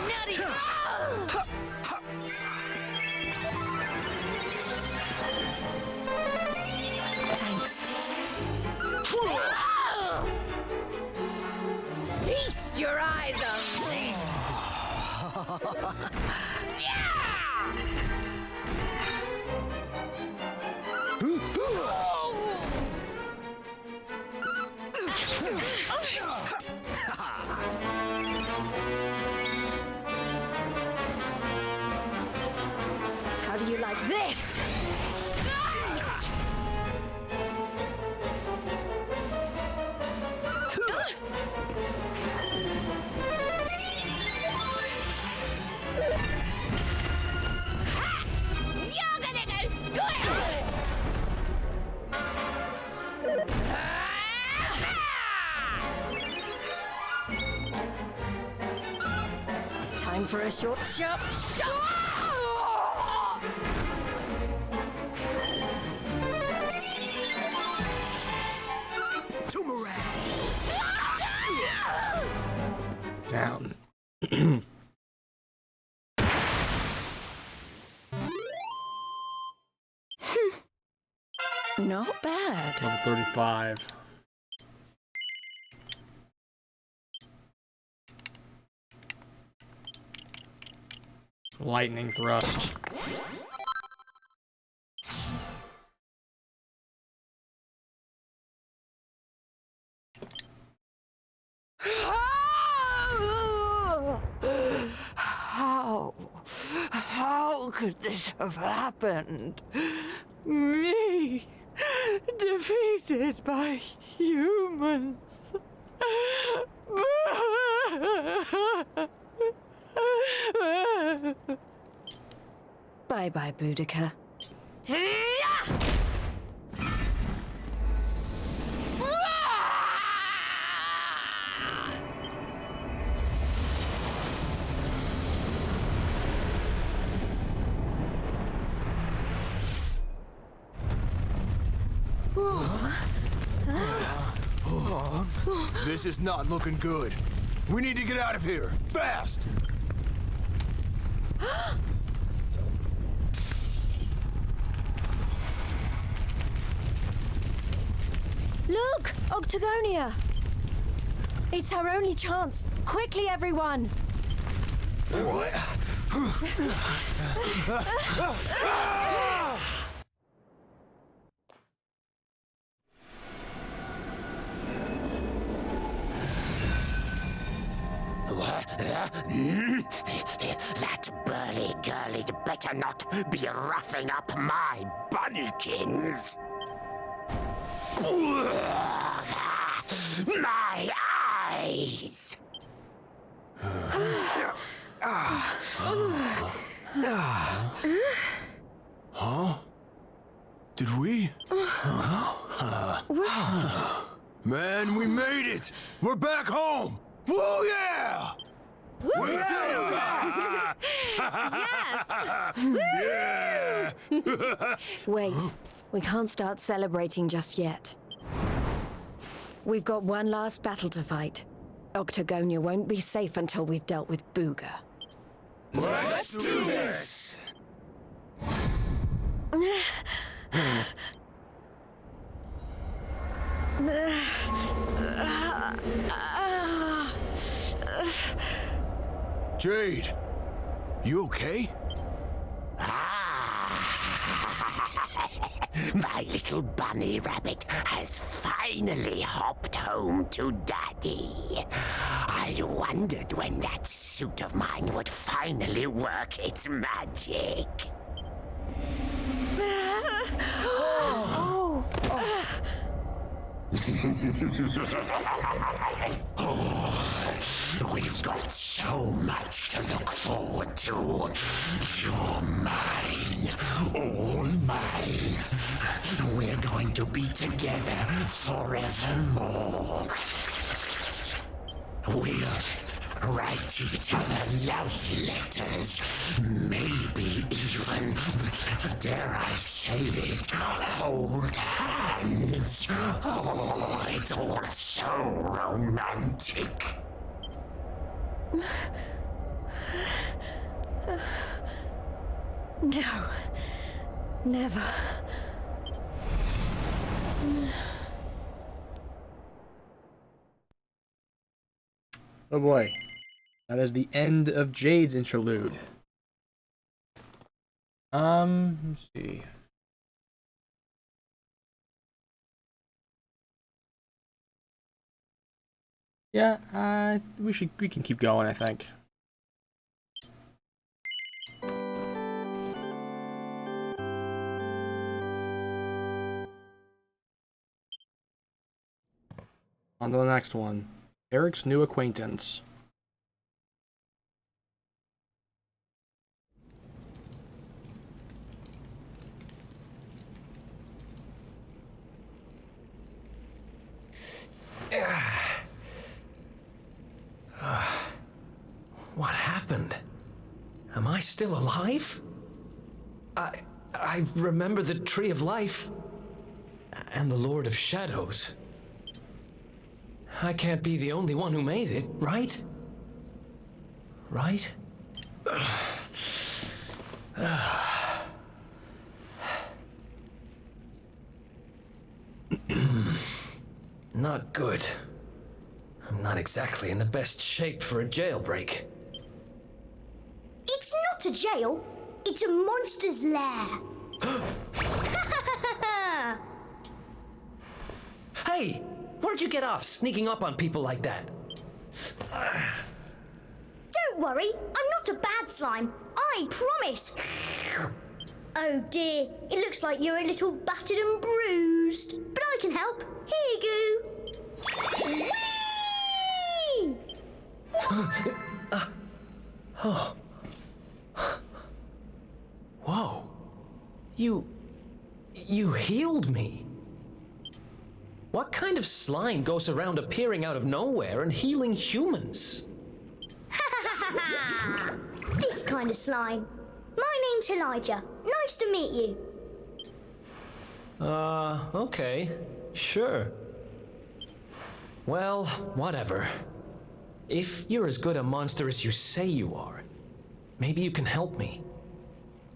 Nutty! Thanks. Feast your eyes on me! How do you like this? You're gonna go square! Time for a short shot. Down. Not bad. Level 35. Lightning thrust. How could this have happened? Me, defeated by humans. Bye-bye, Boudica. This is not looking good. We need to get out of here, fast! Look! Octagonia! It's our only chance. Quickly, everyone! What? That burly girl better not be roughing up my bunnykins. My eyes! Huh? Did we? Man, we made it! We're back home! Woo, yeah! We did it, guys! Yes! Yeah! Wait, we can't start celebrating just yet. We've got one last battle to fight. Octagonia won't be safe until we've dealt with Booga. Let's do this! Jade, you okay? My little bunny rabbit has finally hopped home to Daddy. I wondered when that suit of mine would finally work its magic. We've got so much to look forward to. You're mine, all mine. We're going to be together forevermore. We'll write each other love letters, maybe even, dare I say it, hold hands. Oh, it's all so romantic. No. Never. Oh boy. That is the end of Jade's interlude. Let's see. Yeah, we can keep going, I think. On to the next one. Eric's new acquaintance. What happened? Am I still alive? I remember the Tree of Life and the Lord of Shadows. I can't be the only one who made it, right? Right? Not good. I'm not exactly in the best shape for a jailbreak. It's not a jail. It's a monster's lair. Hey! Where'd you get off sneaking up on people like that? Don't worry, I'm not a bad slime. I promise. Oh dear, it looks like you're a little battered and bruised. But I can help. Here you go. Whee! Oh. Whoa. You healed me. What kind of slime goes around appearing out of nowhere and healing humans? This kind of slime. My name's Elijah. Nice to meet you. Okay. Sure. Well, whatever. If you're as good a monster as you say you are, maybe you can help me.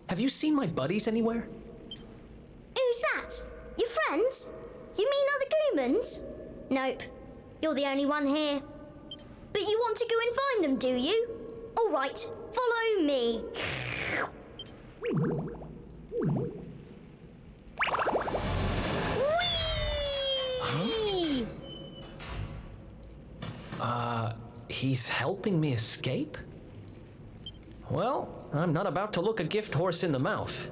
Have you seen my buddies anywhere? Who's that? Your friends? You mean other Gloomans? Nope. You're the only one here. But you want to go and find them, do you? All right, follow me. Whee! He's helping me escape? Well, I'm not about to look a gift horse in the mouth.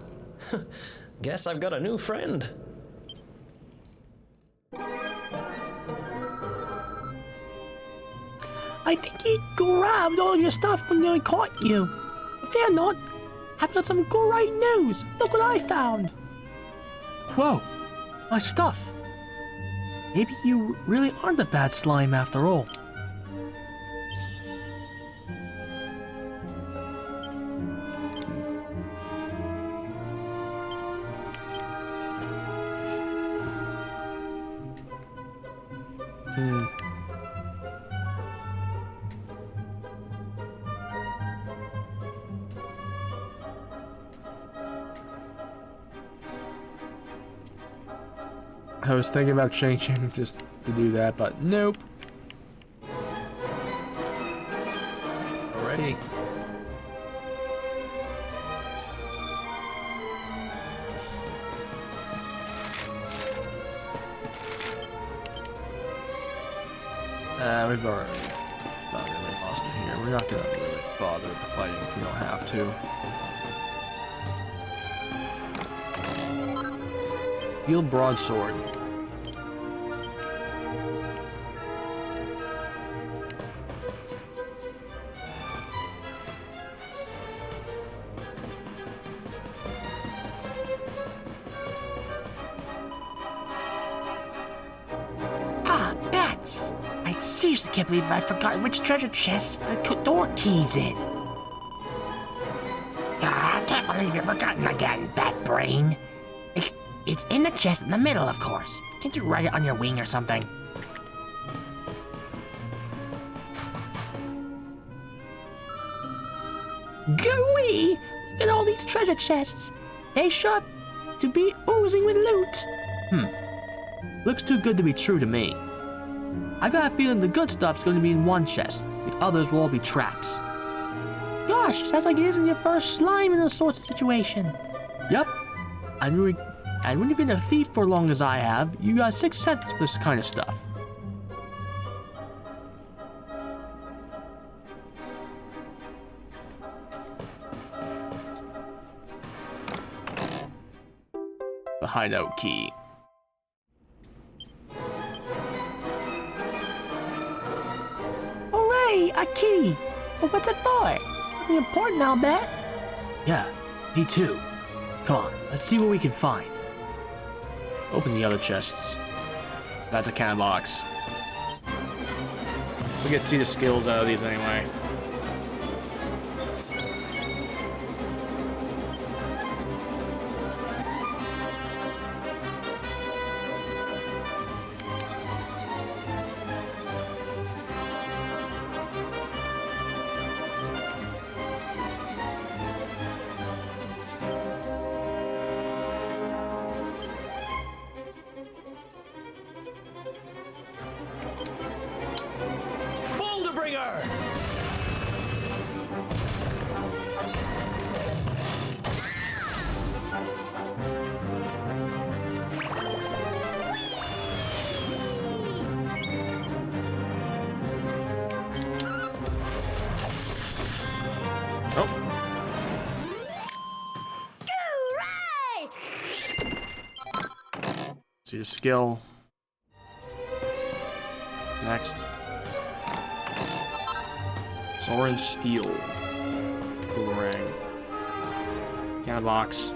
Guess I've got a new friend. I think he grabbed all your stuff when they caught you. Fear not. I've got some great news. Look what I found. Whoa, my stuff. Maybe you really aren't a bad slime after all. I was thinking about changing just to do that, but nope. Already. We've already not really lost it here. We're not gonna really bother with the fighting if we don't have to. Field broadsword. I seriously can't believe I've forgotten which treasure chest the door key's in. I can't believe you've forgotten again, bat brain. It's in the chest in the middle, of course. Can't you write it on your wing or something? Gooey! Look at all these treasure chests. They sure to be oozing with loot. Looks too good to be true to me. I got a feeling the good stuff's going to be in one chest. The others will all be traps. Gosh, sounds like it isn't your first slime in this sort of situation. Yep. And when you've been a thief for as long as I have, you got 6 cents for this kind of stuff. The hideout key. Hooray, a key! But what's it for? Something important, I'll bet. Yeah, me too. Come on, let's see what we can find. Open the other chests. That's a can box. We get to see the skills out of these anyway. See the skill. Next. Orange steel. Boomerang. Can box.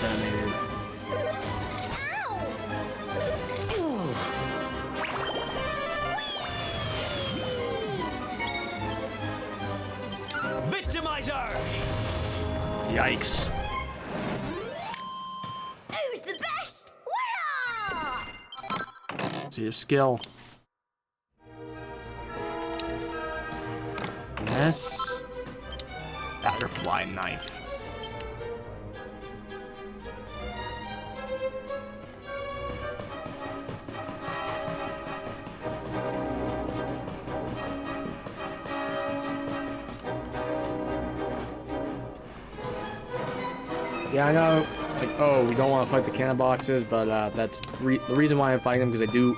Detonated. Victimizer! Yikes. Who's the best? Winner! See your skill. Yes. Butterfly knife. Yeah, I know, like, oh, we don't want to fight the cannon boxes, but that's the reason why I'm fighting them, because I do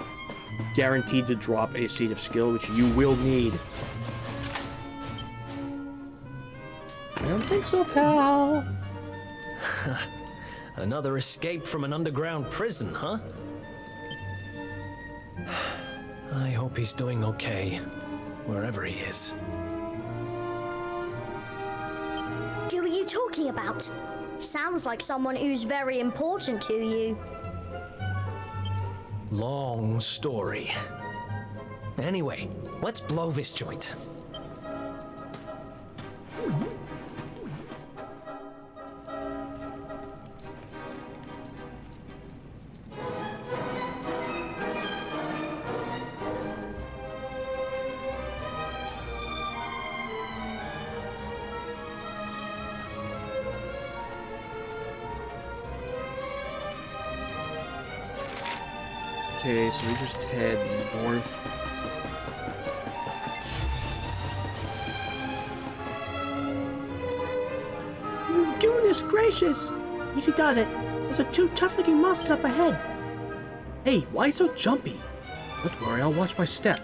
guaranteed to drop a seed of skill, which you will need. I don't think so, pal. Another escape from an underground prison, huh? I hope he's doing okay, wherever he is. Who are you talking about? Sounds like someone who's very important to you. Long story. Anyway, let's blow this joint. Okay, so we just head north. Goodness gracious! Easy does it. There's a 2 tough-looking monsters up ahead. Hey, why so jumpy? Don't worry, I'll watch my step.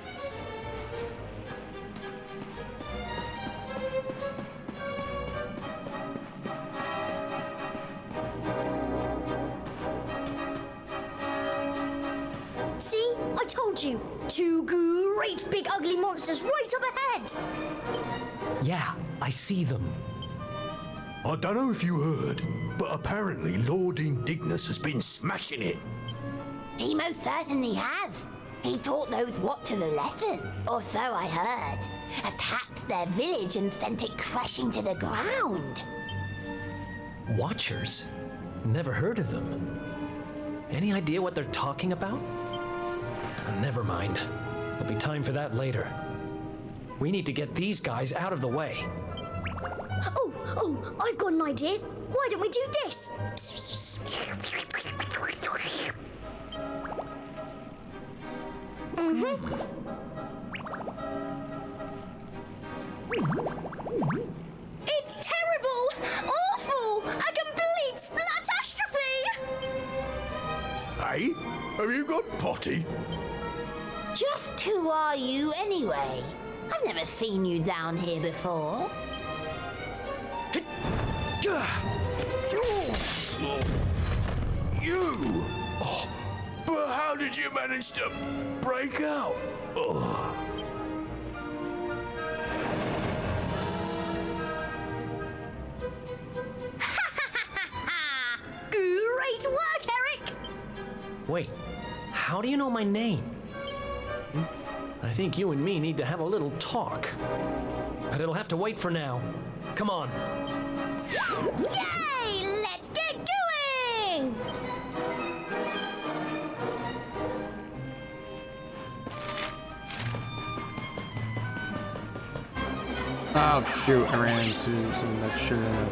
See? I told told you. Two great big ugly monsters right up ahead. Yeah, I see them. I don't know if you heard, but apparently Lord Indignus has been smashing it. He most certainly has. He taught those Watchers a lesson, or so I heard. Attacked their village and sent it crashing to the ground. Watchers? Never heard of them. Any idea what they're talking about? Never mind. There'll be time for that later. We need to get these guys out of the way. Oh, I've got an idea. Why don't we do this? It's terrible! Awful! A complete splatastrophe! Hey, have you got potty? Just who are you anyway? I've never seen you down here before. You! Oh, but how did you manage to break out? Oh. Great work, Eric! Wait, how do you know my name? I think you and me need to have a little talk. But it'll have to wait for now. Come on. Yay! Let's get going! Oh shoot, I ran into something that should have.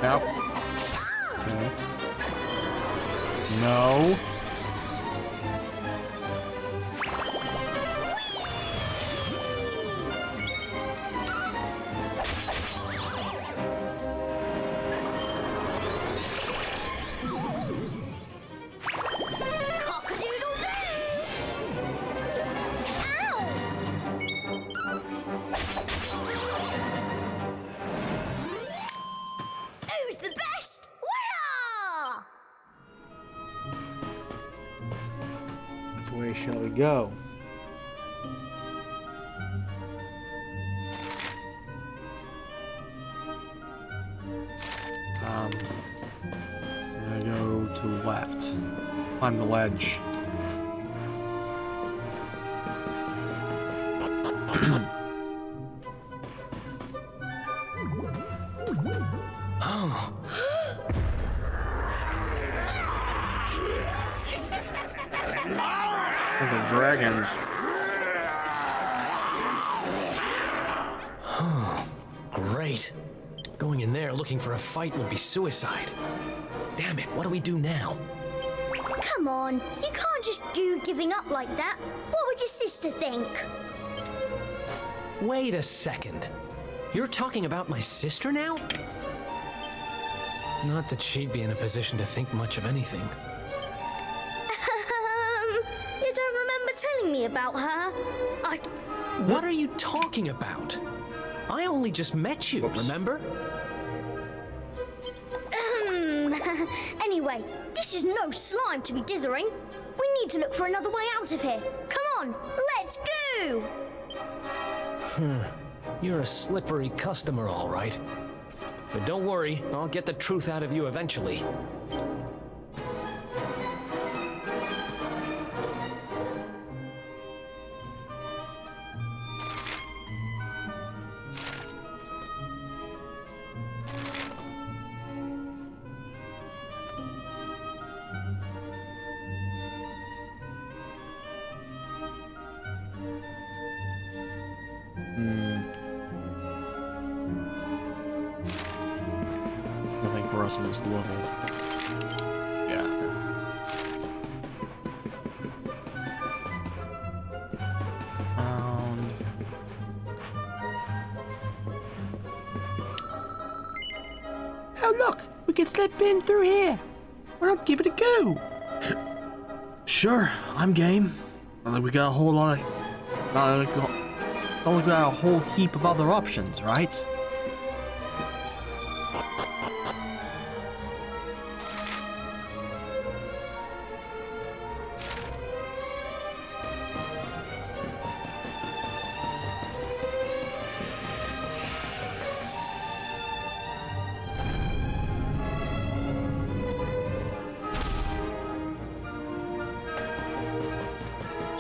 Nope. Okay. No. Who's the best? Winner! Which way shall we go? I'm gonna go to the left. Climb the ledge. Oh. The dragons. Great. Going in there looking for a fight would be suicide. Damn it, what do we do now? Come on, you can't just do giving up like that. What would your sister think? Wait a second. You're talking about my sister now? Not that she'd be in a position to think much of anything. You don't remember telling me about her? What are you talking about? I only just met you, remember? Anyway, this is no slime to be dithering. We need to look for another way out of here. Come on, let's go! You're a slippery customer, all right. But don't worry, I'll get the truth out of you eventually. Nothing for us in this level. Yeah. Abound. Oh look, we can slip in through here. Why not give it a go? Sure, I'm game. We got a whole lot of. We got a whole heap of other options, right?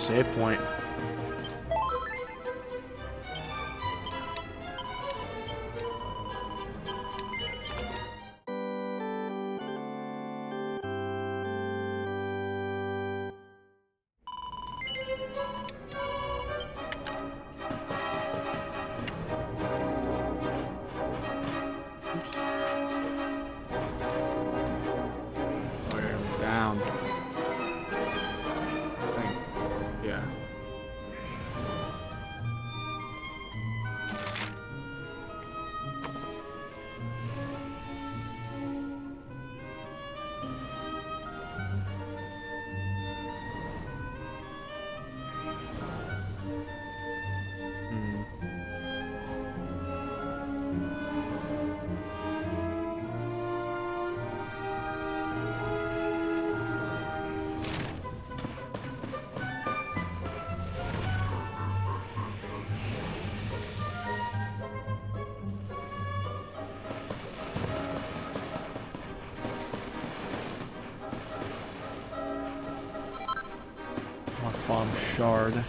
save point. Down. Yeah. Bomb shard.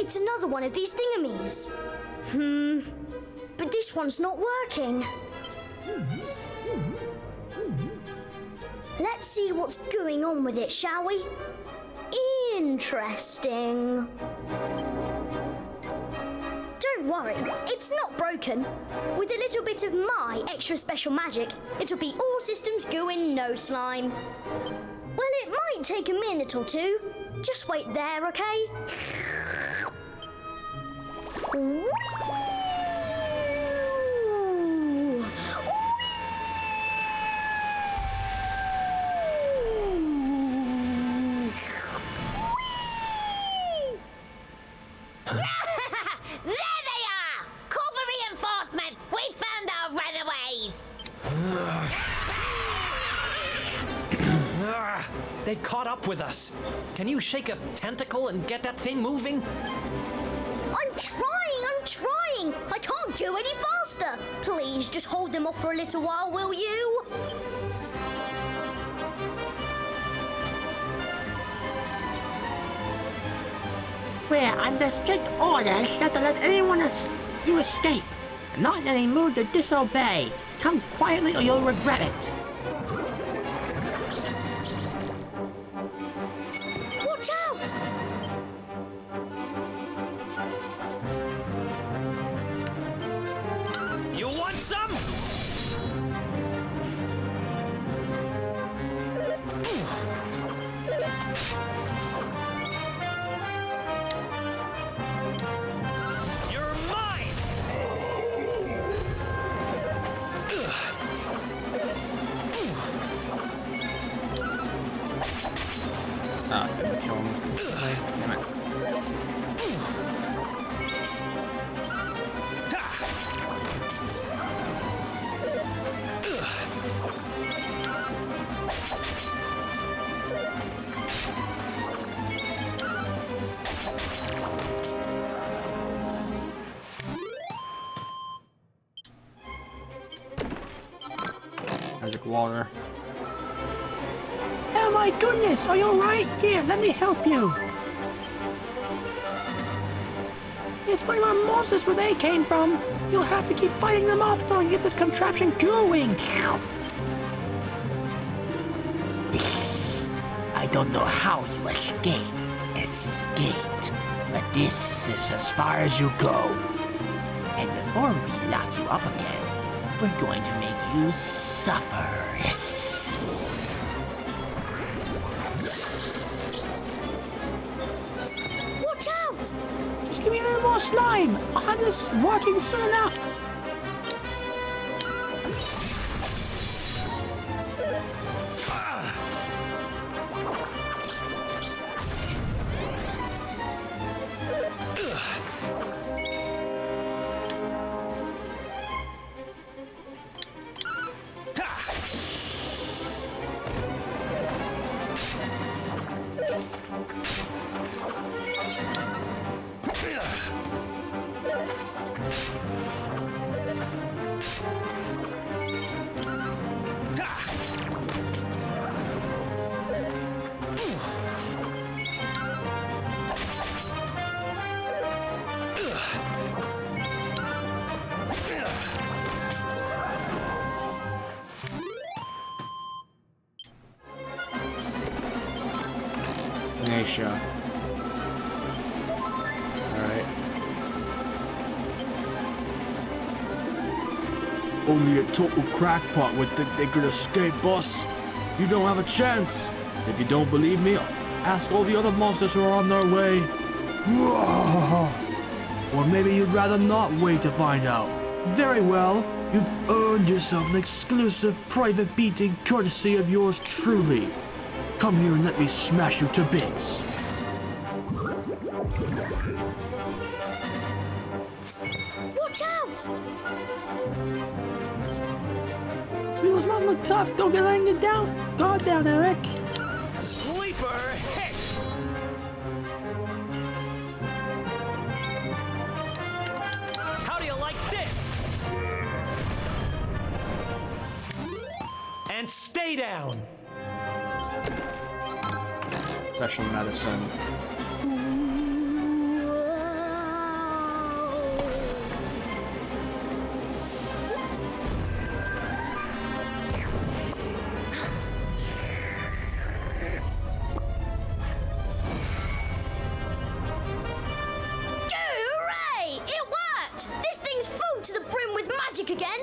It's another one of these thingamies. But this one's not working. Let's see what's going on with it, shall we? Interesting. Don't worry, it's not broken. With a little bit of my extra special magic, it'll be all systems go in no slime. Well, it might take a minute or two. Just wait there, okay? Ooh. There they are! Call for reinforcements! We found our runaways! They've caught up with us. Can you shake a tentacle and get that thing moving? I'm trying! I can't go any faster! Please, just hold them off for a little while, will you? We're under strict orders not to let anyone you escape. Not in any mood to disobey. Come quietly or you'll regret it. Watch out! You want some? Magic water. Oh my goodness, are you alright? Here, let me help you. It's one of our monsters where they came from. You'll have to keep fighting them off so I can get this contraption going. I don't know how you escaped, but this is as far as you go. And before we lock you up again, we're going to make you suffer. Watch out! Just give me a little more slime. I'll have this working soon enough. Nasha. Alright. Only a total crackpot would think they could escape, boss. You don't have a chance. If you don't believe me, ask all the other monsters who are on their way. Or maybe you'd rather not wait to find out. Very well. You've earned yourself an exclusive private beating courtesy of yours truly. Come here and let me smash you to bits. Watch out! Wheels not look tough. Don't get letting it down. Guard down, Eric. Sleeper hit! How do you like this? And stay down. Special medicine. Hooray! It worked! This thing's full to the brim with magic again.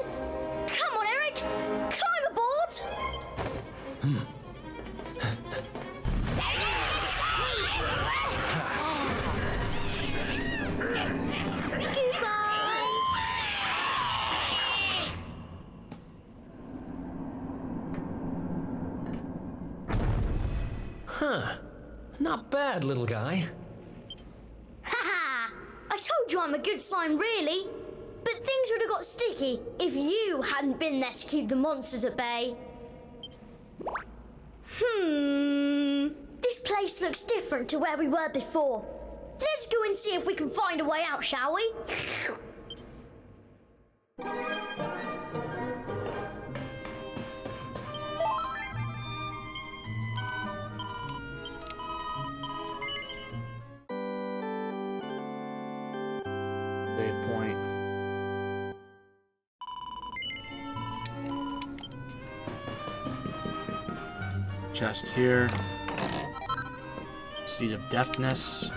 Come on, Eric. Climb aboard. Huh. Not bad, little guy. Haha! I told you I'm a good slime, really. But things would have got sticky if you hadn't been there to keep the monsters at bay. This place looks different to where we were before. Let's go and see if we can find a way out, shall we? Save point. Chest here. Seed of Deafness.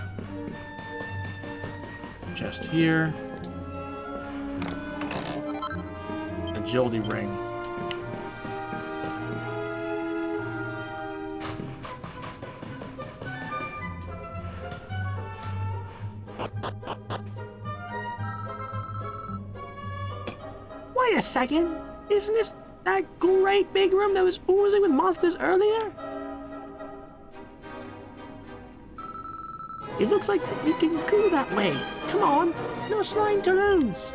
Chest here. Agility ring. Wait a second. Isn't this that great big room that was oozing with monsters earlier? It looks like you can go that way. Come on. No slime to lose.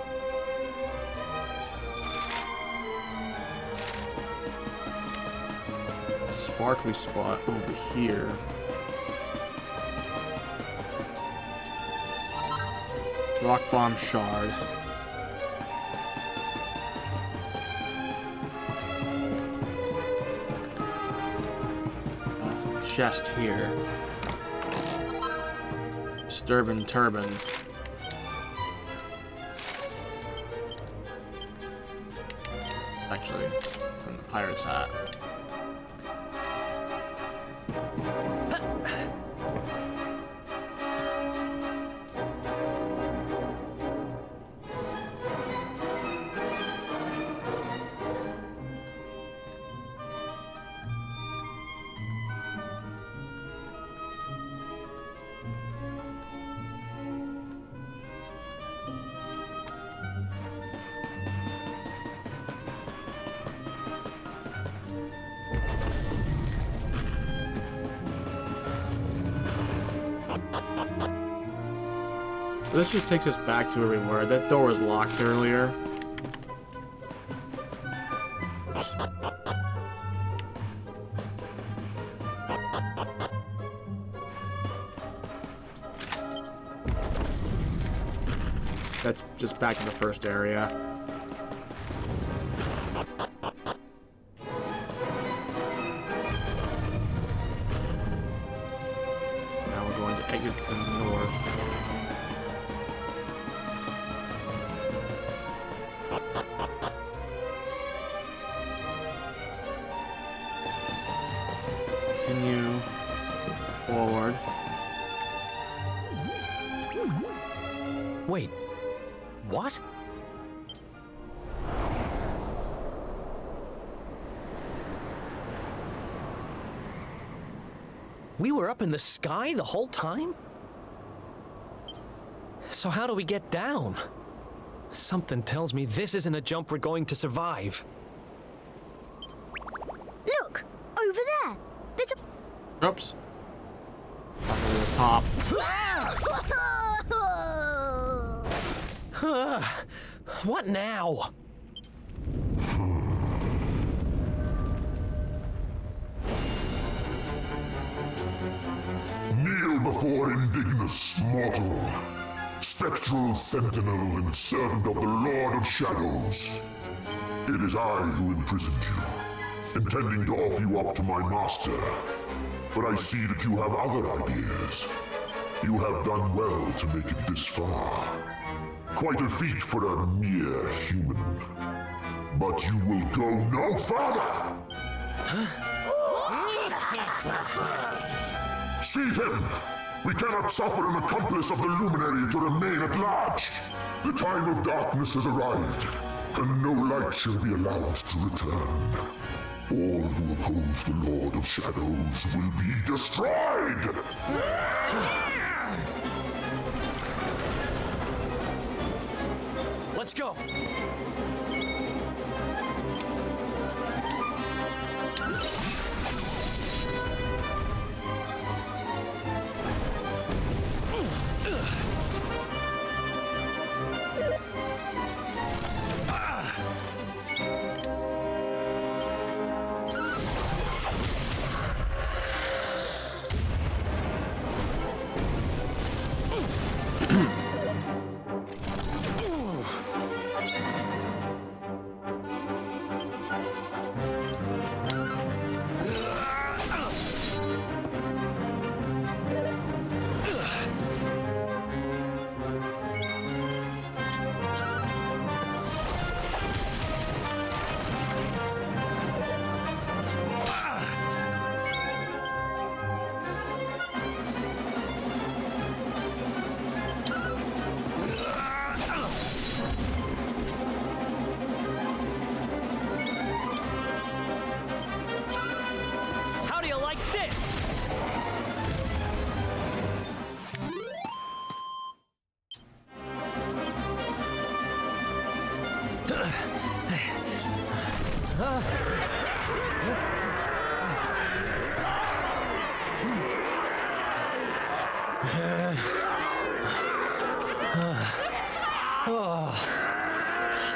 Sparkly spot over here. Rock bomb shard. chest here. Disturbing turban. Actually, from the pirate's hat. This just takes us back to where we were. That door was locked earlier. That's just back to the first area. Now we're going to exit to the north. Continue forward. Wait, what? We were up in the sky the whole time? So how do we get down? Something tells me this isn't a jump we're going to survive. Look! Over there! There's a... Oops. Up to the top. What now? Kneel before indignous mortal, spectral sentinel and servant of the Lord of Shadows. It is I who imprisoned you, intending to offer you up to my master. But I see that you have other ideas. You have done well to make it this far. Quite a feat for a mere human. But you will go no further! Seize him! We cannot suffer an accomplice of the Luminary to remain at large! The time of darkness has arrived, and no light shall be allowed to return. All who oppose the Lord of Shadows will be destroyed! Let's go!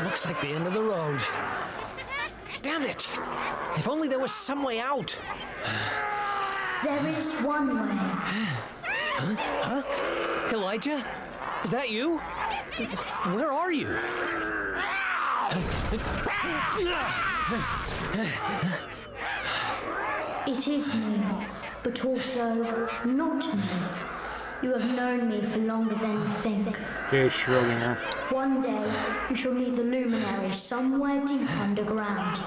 Looks like the end of the road. Damn it! If only there was some way out. There is one way. Huh? Elijah? Is that you? Where are you? It is me. but also not me. You have known me for longer than you think. Okay, surely now. One day, you shall meet the luminary somewhere deep underground.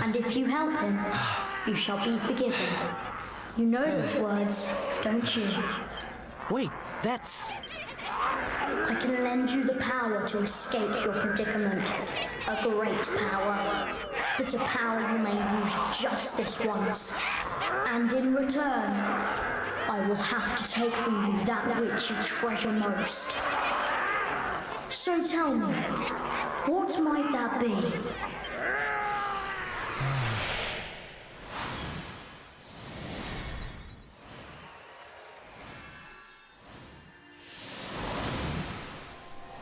And if you help him, you shall be forgiven. You know those words, don't you? Wait, that's... I can lend you the power to escape your predicament. A great power. But a power you may use just this once. And in return, I will have to take from you that which you treasure most. So tell me, what might that be?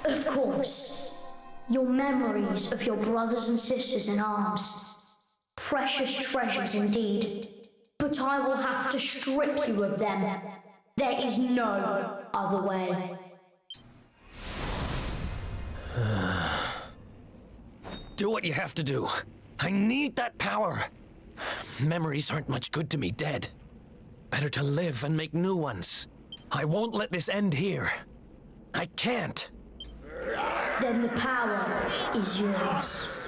Of course, your memories of your brothers and sisters in arms. Precious treasures indeed. But I will have to strip you of them. There is no other way. Do what you have to do. I need that power. Memories aren't much good to me dead. Better to live and make new ones. I won't let this end here. I can't. Then the power is yours.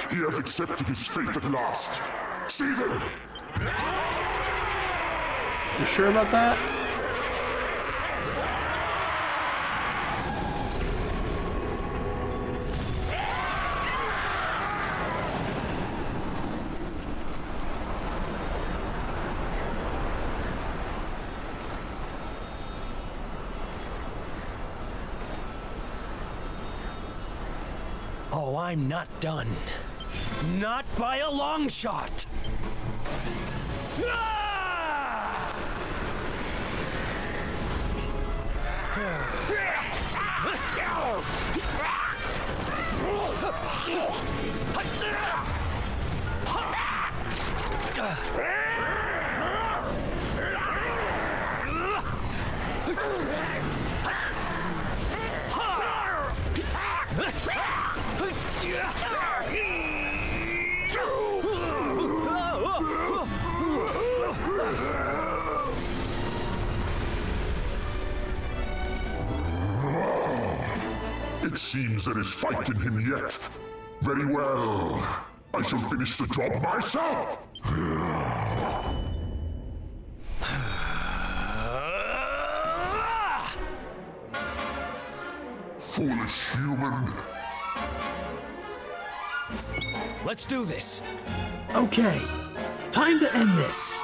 He has accepted his fate at last. Seize him! You sure about that? Oh, I'm not done. Not by a long shot! It seems there is fight in him yet. Very well. I shall finish the job myself. Foolish human. Let's do this. Okay, time to end this.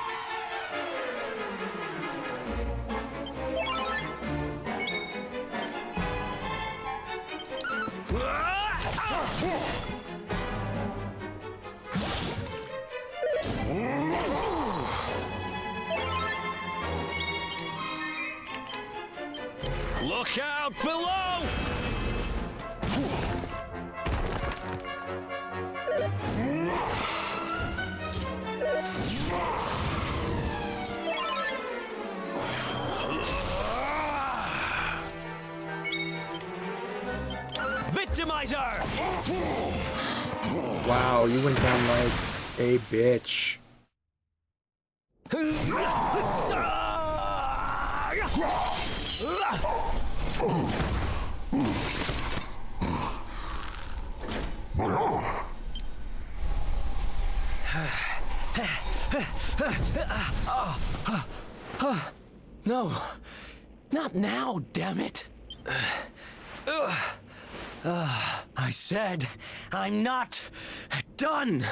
Look out below! Victimizer! Wow, you went down like a bitch. No, not now, damn it. I said I'm not done.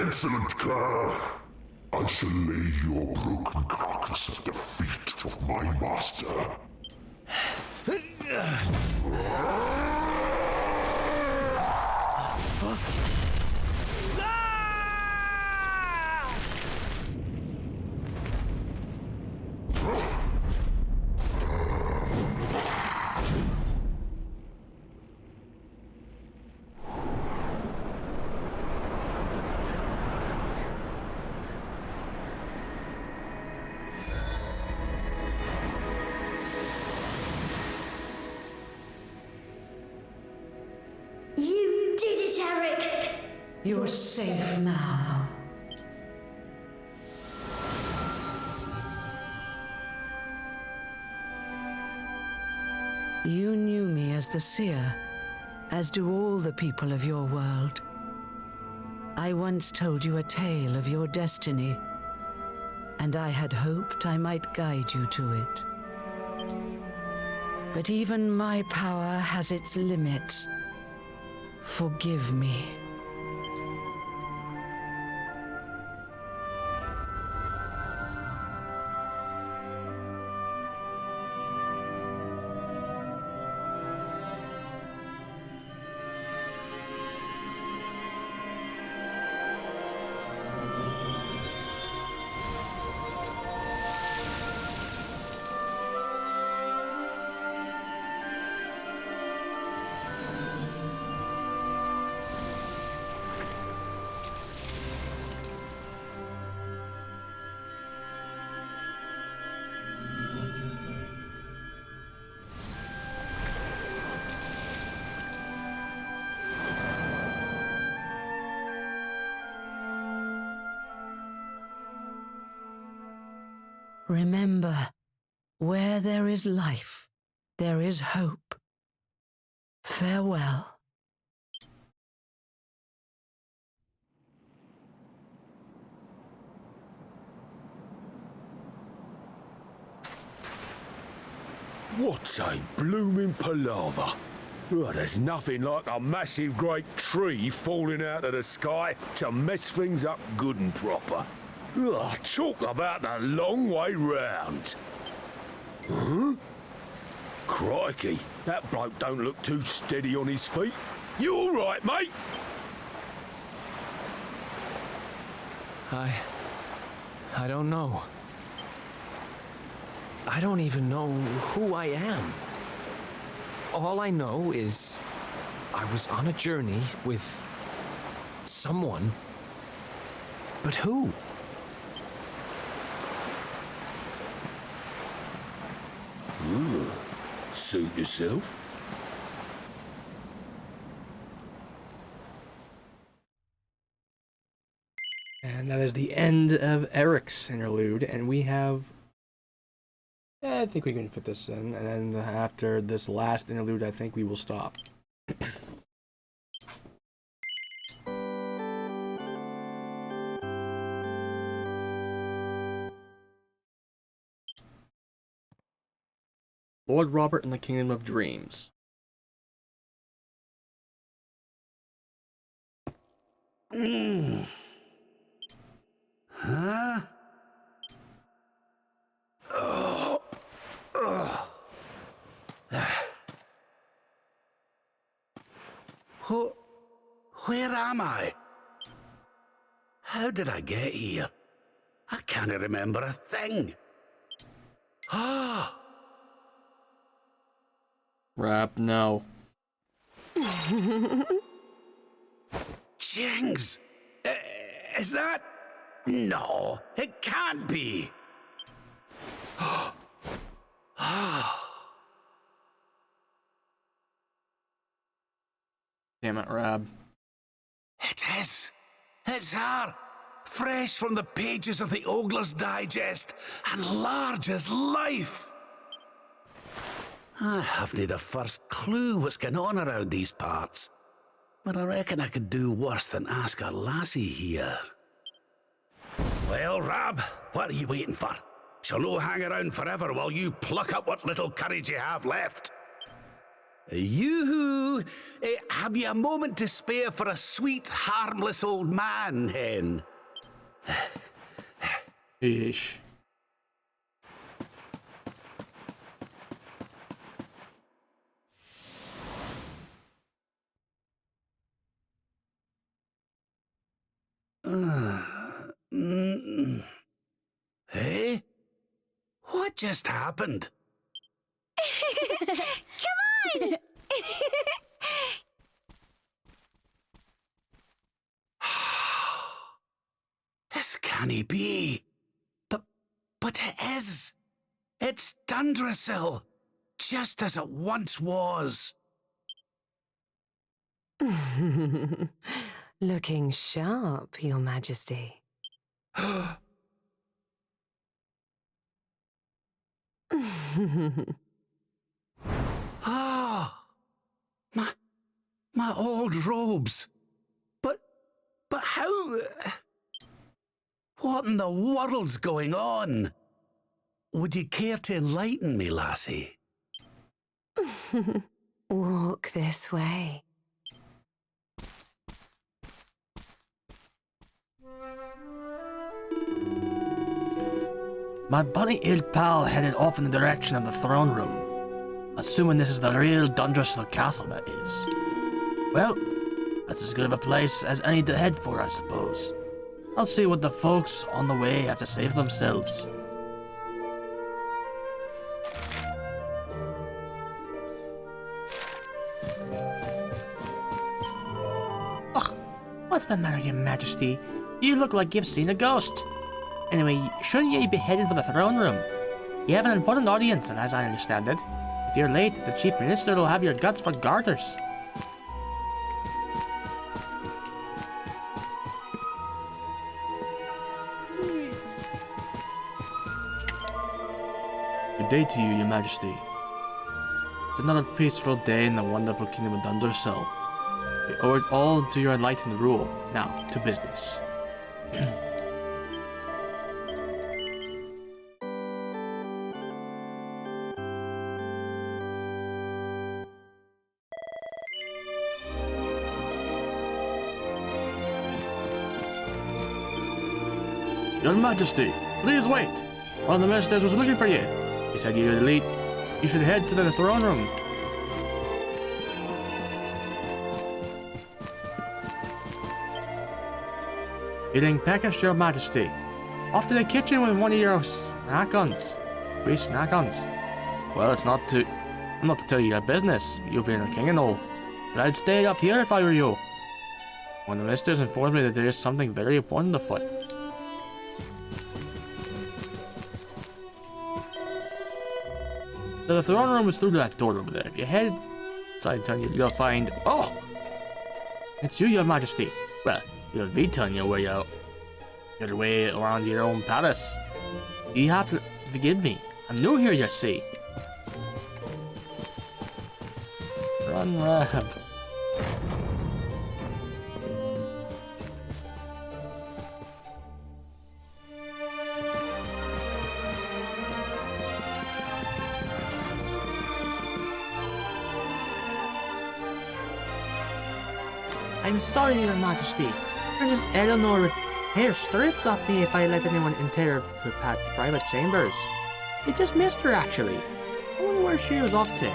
Excellent, Kerr. I shall lay your broken carcass at the feet of my master. You're safe now. You knew me as the seer, as do all the people of your world. I once told you a tale of your destiny, and I had hoped I might guide you to it. But even my power has its limits. Forgive me. Remember, where there is life, there is hope. Farewell. What a blooming palaver. Well, there's nothing like a massive great tree falling out of the sky to mess things up good and proper. Ugh, talk about the long way round. Huh? Crikey, that bloke don't look too steady on his feet. You all right, mate? I don't know. I don't even know who I am. All I know is I was on a journey with someone. But who? Ooh, suit yourself. And that is the end of Eric's interlude, and we have... I think we can fit this in, and then after this last interlude, I think we will stop. Lord Robert in the Kingdom of Dreams. Huh? Oh. Oh. Where am I? How did I get here? I can't remember a thing. Ah! Rap, no. Jings! Is that... No, it can't be. Damn it, Rab. It is. It's her. Fresh from the pages of the Ogler's Digest, and large as life. I haven't the first clue what's going on around these parts, but I reckon I could do worse than ask a lassie here. Well, Rab, what are you waiting for? She'll no hang around forever while you pluck up what little courage you have left. Yoo-hoo! Have you a moment to spare for a sweet, harmless old man, hen? Yeesh. Hey? What just happened? Come on! This can't be. But it is. It's Yggdrasil, just as it once was. Looking sharp, Your Majesty. Ah! My old robes. But how... What in the world's going on? Would you care to enlighten me, lassie? Walk this way. My bunny-eared pal headed off in the direction of the throne room, assuming this is the real Yggdrasil castle, that is. Well, that's as good of a place as any to head for, I suppose. I'll see what the folks on the way have to say for themselves. Ugh, what's the matter, Your Majesty? You look like you've seen a ghost. Anyway, shouldn't you be heading for the throne room? You have an important audience, and as I understand it, if you're late, the Chief Minister will have your guts for garters. Good day to you, Your Majesty. It's another peaceful day in the wonderful kingdom of Yggdrasil. We owe it all to your enlightened rule. Now, to business. Your Majesty, please wait. One of the ministers was looking for you. He said you should head to the throne room. Eating package, Your Majesty. Off to the kitchen with one of your snack-ons. Three snack-ons. Well, I'm not to tell you your business, you being a king and all. But I'd stay up here if I were you. One of the ministers informs me that there is something very important afoot. So the throne room is through that door over there. If you head inside, you'll find... Oh! It's you, Your Majesty. Well, you'll be telling you where your way around your own palace. You have to forgive me. I'm new here, you see. Run, Rab. I'm sorry, Your Majesty. Princess Eleanor would hair strips off me if I let anyone enter her private chambers. I just missed her, actually. I wonder where she was off to.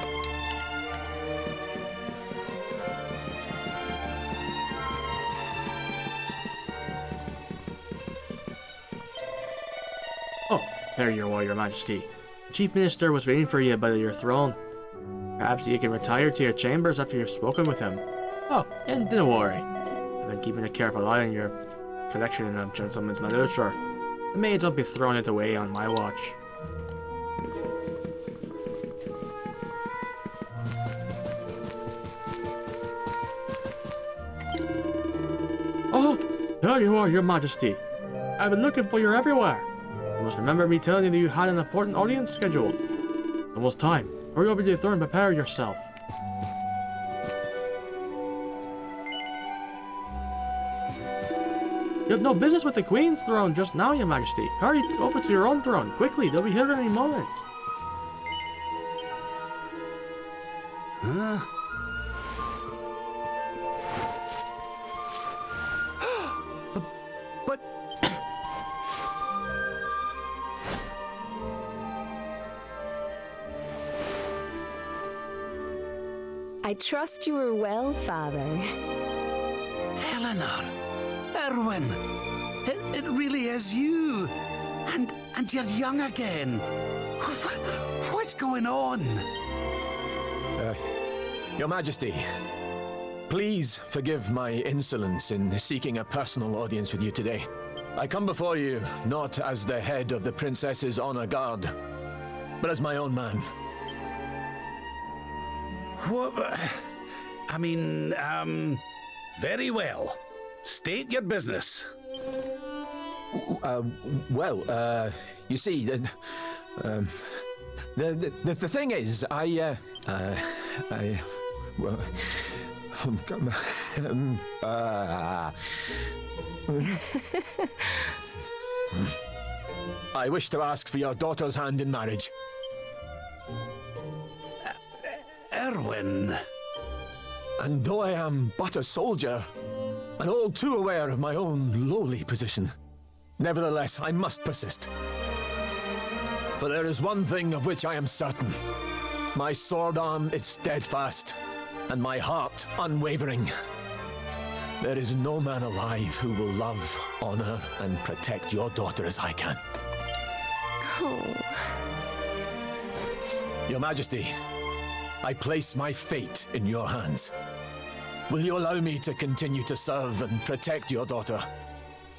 Oh, there you are, Your Majesty. The Chief Minister was waiting for you by your throne. Perhaps you can retire to your chambers after you've spoken with him. Oh, and don't worry. I've been keeping a careful eye on your collection of gentlemen's literature. The maids won't be throwing it away on my watch. Oh, there you are, Your Majesty. I've been looking for you everywhere. You must remember me telling you that you had an important audience scheduled. Almost time. Hurry over to the throne and prepare yourself. You have no business with the Queen's throne just now, Your Majesty. Hurry over to your own throne. Quickly, they'll be here any moment. Huh? but... I trust you were well, Father. Eleanor! Erwin! It really is you! And you're young again! What's going on? Your Majesty, please forgive my insolence in seeking a personal audience with you today. I come before you not as the head of the Princess's Honor Guard, but as my own man. What? I mean, very well. State your business. You see, the thing is, I wish to ask for your daughter's hand in marriage. Erwin. And though I am but a soldier, and all too aware of my own lowly position, nevertheless I must persist. For there is one thing of which I am certain. My sword arm is steadfast, and my heart unwavering. There is no man alive who will love, honor, and protect your daughter as I can. Oh. Your Majesty, I place my fate in your hands. Will you allow me to continue to serve and protect your daughter?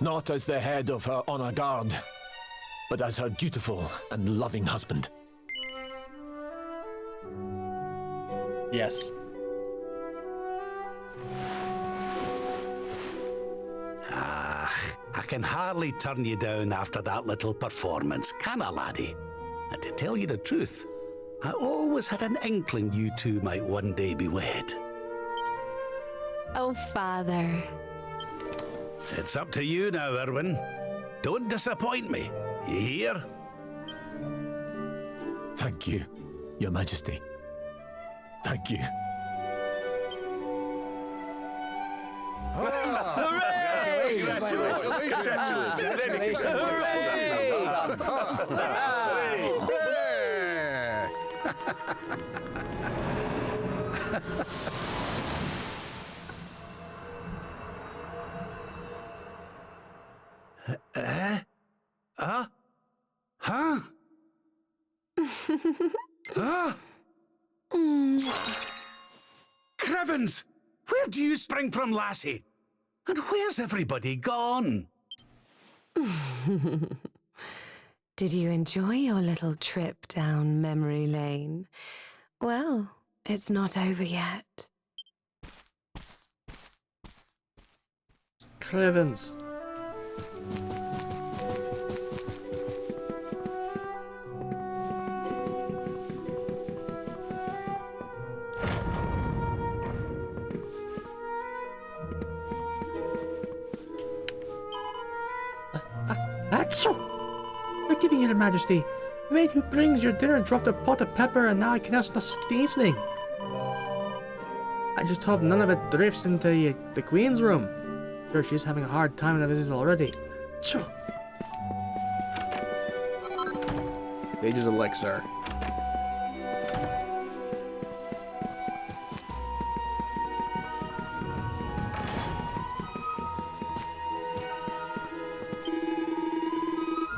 Not as the head of her honor guard, but as her dutiful and loving husband. Yes. I can hardly turn you down after that little performance, can I, laddie? And to tell you the truth, I always had an inkling you two might one day be wed. Oh, Father. It's up to you now, Erwin. Don't disappoint me. You hear? Thank you, Your Majesty. Thank you. Huh? Crevens! Where do you spring from, lassie? And where's everybody gone? Did you enjoy your little trip down memory lane? Well, it's not over yet. Crevens. Forgive me, Your Majesty. The maid who brings your dinner dropped a pot of pepper and now I cannot stop sneezing. I just hope none of it drifts into the Queen's room. Sure, she's having a hard time with this already. Pages elixir.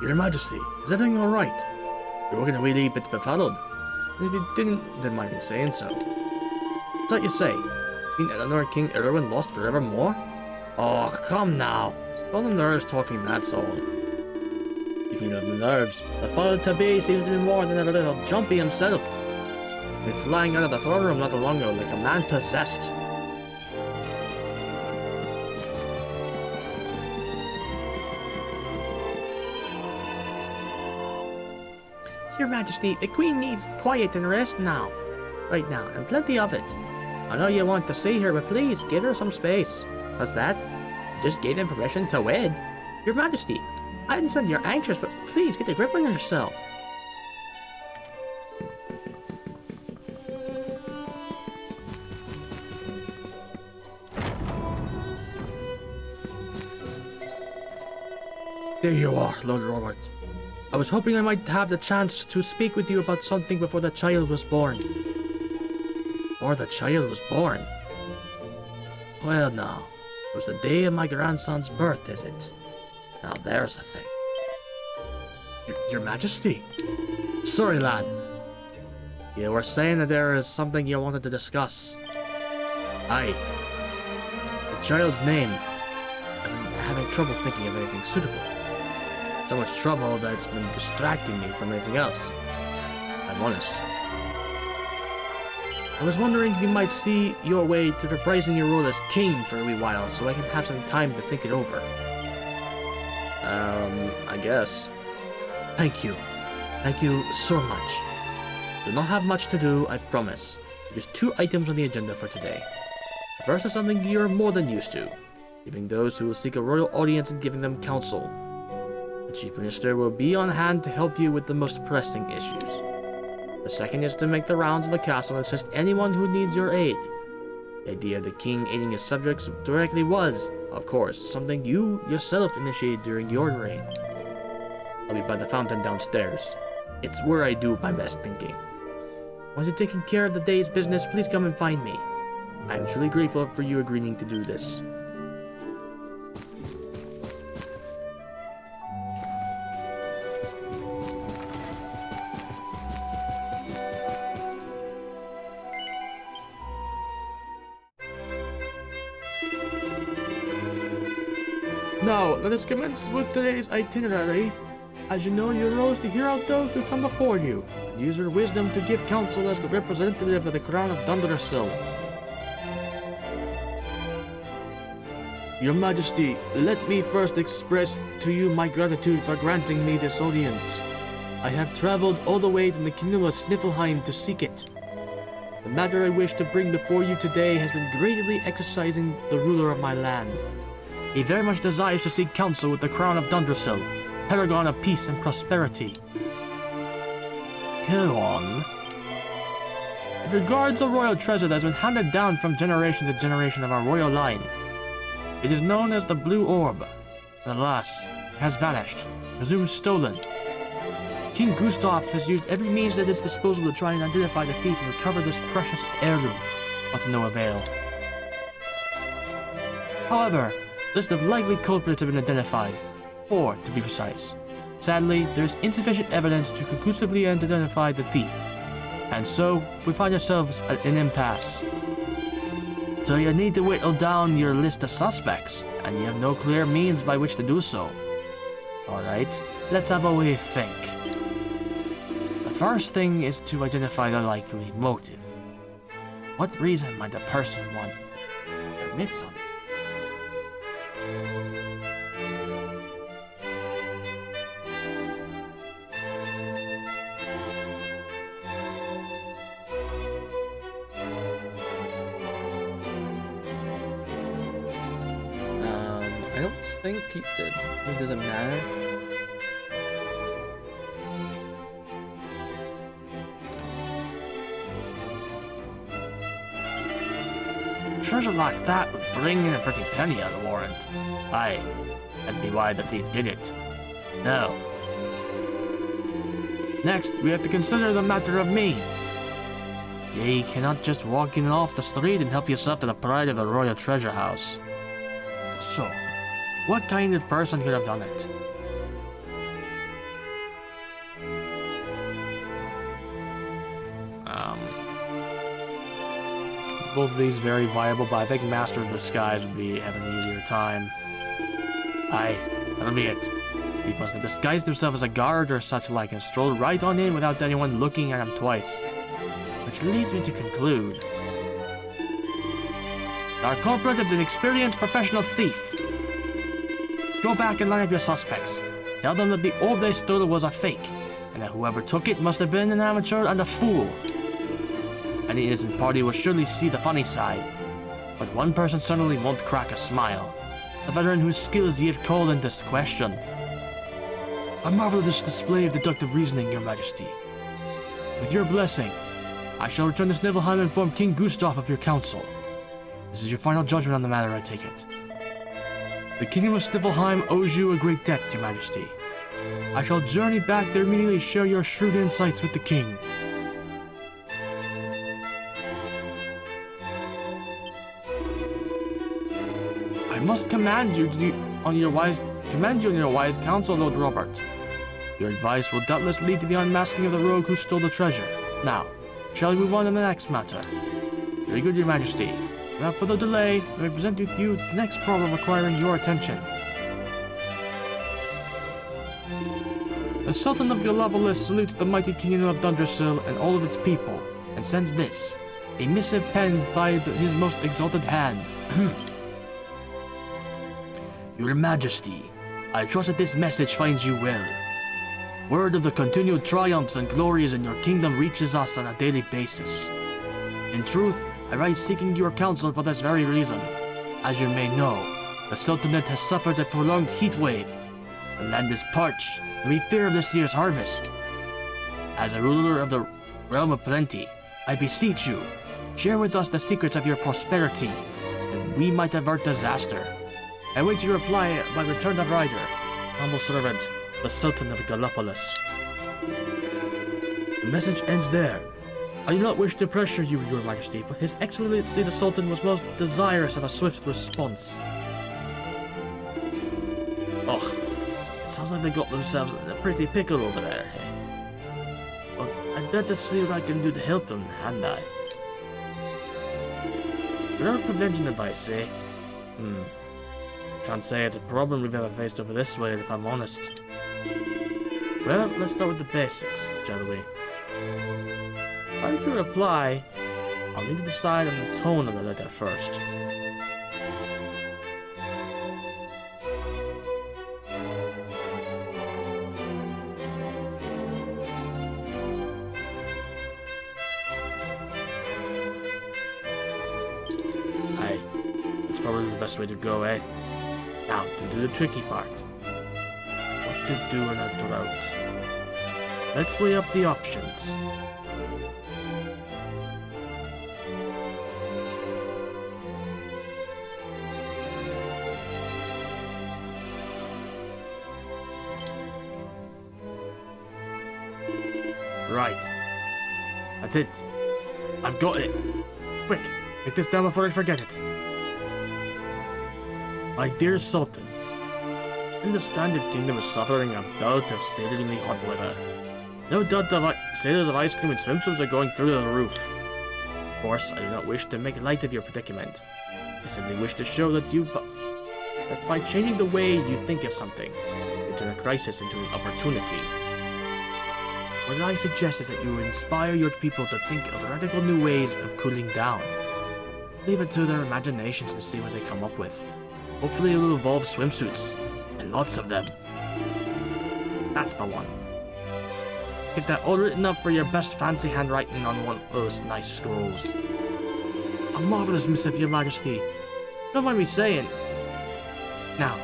Your Majesty, is everything alright? You're looking a wee bit befuddled. And if you didn't mind me saying so. What's that you say? Queen Eleanor and King Erwin lost forevermore? Oh, come now. It's all the nerves talking, that's all. Speaking of the nerves, the father-to-be seems to be more than a little jumpy himself. He's flying out of the throne room not long ago like a man possessed. Your Majesty, the Queen needs quiet and rest now. Right now, and plenty of it. I know you want to see her, but please, give her some space. What's that? Just gave him permission to wed? Your Majesty, I understand you're anxious, but please get a grip on yourself. There you are, Lord Robert. I was hoping I might have the chance to speak with you about something before the child was born. Before the child was born? Well now, it was the day of my grandson's birth, is it? Now there's a thing. Your Majesty? Sorry, lad. You were saying that there is something you wanted to discuss. Aye. The child's name. I've been having trouble thinking of anything suitable. So much trouble that it's been distracting me from anything else. I'm honest. I was wondering if you might see your way to reprising your role as king for a wee while, so I can have some time to think it over. I guess. Thank you. Thank you so much. Do not have much to do, I promise. There's 2 items on the agenda for today. The first is something you're more than used to, giving those who will seek a royal audience and giving them counsel. The Chief Minister will be on hand to help you with the most pressing issues. The second is to make the rounds of the castle and assist anyone who needs your aid. The idea of the king aiding his subjects directly was, of course, something you yourself initiated during your reign. I'll be by the fountain downstairs. It's where I do my best thinking. Once you've taken care of the day's business, please come and find me. I am truly grateful for you agreeing to do this. Now, let us commence with today's itinerary. As you know, you rose to hear out those who come before you, and use your wisdom to give counsel as the representative of the crown of Yggdrasil. Your Majesty, let me first express to you my gratitude for granting me this audience. I have traveled all the way from the kingdom of Sniffelheim to seek it. The matter I wish to bring before you today has been greatly exercising the ruler of my land. He very much desires to seek counsel with the crown of Yggdrasil, paragon of peace and prosperity. Go on. It regards a royal treasure that has been handed down from generation to generation of our royal line. It is known as the Blue Orb, and alas, it has vanished, presumed stolen. King Gustav has used every means at his disposal to try and identify the thief and recover this precious heirloom, but to no avail. However, a list of likely culprits have been identified, 4 to be precise. Sadly, there is insufficient evidence to conclusively identify the thief, and so we find ourselves at an impasse. So you need to whittle down your list of suspects, and you have no clear means by which to do so. Alright, let's have a wee think. The first thing is to identify the likely motive. What reason might the person want to commit something? I don't think he did. It doesn't matter. Treasure like that would bring in a pretty penny on the warrant. Aye, that'd be why the thief did it. No. Next, we have to consider the matter of means. You cannot just walk in off the street and help yourself to the pride of the royal treasure house. So, what kind of person could have done it? Both of these very viable, but I think Master of the Skies would be having an easier time. Aye, that'll be it. He must have disguised himself as a guard or such like and strolled right on in without anyone looking at him twice. Which leads me to conclude. Our culprit is an experienced professional thief. Go back and line up your suspects. Tell them that the orb they stole was a fake, and that whoever took it must have been an amateur and a fool. Any innocent party will surely see the funny side, but one person certainly won't crack a smile. A veteran whose skills ye have called into question. A marvelous display of deductive reasoning, Your Majesty. With your blessing, I shall return to Sniffelheim and inform King Gustav of your counsel. This is your final judgment on the matter, I take it. The Kingdom of Sniffelheim owes you a great debt, Your Majesty. I shall journey back there immediately to share your shrewd insights with the King. I must commend you on your wise counsel, Lord Robert. Your advice will doubtless lead to the unmasking of the rogue who stole the treasure. Now, shall we move on to the next matter? Very good, Your Majesty. Without further delay, let me present to you the next problem requiring your attention. The Sultan of Galavolis salutes the mighty kingdom of Yggdrasil and all of its people, and sends this. A missive penned by his most exalted hand. Your Majesty, I trust that this message finds you well. Word of the continued triumphs and glories in your kingdom reaches us on a daily basis. In truth, I write seeking your counsel for this very reason. As you may know, the Sultanate has suffered a prolonged heat wave. The land is parched, and we fear this year's harvest. As a ruler of the realm of plenty, I beseech you, share with us the secrets of your prosperity, that we might avert disaster. I wait your reply by return of rider, humble servant, the Sultan of Gallipolis. The message ends there. I do not wish to pressure you, Your Majesty, but His Excellency the Sultan was most desirous of a swift response. Ugh, it sounds like they got themselves in a pretty pickle over there. Well, I'd better see what I can do to help them, hadn't I? Without prevention advice, eh? Can't say it's a problem we've ever faced over this way, if I'm honest. Well, let's start with the basics, shall we? How you can reply, I'll need to decide on the tone of the letter first. Aye, that's probably the best way to go, eh? Now, to do the tricky part. What to do in a drought. Let's weigh up the options. Right. That's it. I've got it. Quick, take this down before I forget it. My dear Sultan, in the Standard Kingdom is suffering a bout of exceedingly hot weather. No doubt the sales of ice cream and swimsuits are going through the roof. Of course, I do not wish to make light of your predicament. I simply wish to show that that by changing the way you think of something, you turn a crisis into an opportunity. What I suggest is that you inspire your people to think of radical new ways of cooling down. Leave it to their imaginations to see what they come up with. Hopefully it will involve swimsuits, and lots of them. That's the one. Get that all written up for your best fancy handwriting on one of those nice scrolls. A marvelous missive, Your Majesty. Don't mind me saying. Now,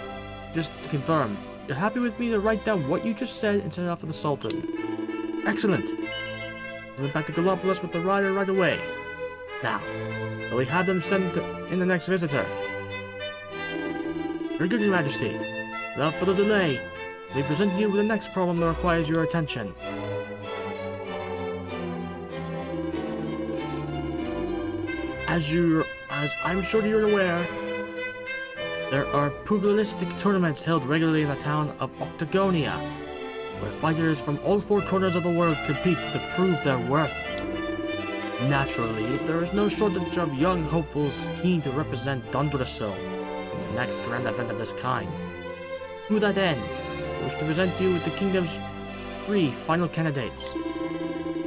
just to confirm, you're happy with me to write down what you just said and send it off to the Sultan? Excellent. We'll back to Gallipolis with the rider right away. Now, will we have them send in the next visitor? Very good, Your Majesty. Without further delay, we present you with the next problem that requires your attention. As I'm sure you're aware, there are pugilistic tournaments held regularly in the town of Octagonia, where fighters from all four corners of the world compete to prove their worth. Naturally, there is no shortage of young hopefuls keen to represent Yggdrasil in the next grand event of this kind. To that end, I wish to present you with the kingdom's 3 final candidates.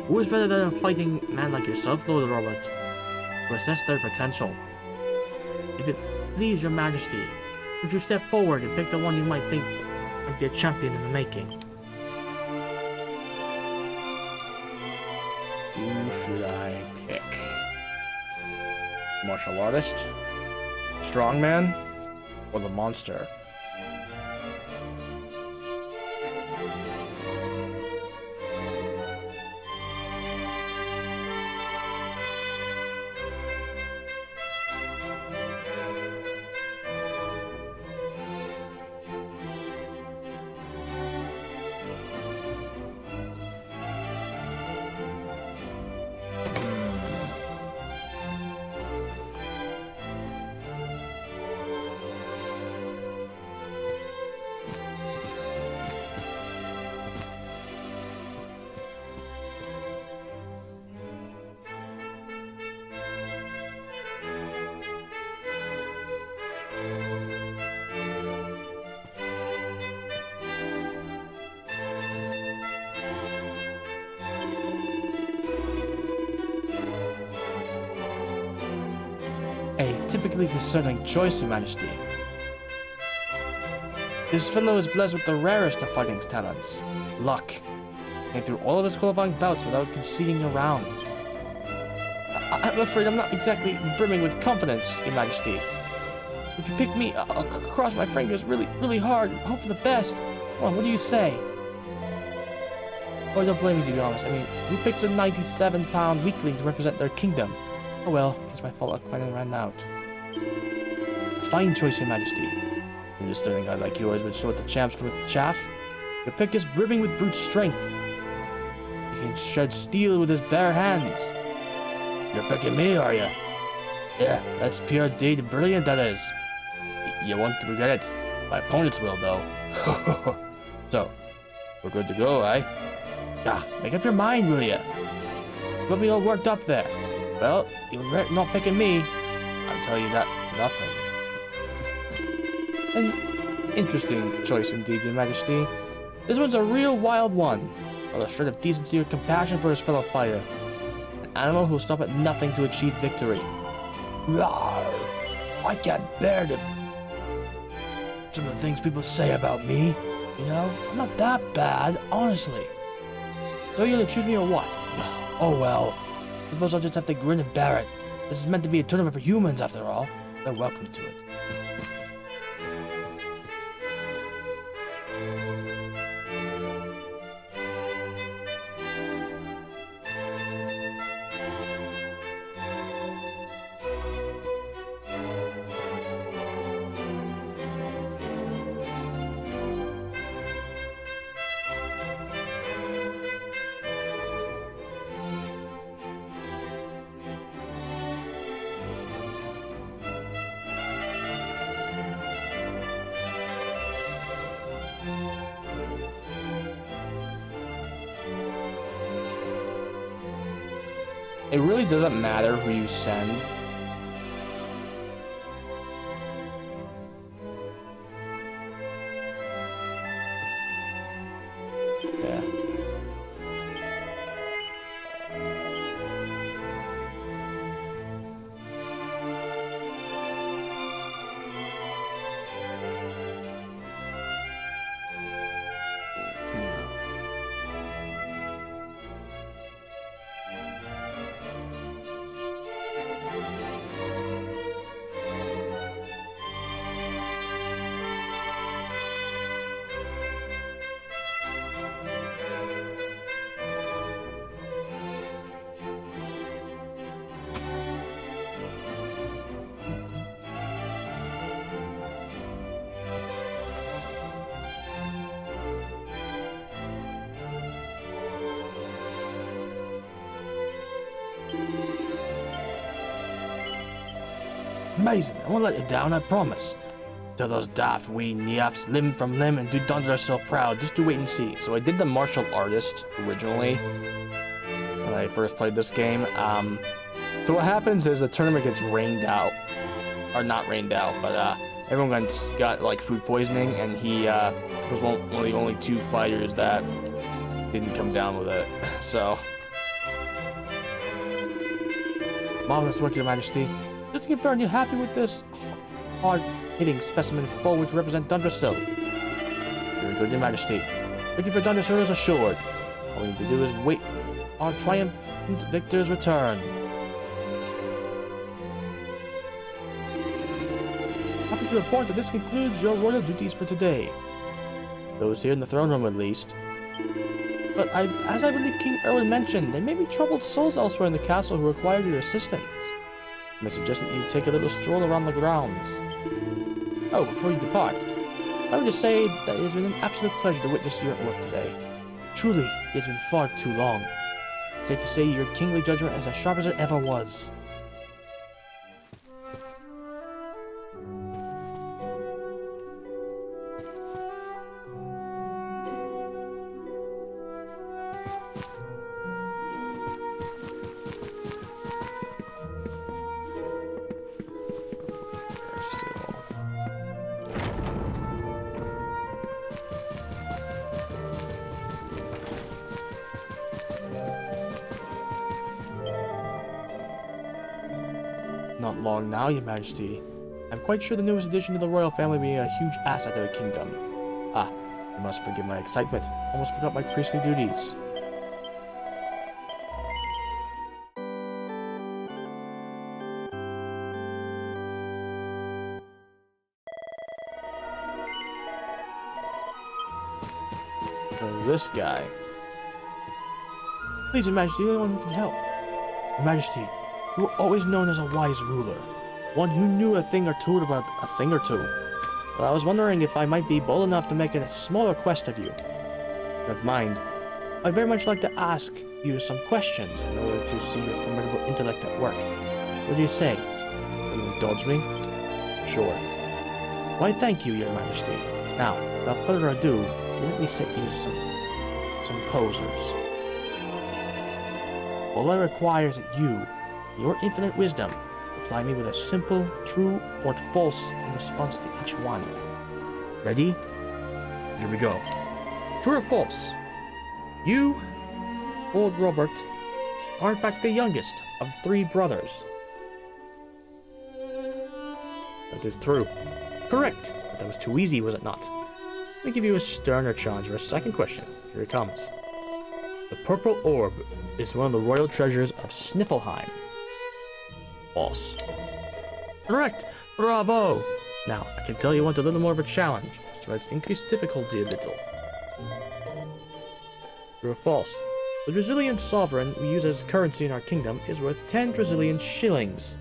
Who is better than a fighting man like yourself, Lord Robert, to assess their potential? If it please Your Majesty, would you step forward and pick the one you might think might be a champion in the making? Who should I pick? Martial artist? Strongman? Or the monster? A typically discerning choice, Your Majesty. This fellow is blessed with the rarest of fighting talents, luck. Came through all of his qualifying bouts without conceding a round. I'm afraid I'm not exactly brimming with confidence, Your Majesty. If you pick me, I'll cross my fingers really hard and hope for the best. Come on, what do you say? Oh, don't blame me, to be honest. I mean, who picks a 97-pound weakling to represent their kingdom? Oh well, guess my fault finally ran out. Fine choice, Your Majesty. A discerning guy like yours would sort the champs from the chaff. Your pick is brimming with brute strength. He can shred steel with his bare hands. You're picking me, are you? Yeah, that's pure deed brilliant, that is. You won't regret it. My opponents will, though. So, we're good to go, eh? Make up your mind, will ya? Got me all worked up there. Well, you'll regret not picking me. I'll tell you that nothing. An interesting choice indeed, Your Majesty. This one's a real wild one. With a shred of decency or compassion for his fellow fighter. An animal who will stop at nothing to achieve victory. Rawr! I can't bear some of the things people say about me. You know, I'm not that bad, honestly. So you're gonna choose me or what? Oh well. Suppose I'll just have to grin and bear it. This is meant to be a tournament for humans, after all. They're welcome to it. It really doesn't matter who you send. Yeah. Amazing. I won't let you down, I promise. Till those daft wee neafs limb from limb and do Yggdrasil proud. Just do wait and see. So I did the martial artist originally when I first played this game. So what happens is the tournament gets rained out. Or not rained out, but everyone got like food poisoning, and he was one of the only two fighters that didn't come down with it. So marvelous work, Your Majesty. Just to confirm, you happy with this hard-hitting specimen forward to represent Yggdrasil? Very good, Your Majesty. Looking for Yggdrasil is assured. All we need to do is wait our triumphant victor's return. Happy to report that this concludes your royal duties for today. Those here in the throne room, at least. But as I believe King Erwin mentioned, there may be troubled souls elsewhere in the castle who require your assistance. I suggest that you take a little stroll around the grounds. Oh, before you depart, I would just say that it has been an absolute pleasure to witness you at work today. Truly, it has been far too long. It's safe to say your kingly judgment is as sharp as it ever was. Not long now, Your Majesty. I'm quite sure the newest addition to the royal family will be a huge asset to the kingdom. Ah, you must forgive my excitement. Almost forgot my priestly duties. So this guy. Please, Your Majesty, you're the only one who can help. Your Majesty, you were always known as a wise ruler. One who knew a thing or two about a thing or two. But I was wondering if I might be bold enough to make a small request of you. Never mind. I'd very much like to ask you some questions in order to see your formidable intellect at work. What do you say? Will you indulge me? Sure. Why, thank you, Your Majesty. Now, without further ado, let me set you some posers. All I require is that you, in your infinite wisdom, reply me with a simple, true, or false in response to each one. Ready? Here we go. True or false? You, old Robert, are in fact the youngest of 3 brothers. That is true. Correct. But that was too easy, was it not? Let me give you a sterner challenge for a second question. Here it comes. The purple orb is one of the royal treasures of Sniffelheim. False. Correct! Bravo! Now, I can tell you want a little more of a challenge, so let's increase difficulty a little. True or false? The Drazilian sovereign we use as currency in our kingdom is worth 10 Drazilian shillings.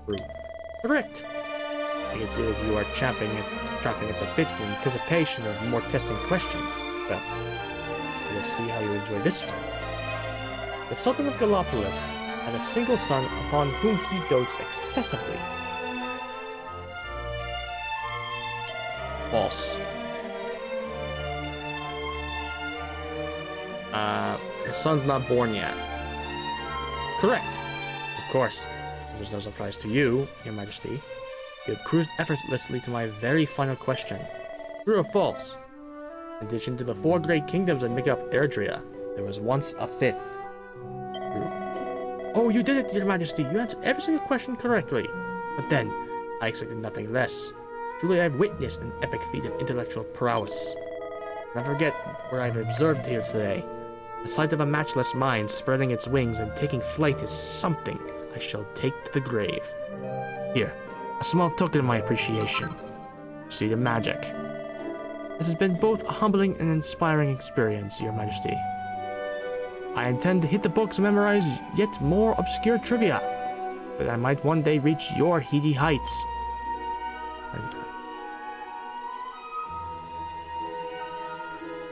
True. Correct! I can see that you are champing at the bit in anticipation of more testing questions. Well, let's see how you enjoy this one. The Sultan of Gallopolis has a single son upon whom he dotes excessively. False. His son's not born yet. Correct. Of course, it was no surprise to you, Your Majesty. You have cruised effortlessly to my very final question. True or false? In addition to the 4 great kingdoms that make up Erdrea, there was once a 5th. True. Oh, you did it, Your Majesty. You answered every single question correctly. But then, I expected nothing less. Truly, I have witnessed an epic feat of intellectual prowess. Never forget what I've observed here today. The sight of a matchless mind spreading its wings and taking flight is something I shall take to the grave. Here, a small token of my appreciation. See the magic. This has been both a humbling and inspiring experience, Your Majesty. I intend to hit the books and memorize yet more obscure trivia, that I might one day reach your heady heights.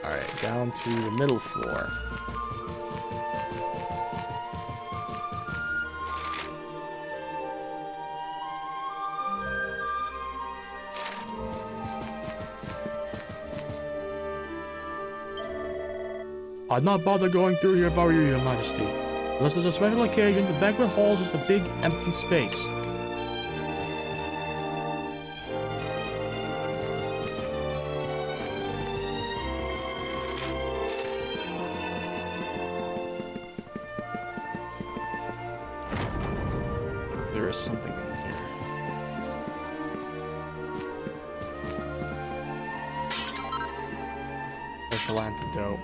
Alright, down to the middle floor. I'd not bother going through here if I were you, Your Majesty. Unless there's a special occasion, the banquet hall is just a big, empty space. There is something in here. Special antidote.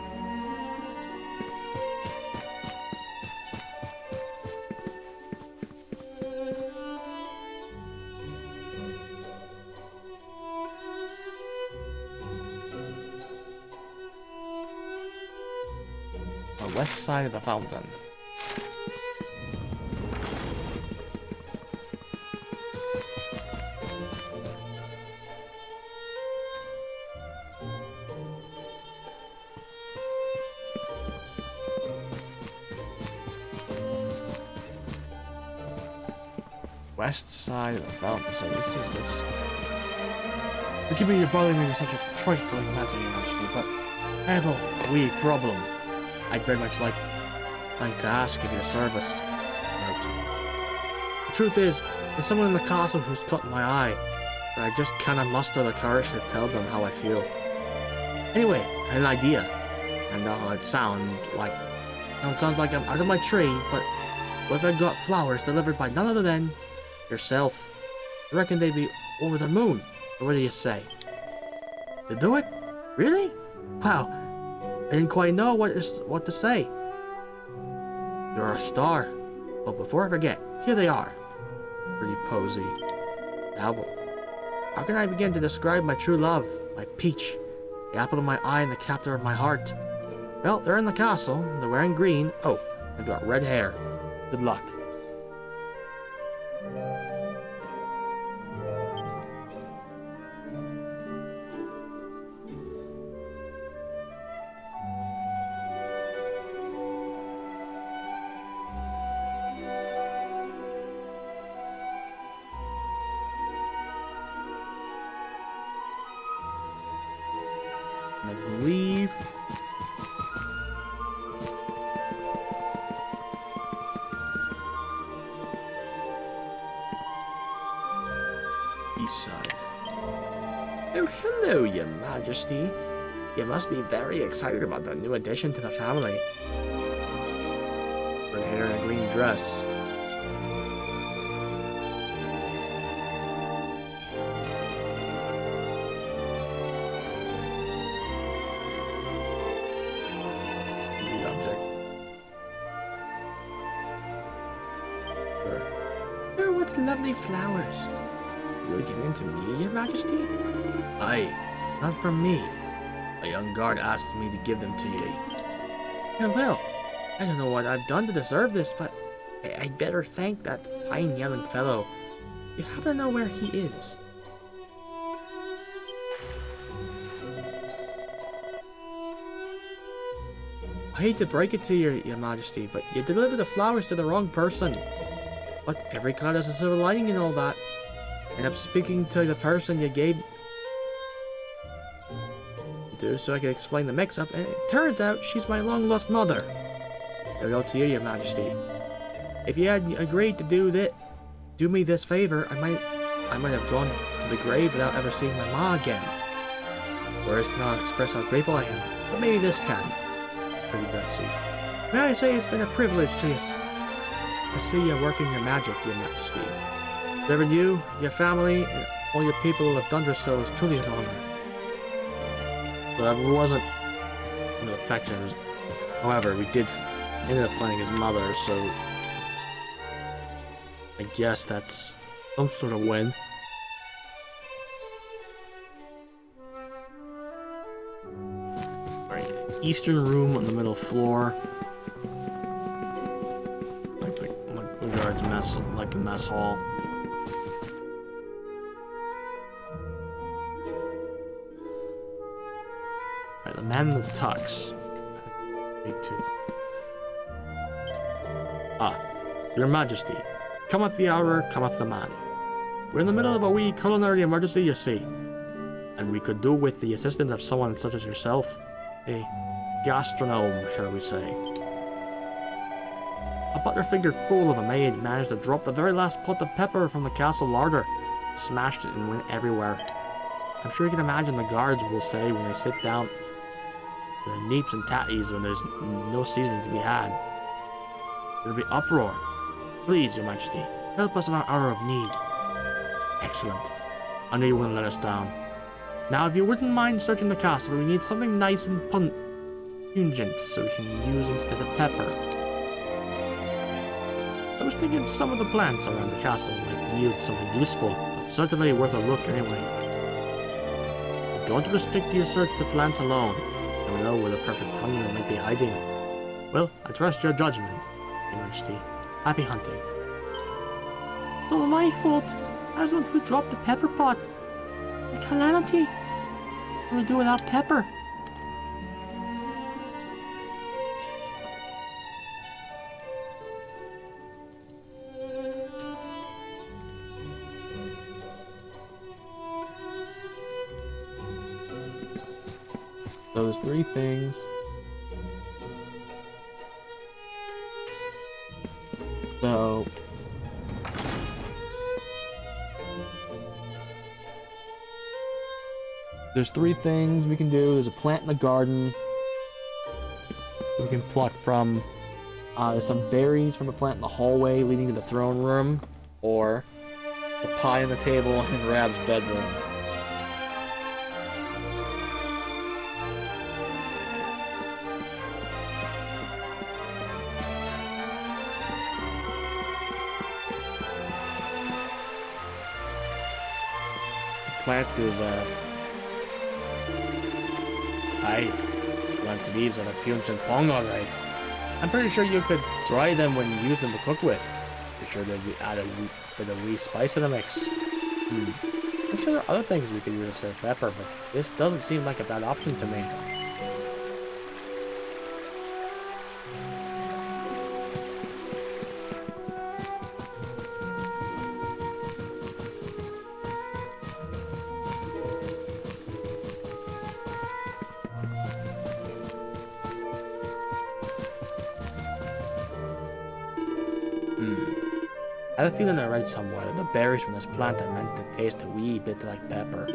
West side of the fountain. West side of the fountain. So this is this. Forgive me for bothering me with such a trifling matter, Your Majesty, but I have a wee problem. I'd very much like to ask of your service. Right. The truth is, there's someone in the castle who's caught my eye, and I just cannot muster the courage to tell them how I feel. Anyway, I had an idea, and it sounds like I'm out of my tree, but What if I got flowers delivered by none other than yourself? I reckon they'd be over the moon. Or what do you say? To do it? Really? Wow. I didn't quite know what to say. You're a star. But before I forget, here they are. Pretty posy. Album. How can I begin to describe my true love? My peach. The apple of my eye and the captor of my heart. Well, they're in the castle. They're wearing green. Oh, they've got red hair. Good luck. I believe east side. Oh, hello, Your Majesty. You must be very excited about the new addition to the family. Red hair and a green dress. Lovely flowers. You would give them to me, Your Majesty? Aye, not from me. A young guard asked me to give them to you. Well, I don't know what I've done to deserve this, but I'd better thank that fine young fellow. You happen to know where he is? I hate to break it to you, Your Majesty, but you delivered the flowers to the wrong person. But every cloud has a silver lining and all that. And I'm speaking to the person you gave to so I can explain the mix-up, and it turns out she's my long-lost mother. There we go to you, Your Majesty. If you had agreed to do me this favor, I might have gone to the grave without ever seeing my ma again. Words cannot express how grateful I am, but maybe this can. Pretty Betsy. May I say it's been a privilege to see you working your magic, Your Majesty. Whatever you, your family, and all your people have done so is truly an honor. But it wasn't the affections. However, we did end up finding his mother, so I guess that's some sort of win. Alright, eastern room on the middle floor. Guards mess, like a mess hall. Alright, the man in the tux. Me too. Ah, Your Majesty. Cometh the hour, cometh the man. We're in the middle of a wee culinary emergency, you see. And we could do with the assistance of someone such as yourself. A gastronome, shall we say. A butler-fingered fool of a maid managed to drop the very last pot of pepper from the castle larder. Smashed it and went everywhere. I'm sure you can imagine the guards will say when they sit down. Their neeps and tatties when there's no seasoning to be had. There'll be uproar. Please, Your Majesty, help us in our hour of need. Excellent. I knew you wouldn't let us down. Now, if you wouldn't mind searching the castle, we need something nice and pungent so we can use instead of pepper. I was thinking some of the plants around the castle might yield something useful, but certainly worth a look anyway. Don't restrict your search to plants alone. You never know where the perfect honey might be hiding. Well, I trust your judgment, Your Majesty. Happy hunting. It's all my fault. I was the one who dropped the pepper pot. The calamity. What do we do without pepper? So there's 3 things. So there's 3 things we can do. There's a plant in the garden we can pluck from. There's some berries from a plant in the hallway leading to the throne room, or the pie on the table in Rab's bedroom. The plant is, plant's leaves are a pungent pong, alright. I'm pretty sure you could dry them when you use them to cook with. Be sure that you add a bit of wee spice to the mix. I'm sure there are other things we could use instead of pepper, but this doesn't seem like a bad option to me. I have a feeling I read somewhere that the berries from this plant are meant to taste a wee bit like pepper.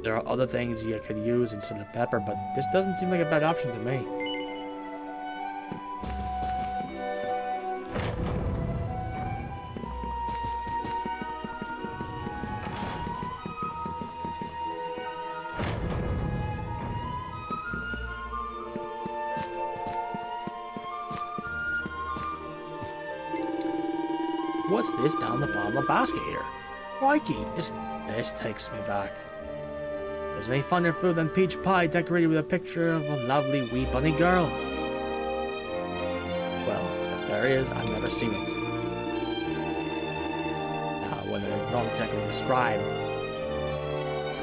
There are other things you could use instead of pepper, but this doesn't seem like a bad option to me. What's this down the bottom of the basket here? Crikey, this takes me back. There's any funner food than peach pie decorated with a picture of a lovely wee bunny girl. Well, if there is, I've never seen it. Now, when I don't exactly describe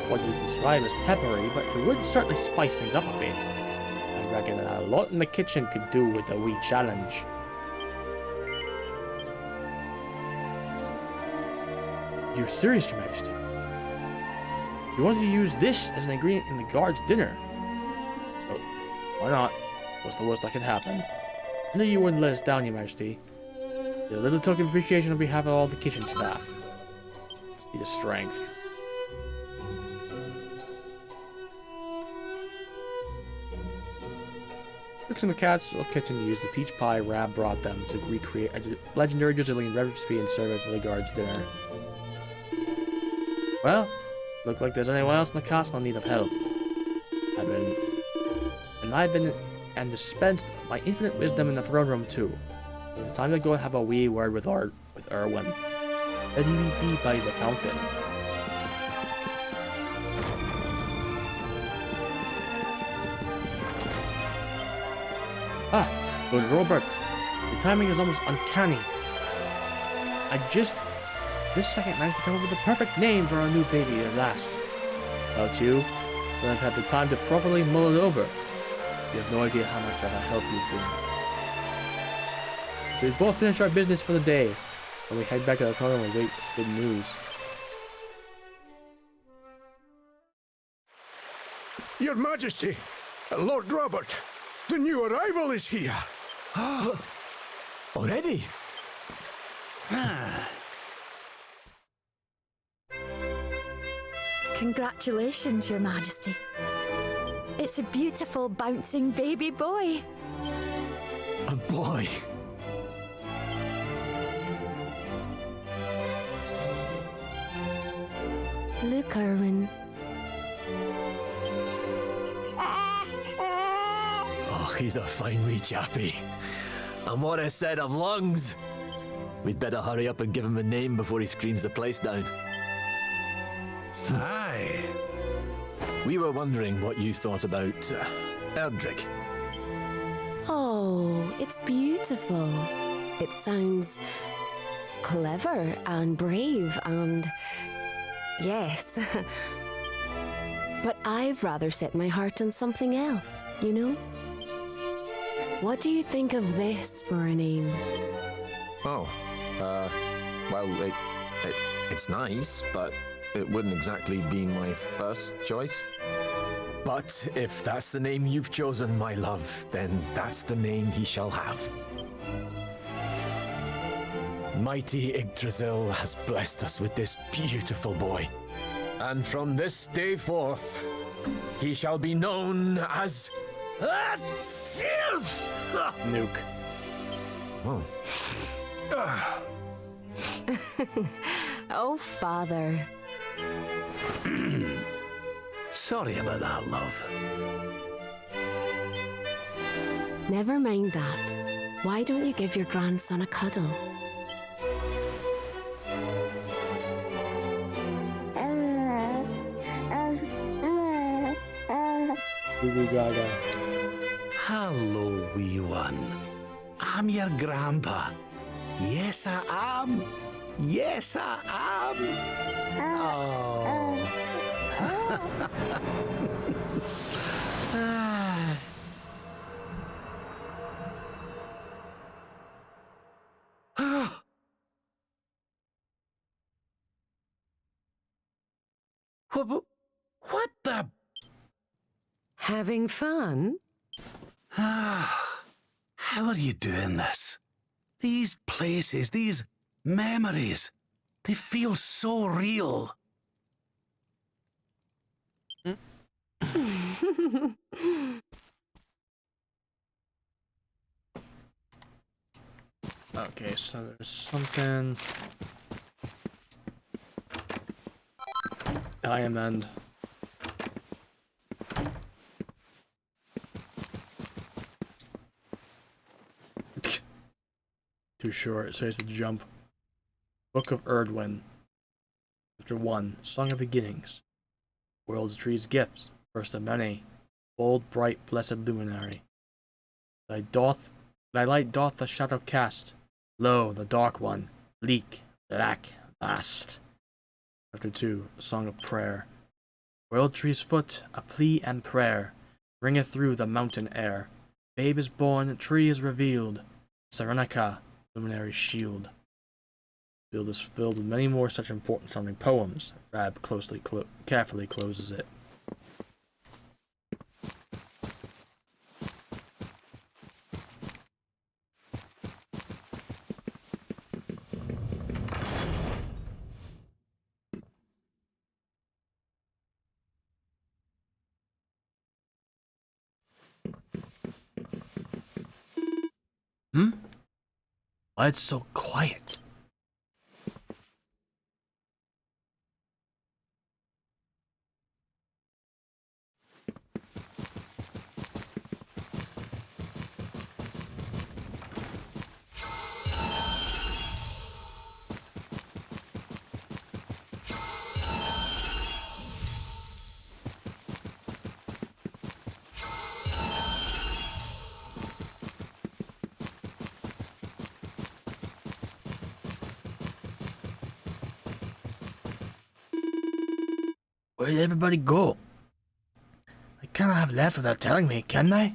what you describe as peppery, but it would certainly spice things up a bit. I reckon a lot in the kitchen could do with a wee challenge. You're serious, Your Majesty? You want to use this as an ingredient in the guard's dinner? Oh, why not? What's the worst that could happen? I knew you wouldn't let us down, Your Majesty. A little token of appreciation on behalf of all the kitchen staff. Just need the strength. Cooks in the castle kitchen used the peach pie Rab brought them to recreate a legendary Brazilian recipe and serve it for the guard's dinner. Well, look like there's anyone else in the castle in need of help. I've been dispensed my infinite wisdom in the throne room too. It's time to go and have a wee word with Erwin. Let me be by the fountain. Ah, good Robert. The timing is almost uncanny. This second managed to come up with the perfect name for our new baby at last. About you, when I've had the time to properly mull it over. You have no idea how much of a help you've been. So we both finish our business for the day, and we head back to the throne room and wait for good news. Your Majesty, Lord Robert, the new arrival is here. Already? Congratulations, Your Majesty. It's a beautiful, bouncing baby boy. A boy? Look, Erwin. Oh, he's a fine wee chappie. And what a set of lungs! We'd better hurry up and give him a name before he screams the place down. Aye. We were wondering what you thought about Erdrick. Oh, it's beautiful. It sounds clever and brave and... yes. But I've rather set my heart on something else, you know? What do you think of this for a name? Oh, well, it's nice, but it wouldn't exactly be my first choice. But if that's the name you've chosen, my love, then that's the name he shall have. Mighty Yggdrasil has blessed us with this beautiful boy. And from this day forth, he shall be known as... Nuke. Oh. Oh, Father. Sorry about that, love. Never mind that. Why don't you give your grandson a cuddle? Goo Gaga. Hello, wee one. I'm your grandpa. Yes, I am. Yes, I am. Oh. What the? Having fun? How are you doing this? These places, these memories, they feel so real. Okay, so there's something. Diamond. Too short, so he has to jump. Book of Erdwin. Chapter 1. Song of Beginnings. World's trees gifts. First of many. Bold, bright, blessed luminary. Thy light doth the shadow cast. Lo, the dark one. Bleak, black, vast. Chapter 2. Song of Prayer. World tree's foot, a plea and prayer. Ringeth through the mountain air. Babe is born, tree is revealed. Serenica, luminary shield. Field is filled with many more such important sounding poems. Rab carefully closes it. Why it's so quiet? Where did everybody go? They cannot have left without telling me, can they?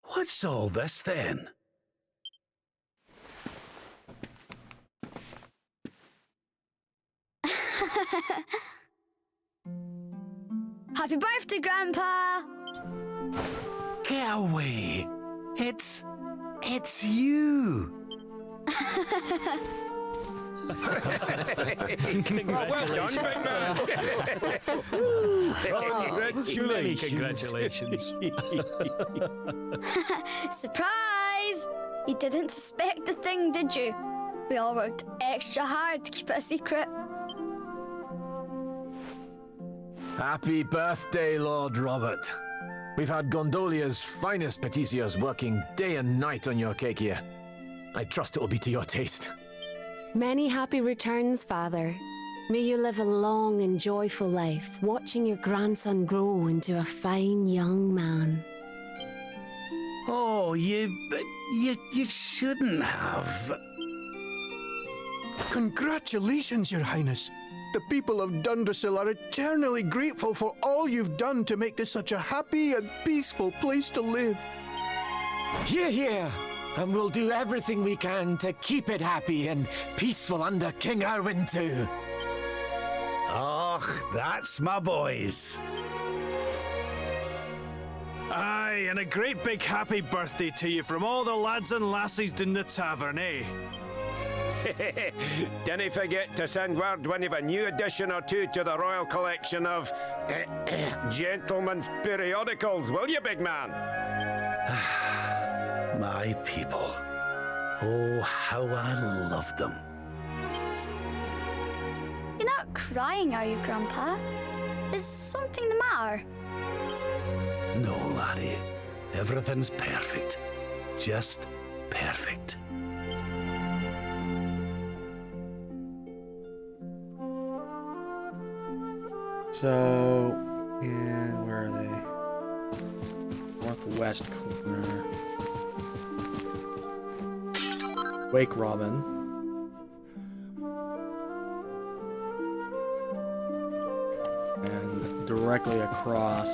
What's all this then? Happy birthday, Grandpa! Get away! It's you! Congratulations. Congratulations. Surprise! You didn't suspect a thing, did you? We all worked extra hard to keep it a secret. Happy birthday, Lord Robert. We've had Gondolia's finest patissiers working day and night on your cake here. I trust it will be to your taste. Many happy returns, Father. May you live a long and joyful life, watching your grandson grow into a fine young man. Oh, you shouldn't have. Congratulations, Your Highness. The people of Yggdrasil are eternally grateful for all you've done to make this such a happy and peaceful place to live. Hear, hear! And we'll do everything we can to keep it happy and peaceful under King Erwin too. Oh, that's my boys. Aye, Aye, and a great big happy birthday to you from all the lads and lassies in the tavern, eh? Dinna forget to send word when you've a new edition or two to the Royal Collection of gentlemen's periodicals, will you, big man? My people. Oh, how I love them. You're not crying, are you, Grandpa? Is something the matter? No, laddie. Everything's perfect. Just perfect. So, and where are they? Northwest corner. Wake Robin. And directly across.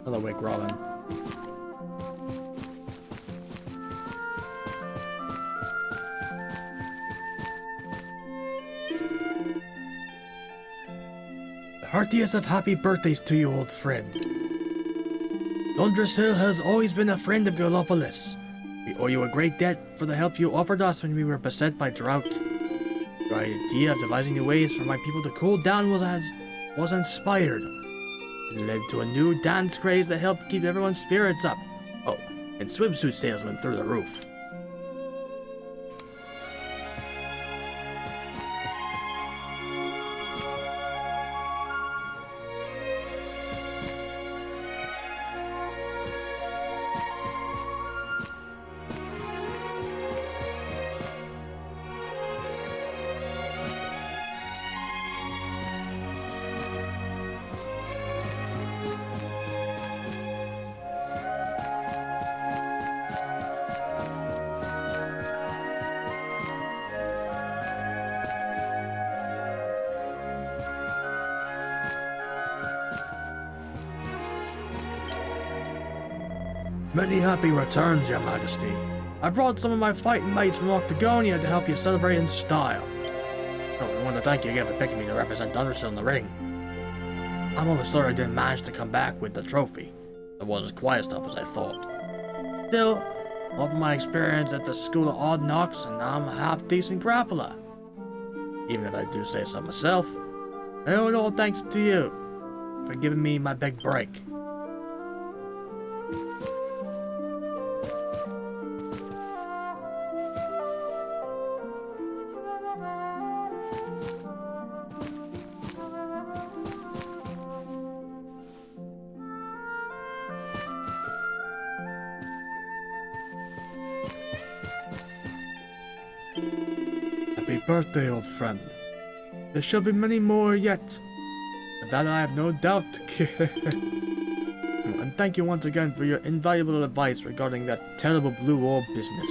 Another Wake Robin. The heartiest of happy birthdays to you, old friend. Yggdrasil has always been a friend of Gallopolis. We owe you a great debt for the help you offered us when we were beset by drought. Your idea of devising new ways for my people to cool down was inspired. It led to a new dance craze that helped keep everyone's spirits up. Oh, and swimsuit sales went through the roof. Many happy returns, Your Majesty. I brought some of my fighting mates from Octagonia to help you celebrate in style. Oh, I want to thank you again for picking me to represent Yggdrasil in the ring. I'm only sorry I didn't manage to come back with the trophy. It wasn't as quiet stuff as I thought. Still, over my experience at the School of Odd Knocks, and I'm a half-decent grappler. Even if I do say so myself, I owe it all thanks to you for giving me my big break. Happy birthday, old friend. There shall be many more yet. And that I have no doubt. And thank you once again for your invaluable advice regarding that terrible blue orb business.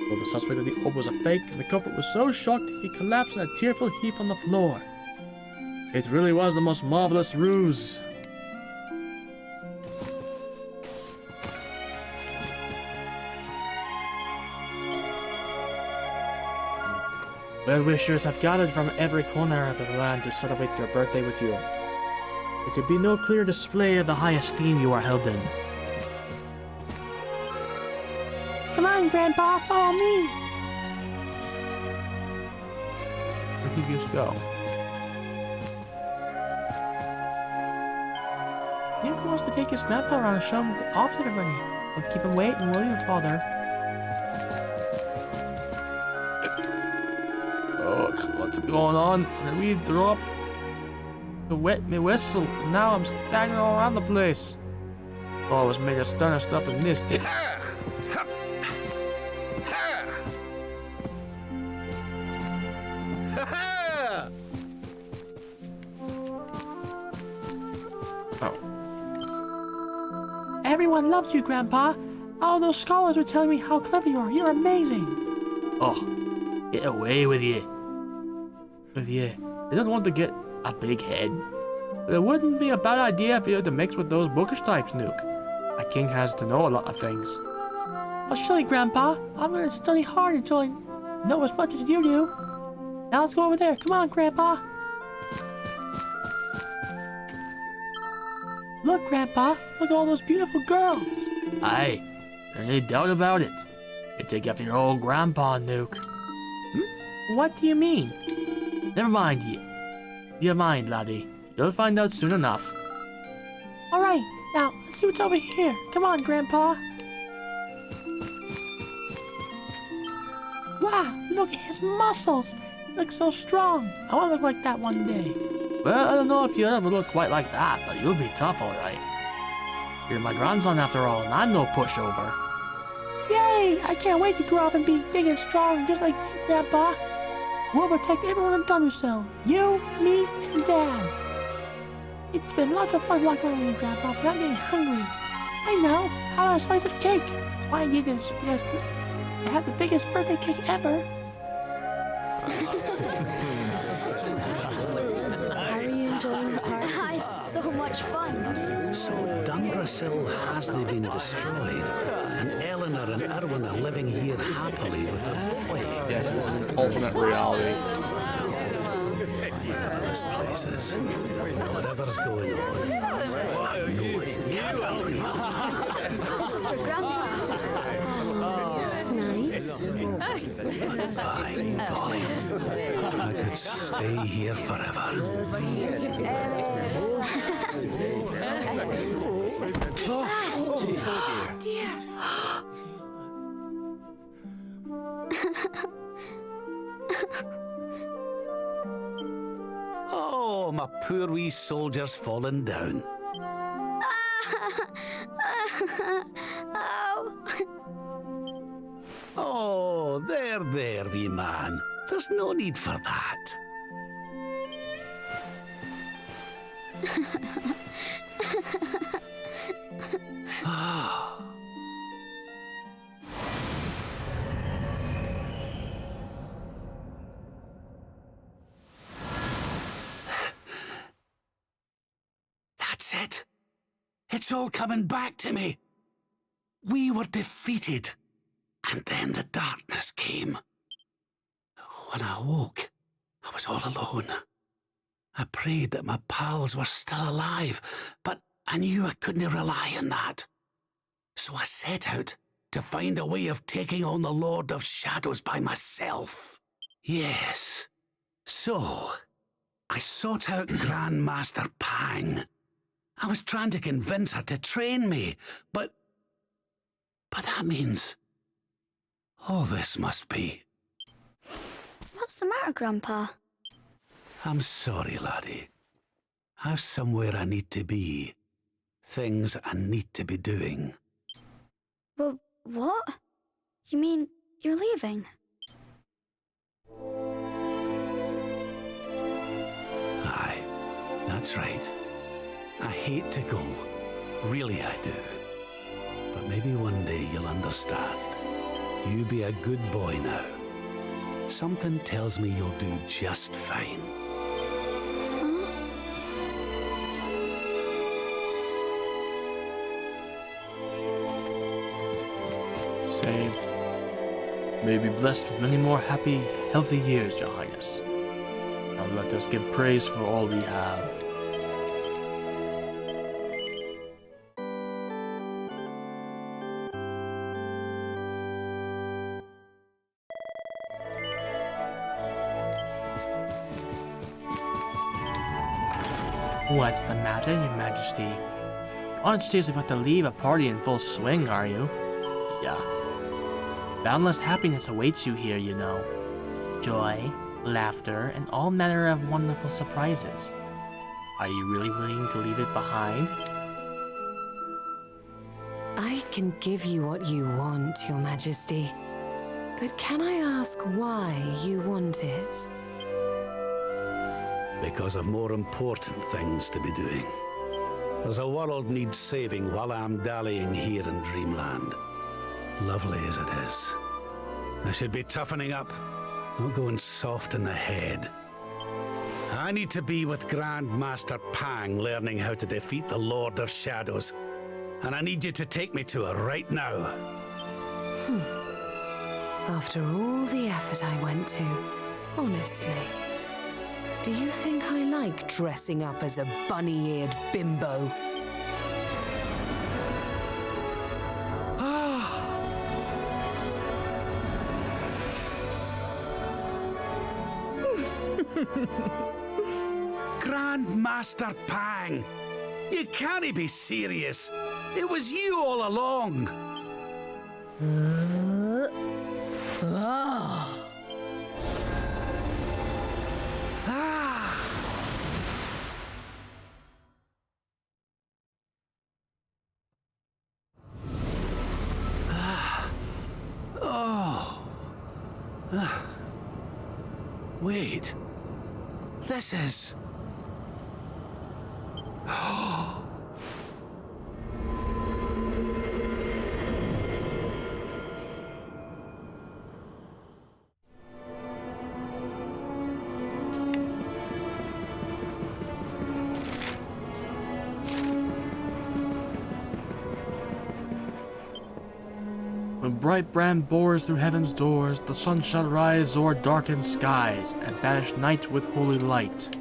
Though the suspect of the orb was a fake, and the culprit was so shocked he collapsed in a tearful heap on the floor. It really was the most marvelous ruse. Well-wishers have gathered from every corner of the land to celebrate your birthday with you. There could be no clearer display of the high esteem you are held in. Come on, Grandpa, follow me. Where did you just go? Nick wants to take his grandpa around and show him off to everybody. Don't keep him waiting, will you, Father? Oh, what's going on? Did we throw up the wet me whistle? Now I'm staggering all around the place. Oh, it was made of sterner stuff than this. Everyone loves you, Grandpa. All those scholars were telling me how clever you are. You're amazing. Oh, get away with you. They don't want to get a big head. But it wouldn't be a bad idea if you had to mix with those bookish types, Nuke. A king has to know a lot of things. I'll show you, Grandpa. I'm going to study hard until I know as much as you do. Now let's go over there. Come on, Grandpa. Look, Grandpa. Look at all those beautiful girls. Aye, any doubt about it. You take after your old grandpa, Nuke. What do you mean? Never mind you. Never mind, laddie. You'll find out soon enough. Alright, now, let's see what's over here. Come on, Grandpa. Wow, look at his muscles. He looks so strong. I want to look like that one day. Well, I don't know if you'll ever look quite like that, but you'll be tough, alright. You're my grandson after all, and I'm no pushover. Yay! I can't wait to grow up and be big and strong just like you, Grandpa. We'll protect everyone in Yggdrasil. You, me, and Dad. It's been lots of fun walking around with you, Grandpa, but I'm getting hungry. I know. How about a slice of cake? Why, you just had the biggest birthday cake ever. How are you enjoying the party? It's so much fun. So Yggdrasil hasn't been destroyed, and Eleanor and Erwin are living here happily with their boy. Yes, this is an alternate reality. Whatever this place is, whatever's going on, no, it can't be real. This is for Grandpa. Nice. By golly, I could stay here forever. Oh, dear. Oh, my poor wee soldier's fallen down. Oh, there, wee man. There's no need for that. That's it. It's all coming back to me. We were defeated. And then the darkness came. When I awoke, I was all alone. I prayed that my pals were still alive, but I knew I couldn't rely on that. So I set out to find a way of taking on the Lord of Shadows by myself. Yes. So, I sought out Grandmaster Pang. I was trying to convince her to train me, but that means all this must be. What's the matter, Grandpa? I'm sorry, laddie. I've somewhere I need to be. Things I need to be doing. Well, what? You mean you're leaving? Aye, that's right. I hate to go. Really, I do. But maybe one day you'll understand. You be a good boy now. Something tells me you'll do just fine. Saved. May you be blessed with many more happy, healthy years, Your Highness. Now let us give praise for all we have. What's the matter, Your Majesty? You aren't seriously about to leave a party in full swing, are you? Yeah. Boundless happiness awaits you here, you know. Joy, laughter, and all manner of wonderful surprises. Are you really willing to leave it behind? I can give you what you want, Your Majesty. But can I ask why you want it? Because of more important things to be doing. There's a world needs saving while I'm dallying here in Dreamland. Lovely as it is. I should be toughening up, not going soft in the head. I need to be with Grandmaster Pang learning how to defeat the Lord of Shadows. And I need you to take me to her right now. After all the effort I went to, honestly, do you think I like dressing up as a bunny-eared bimbo? Grandmaster Pang! You can't be serious. It was you all along. Wait. This is... When bright brand bores through heaven's doors, the sun shall rise o'er darkened skies, and banish night with holy light.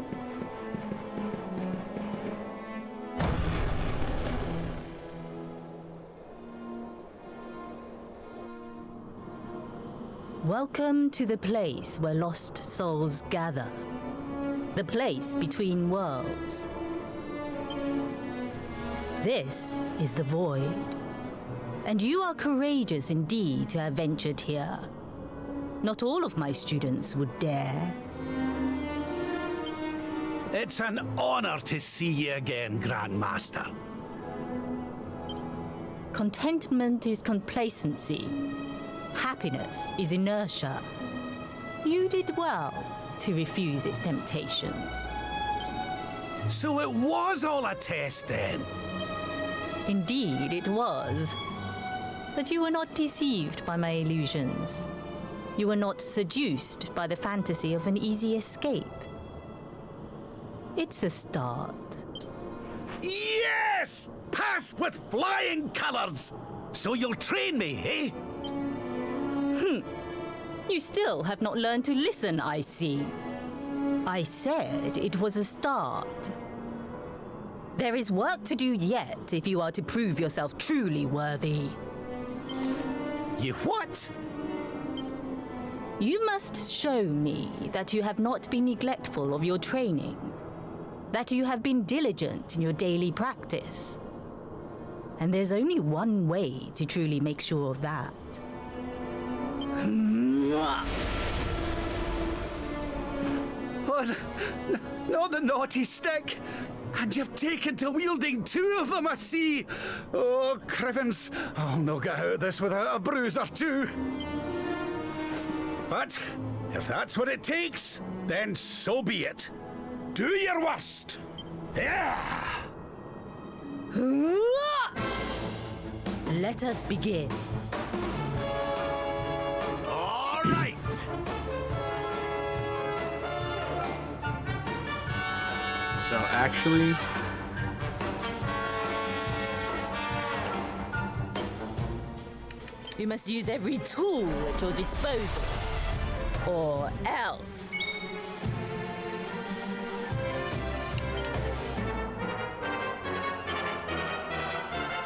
Welcome to the place where lost souls gather. The place between worlds. This is the Void. And you are courageous indeed to have ventured here. Not all of my students would dare. It's an honor to see you again, Grandmaster. Contentment is complacency. Happiness is inertia. You did well to refuse its temptations. So it was all a test then? Indeed, it was. But you were not deceived by my illusions. You were not seduced by the fantasy of an easy escape. It's a start. Yes! Passed with flying colors! So you'll train me, eh? You still have not learned to listen, I see. I said it was a start. There is work to do yet if you are to prove yourself truly worthy. You what? You must show me that you have not been neglectful of your training, that you have been diligent in your daily practice. And there's only one way to truly make sure of that. What? Not the naughty stick! And you've taken to wielding two of them, I see! Oh, Crivens, I'll no get out of this without a bruise or two. But if that's what it takes, then so be it. Do your worst! Yeah! Let us begin. All right! So actually... You must use every tool at your disposal. Or else.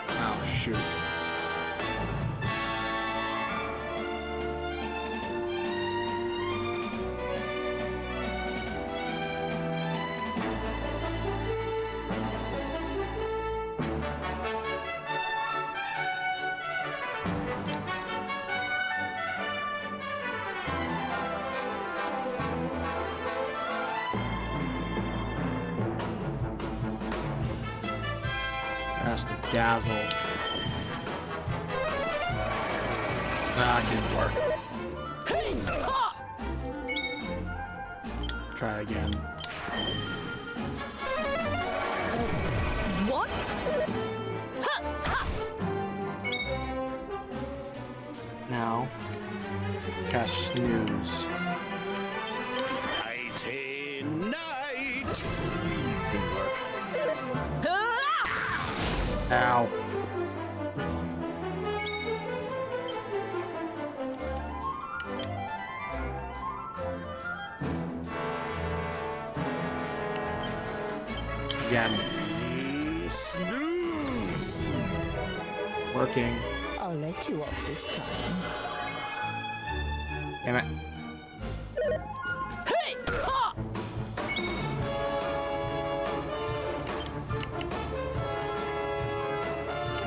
Oh, shoot. That's the dazzle. Ah, it didn't work. Try again. What? Now, cast snooze. Nighty night! Didn't work. Ow. Again. Snooze! Working. I'll let you off this time. Damn it. Hey!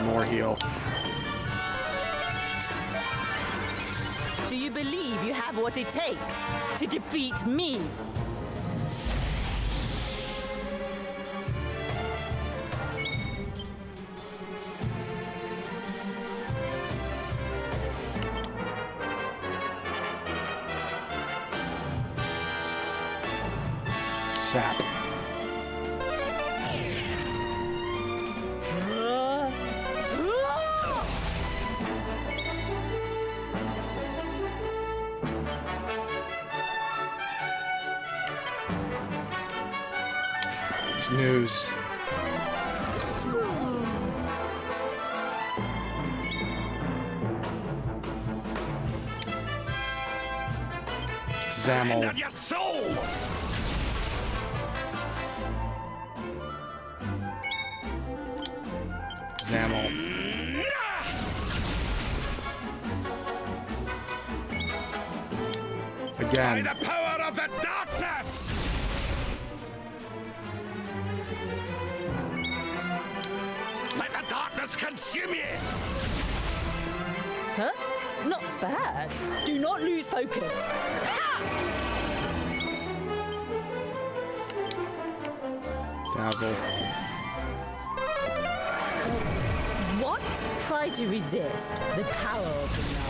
More heal. Do you believe you have what it takes to defeat me? Sap. News. Zamel. End of your soul! Zamel. Again. By the power of the darkness! Let the darkness consume you! Huh? Not bad. Do not lose focus. Dazzle. What? Try to resist the power of the night.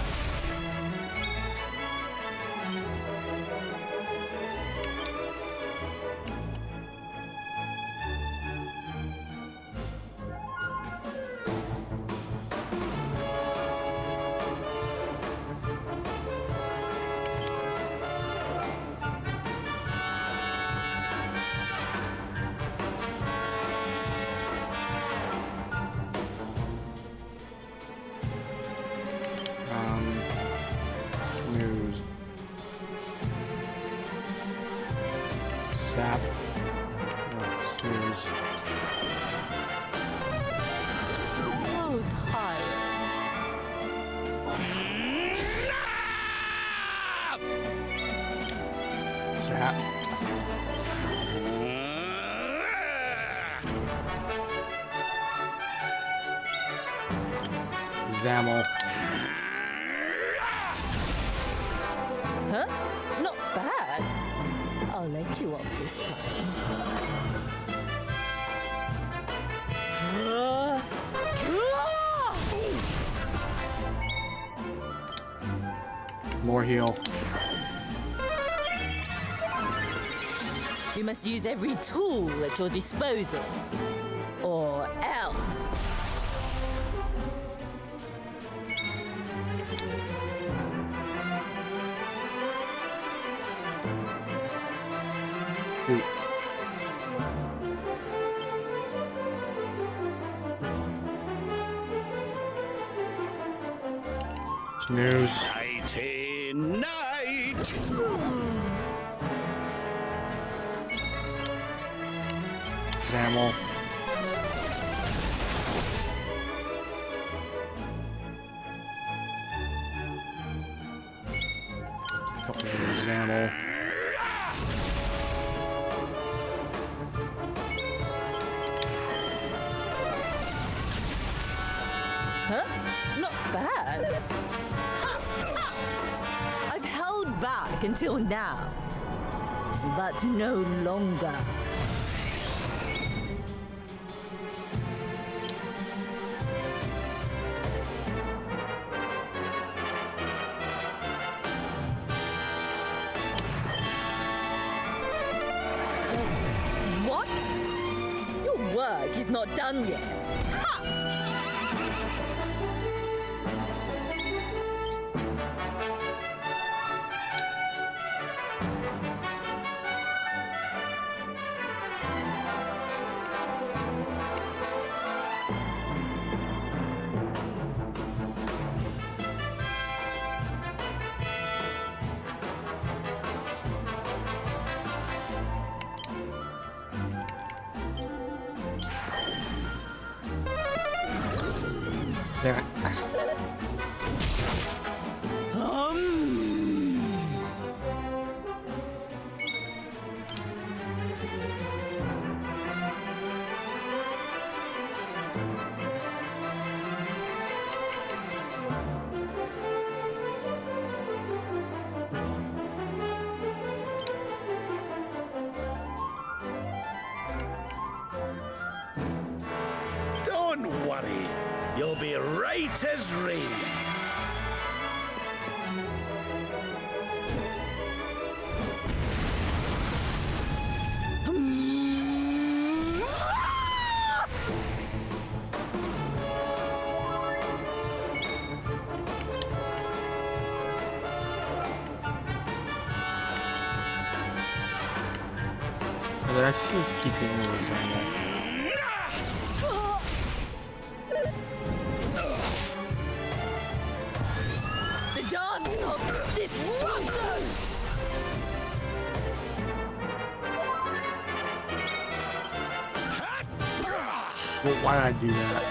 News. Sap. Snooze. So tired. Sap. Zamel. Huh? Not bad. I'll let you off this time. More heal. You must use every tool at your disposal. Or else. Ooh. Snooze. Nighty night! Zamel. Zamel. Huh? Not bad. I've held back until now, but no longer. What? Your work is not done yet. Ha! There. worry. You'll be right as rain. They're actually just keep hitting me with that. The dance of disruption! Well, why did I do that?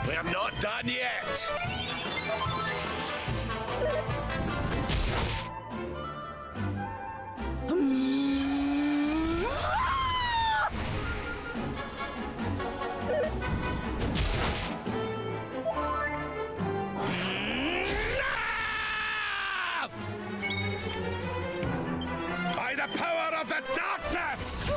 We're not done yet. By the power of the darkness!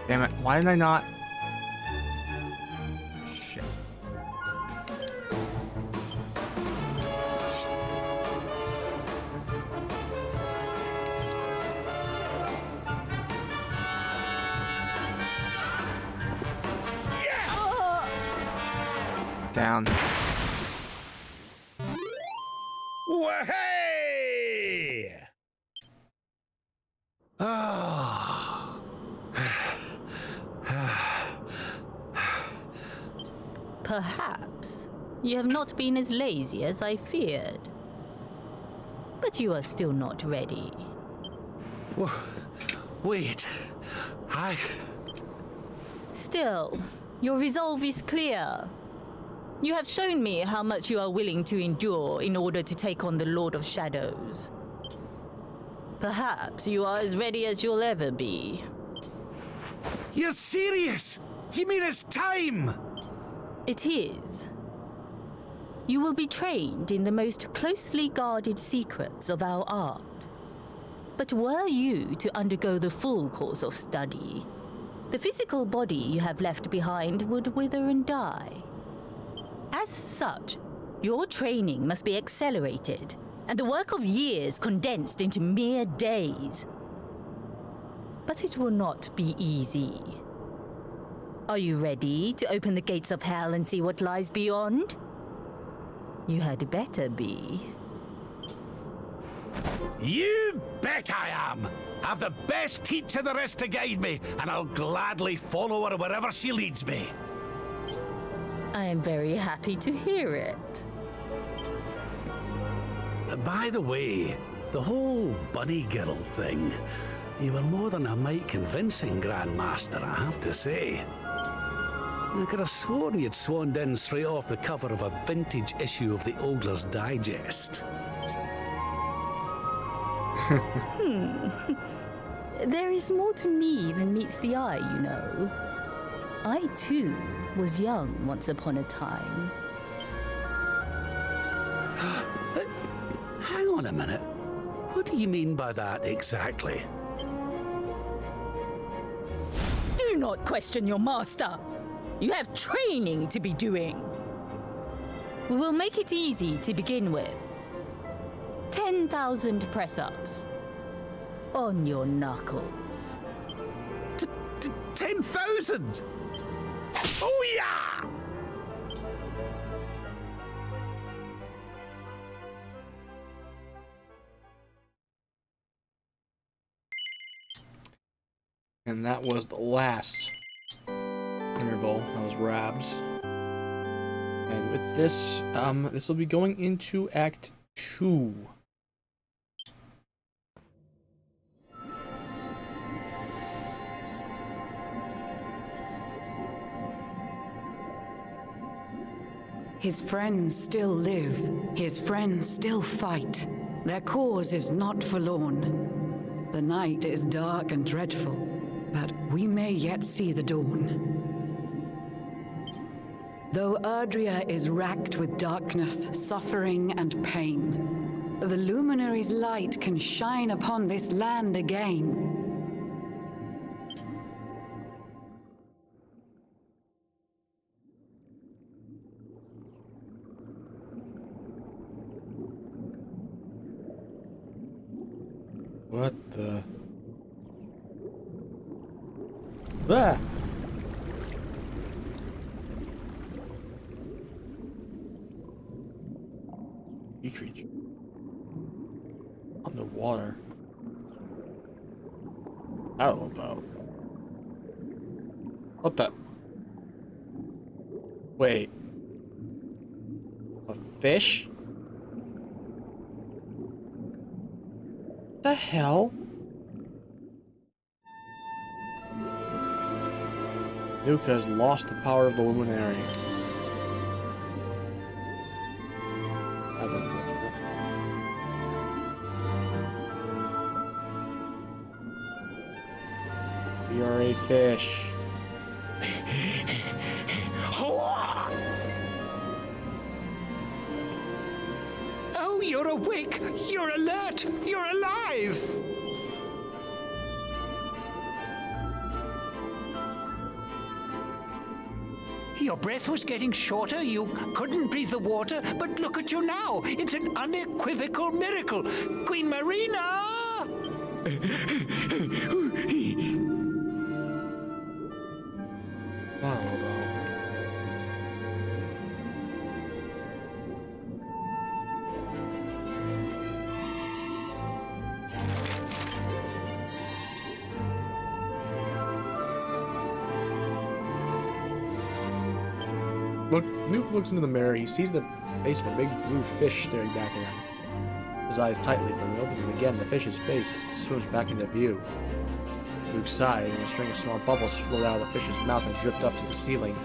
Damn it, why did I not? Shit. Down. Wahey! Perhaps you have not been as lazy as I feared. But you are still not ready. Wait. Still, your resolve is clear. You have shown me how much you are willing to endure in order to take on the Lord of Shadows. Perhaps you are as ready as you'll ever be. You're serious? You mean it's time? It is. You will be trained in the most closely guarded secrets of our art. But were you to undergo the full course of study, the physical body you have left behind would wither and die. As such, your training must be accelerated, and the work of years condensed into mere days. But it will not be easy. Are you ready to open the gates of hell and see what lies beyond? You had better be. You bet I am! I've the best teacher there is to guide me, and I'll gladly follow her wherever she leads me. I am very happy to hear it. By the way, the whole bunny girl thing, you were more than a mite convincing, Grandmaster, I have to say. I could have sworn you'd swaned in straight off the cover of a vintage issue of the Ogler's Digest. There is more to me than meets the eye, you know. I, too, was young once upon a time. Hang on a minute. What do you mean by that exactly? Do not question your master. You have training to be doing. We will make it easy to begin with. 10,000 press-ups. On your knuckles. 10,000? Oh yeah! And that was the last interval. That was Rabs. And with this, this will be going into Act 2. His friends still live. His friends still fight. Their cause is not forlorn. The night is dark and dreadful, but we may yet see the dawn. Though Erdrea is racked with darkness, suffering, and pain, the Luminary's light can shine upon this land again. What the? Ah! Sea creature. Underwater. How about? What the? Wait. A fish? The hell? Nuka has lost the power of the Luminary. That's unfortunate. We are a fish. Oh, you're awake! You're alert! You're alive! Your breath was getting shorter, you couldn't breathe the water, but look at you now! It's an unequivocal miracle! Queen Marina! Look, Nuke looks into the mirror. He sees the face of a big blue fish staring back at him. His eyes tightly, but when he opens them again, the fish's face swims back into view. Nuke sighed, and a string of small bubbles flowed out of the fish's mouth and dripped up to the ceiling.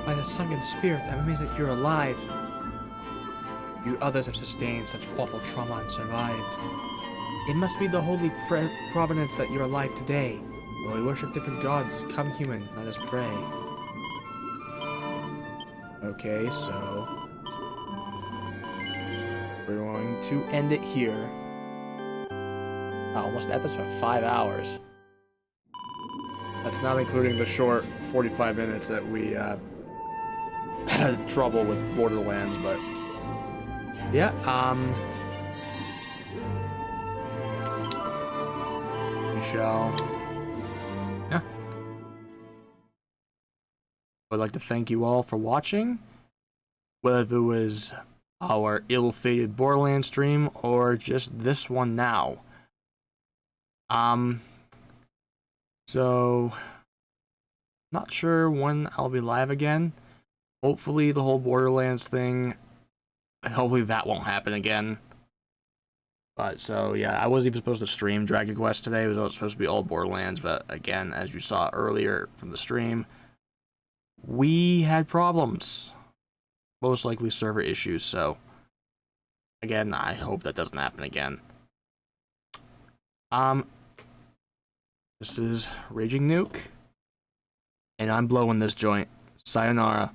By the sunken spirit, I'm amazed that you're alive. You others have sustained such awful trauma and survived. It must be the holy providence that you're alive today. Though we worship different gods, come human, let us pray. Okay, so we're going to end it here. I almost at this for 5 hours. That's not including the short 45 minutes that we had trouble with Borderlands, but yeah, we shall. Yeah. I'd like to thank you all for watching, whether it was our ill-fated Borderlands stream or just this one now. So not sure when I'll be live again. Hopefully the whole Borderlands thing, hopefully that won't happen again. But so yeah, I wasn't even supposed to stream Dragon Quest today. It was supposed to be all Borderlands, but again, as you saw earlier from the stream, we had problems. Most likely server issues, so again, I hope that doesn't happen again. This is Raging Nuke, and I'm blowing this joint. Sayonara.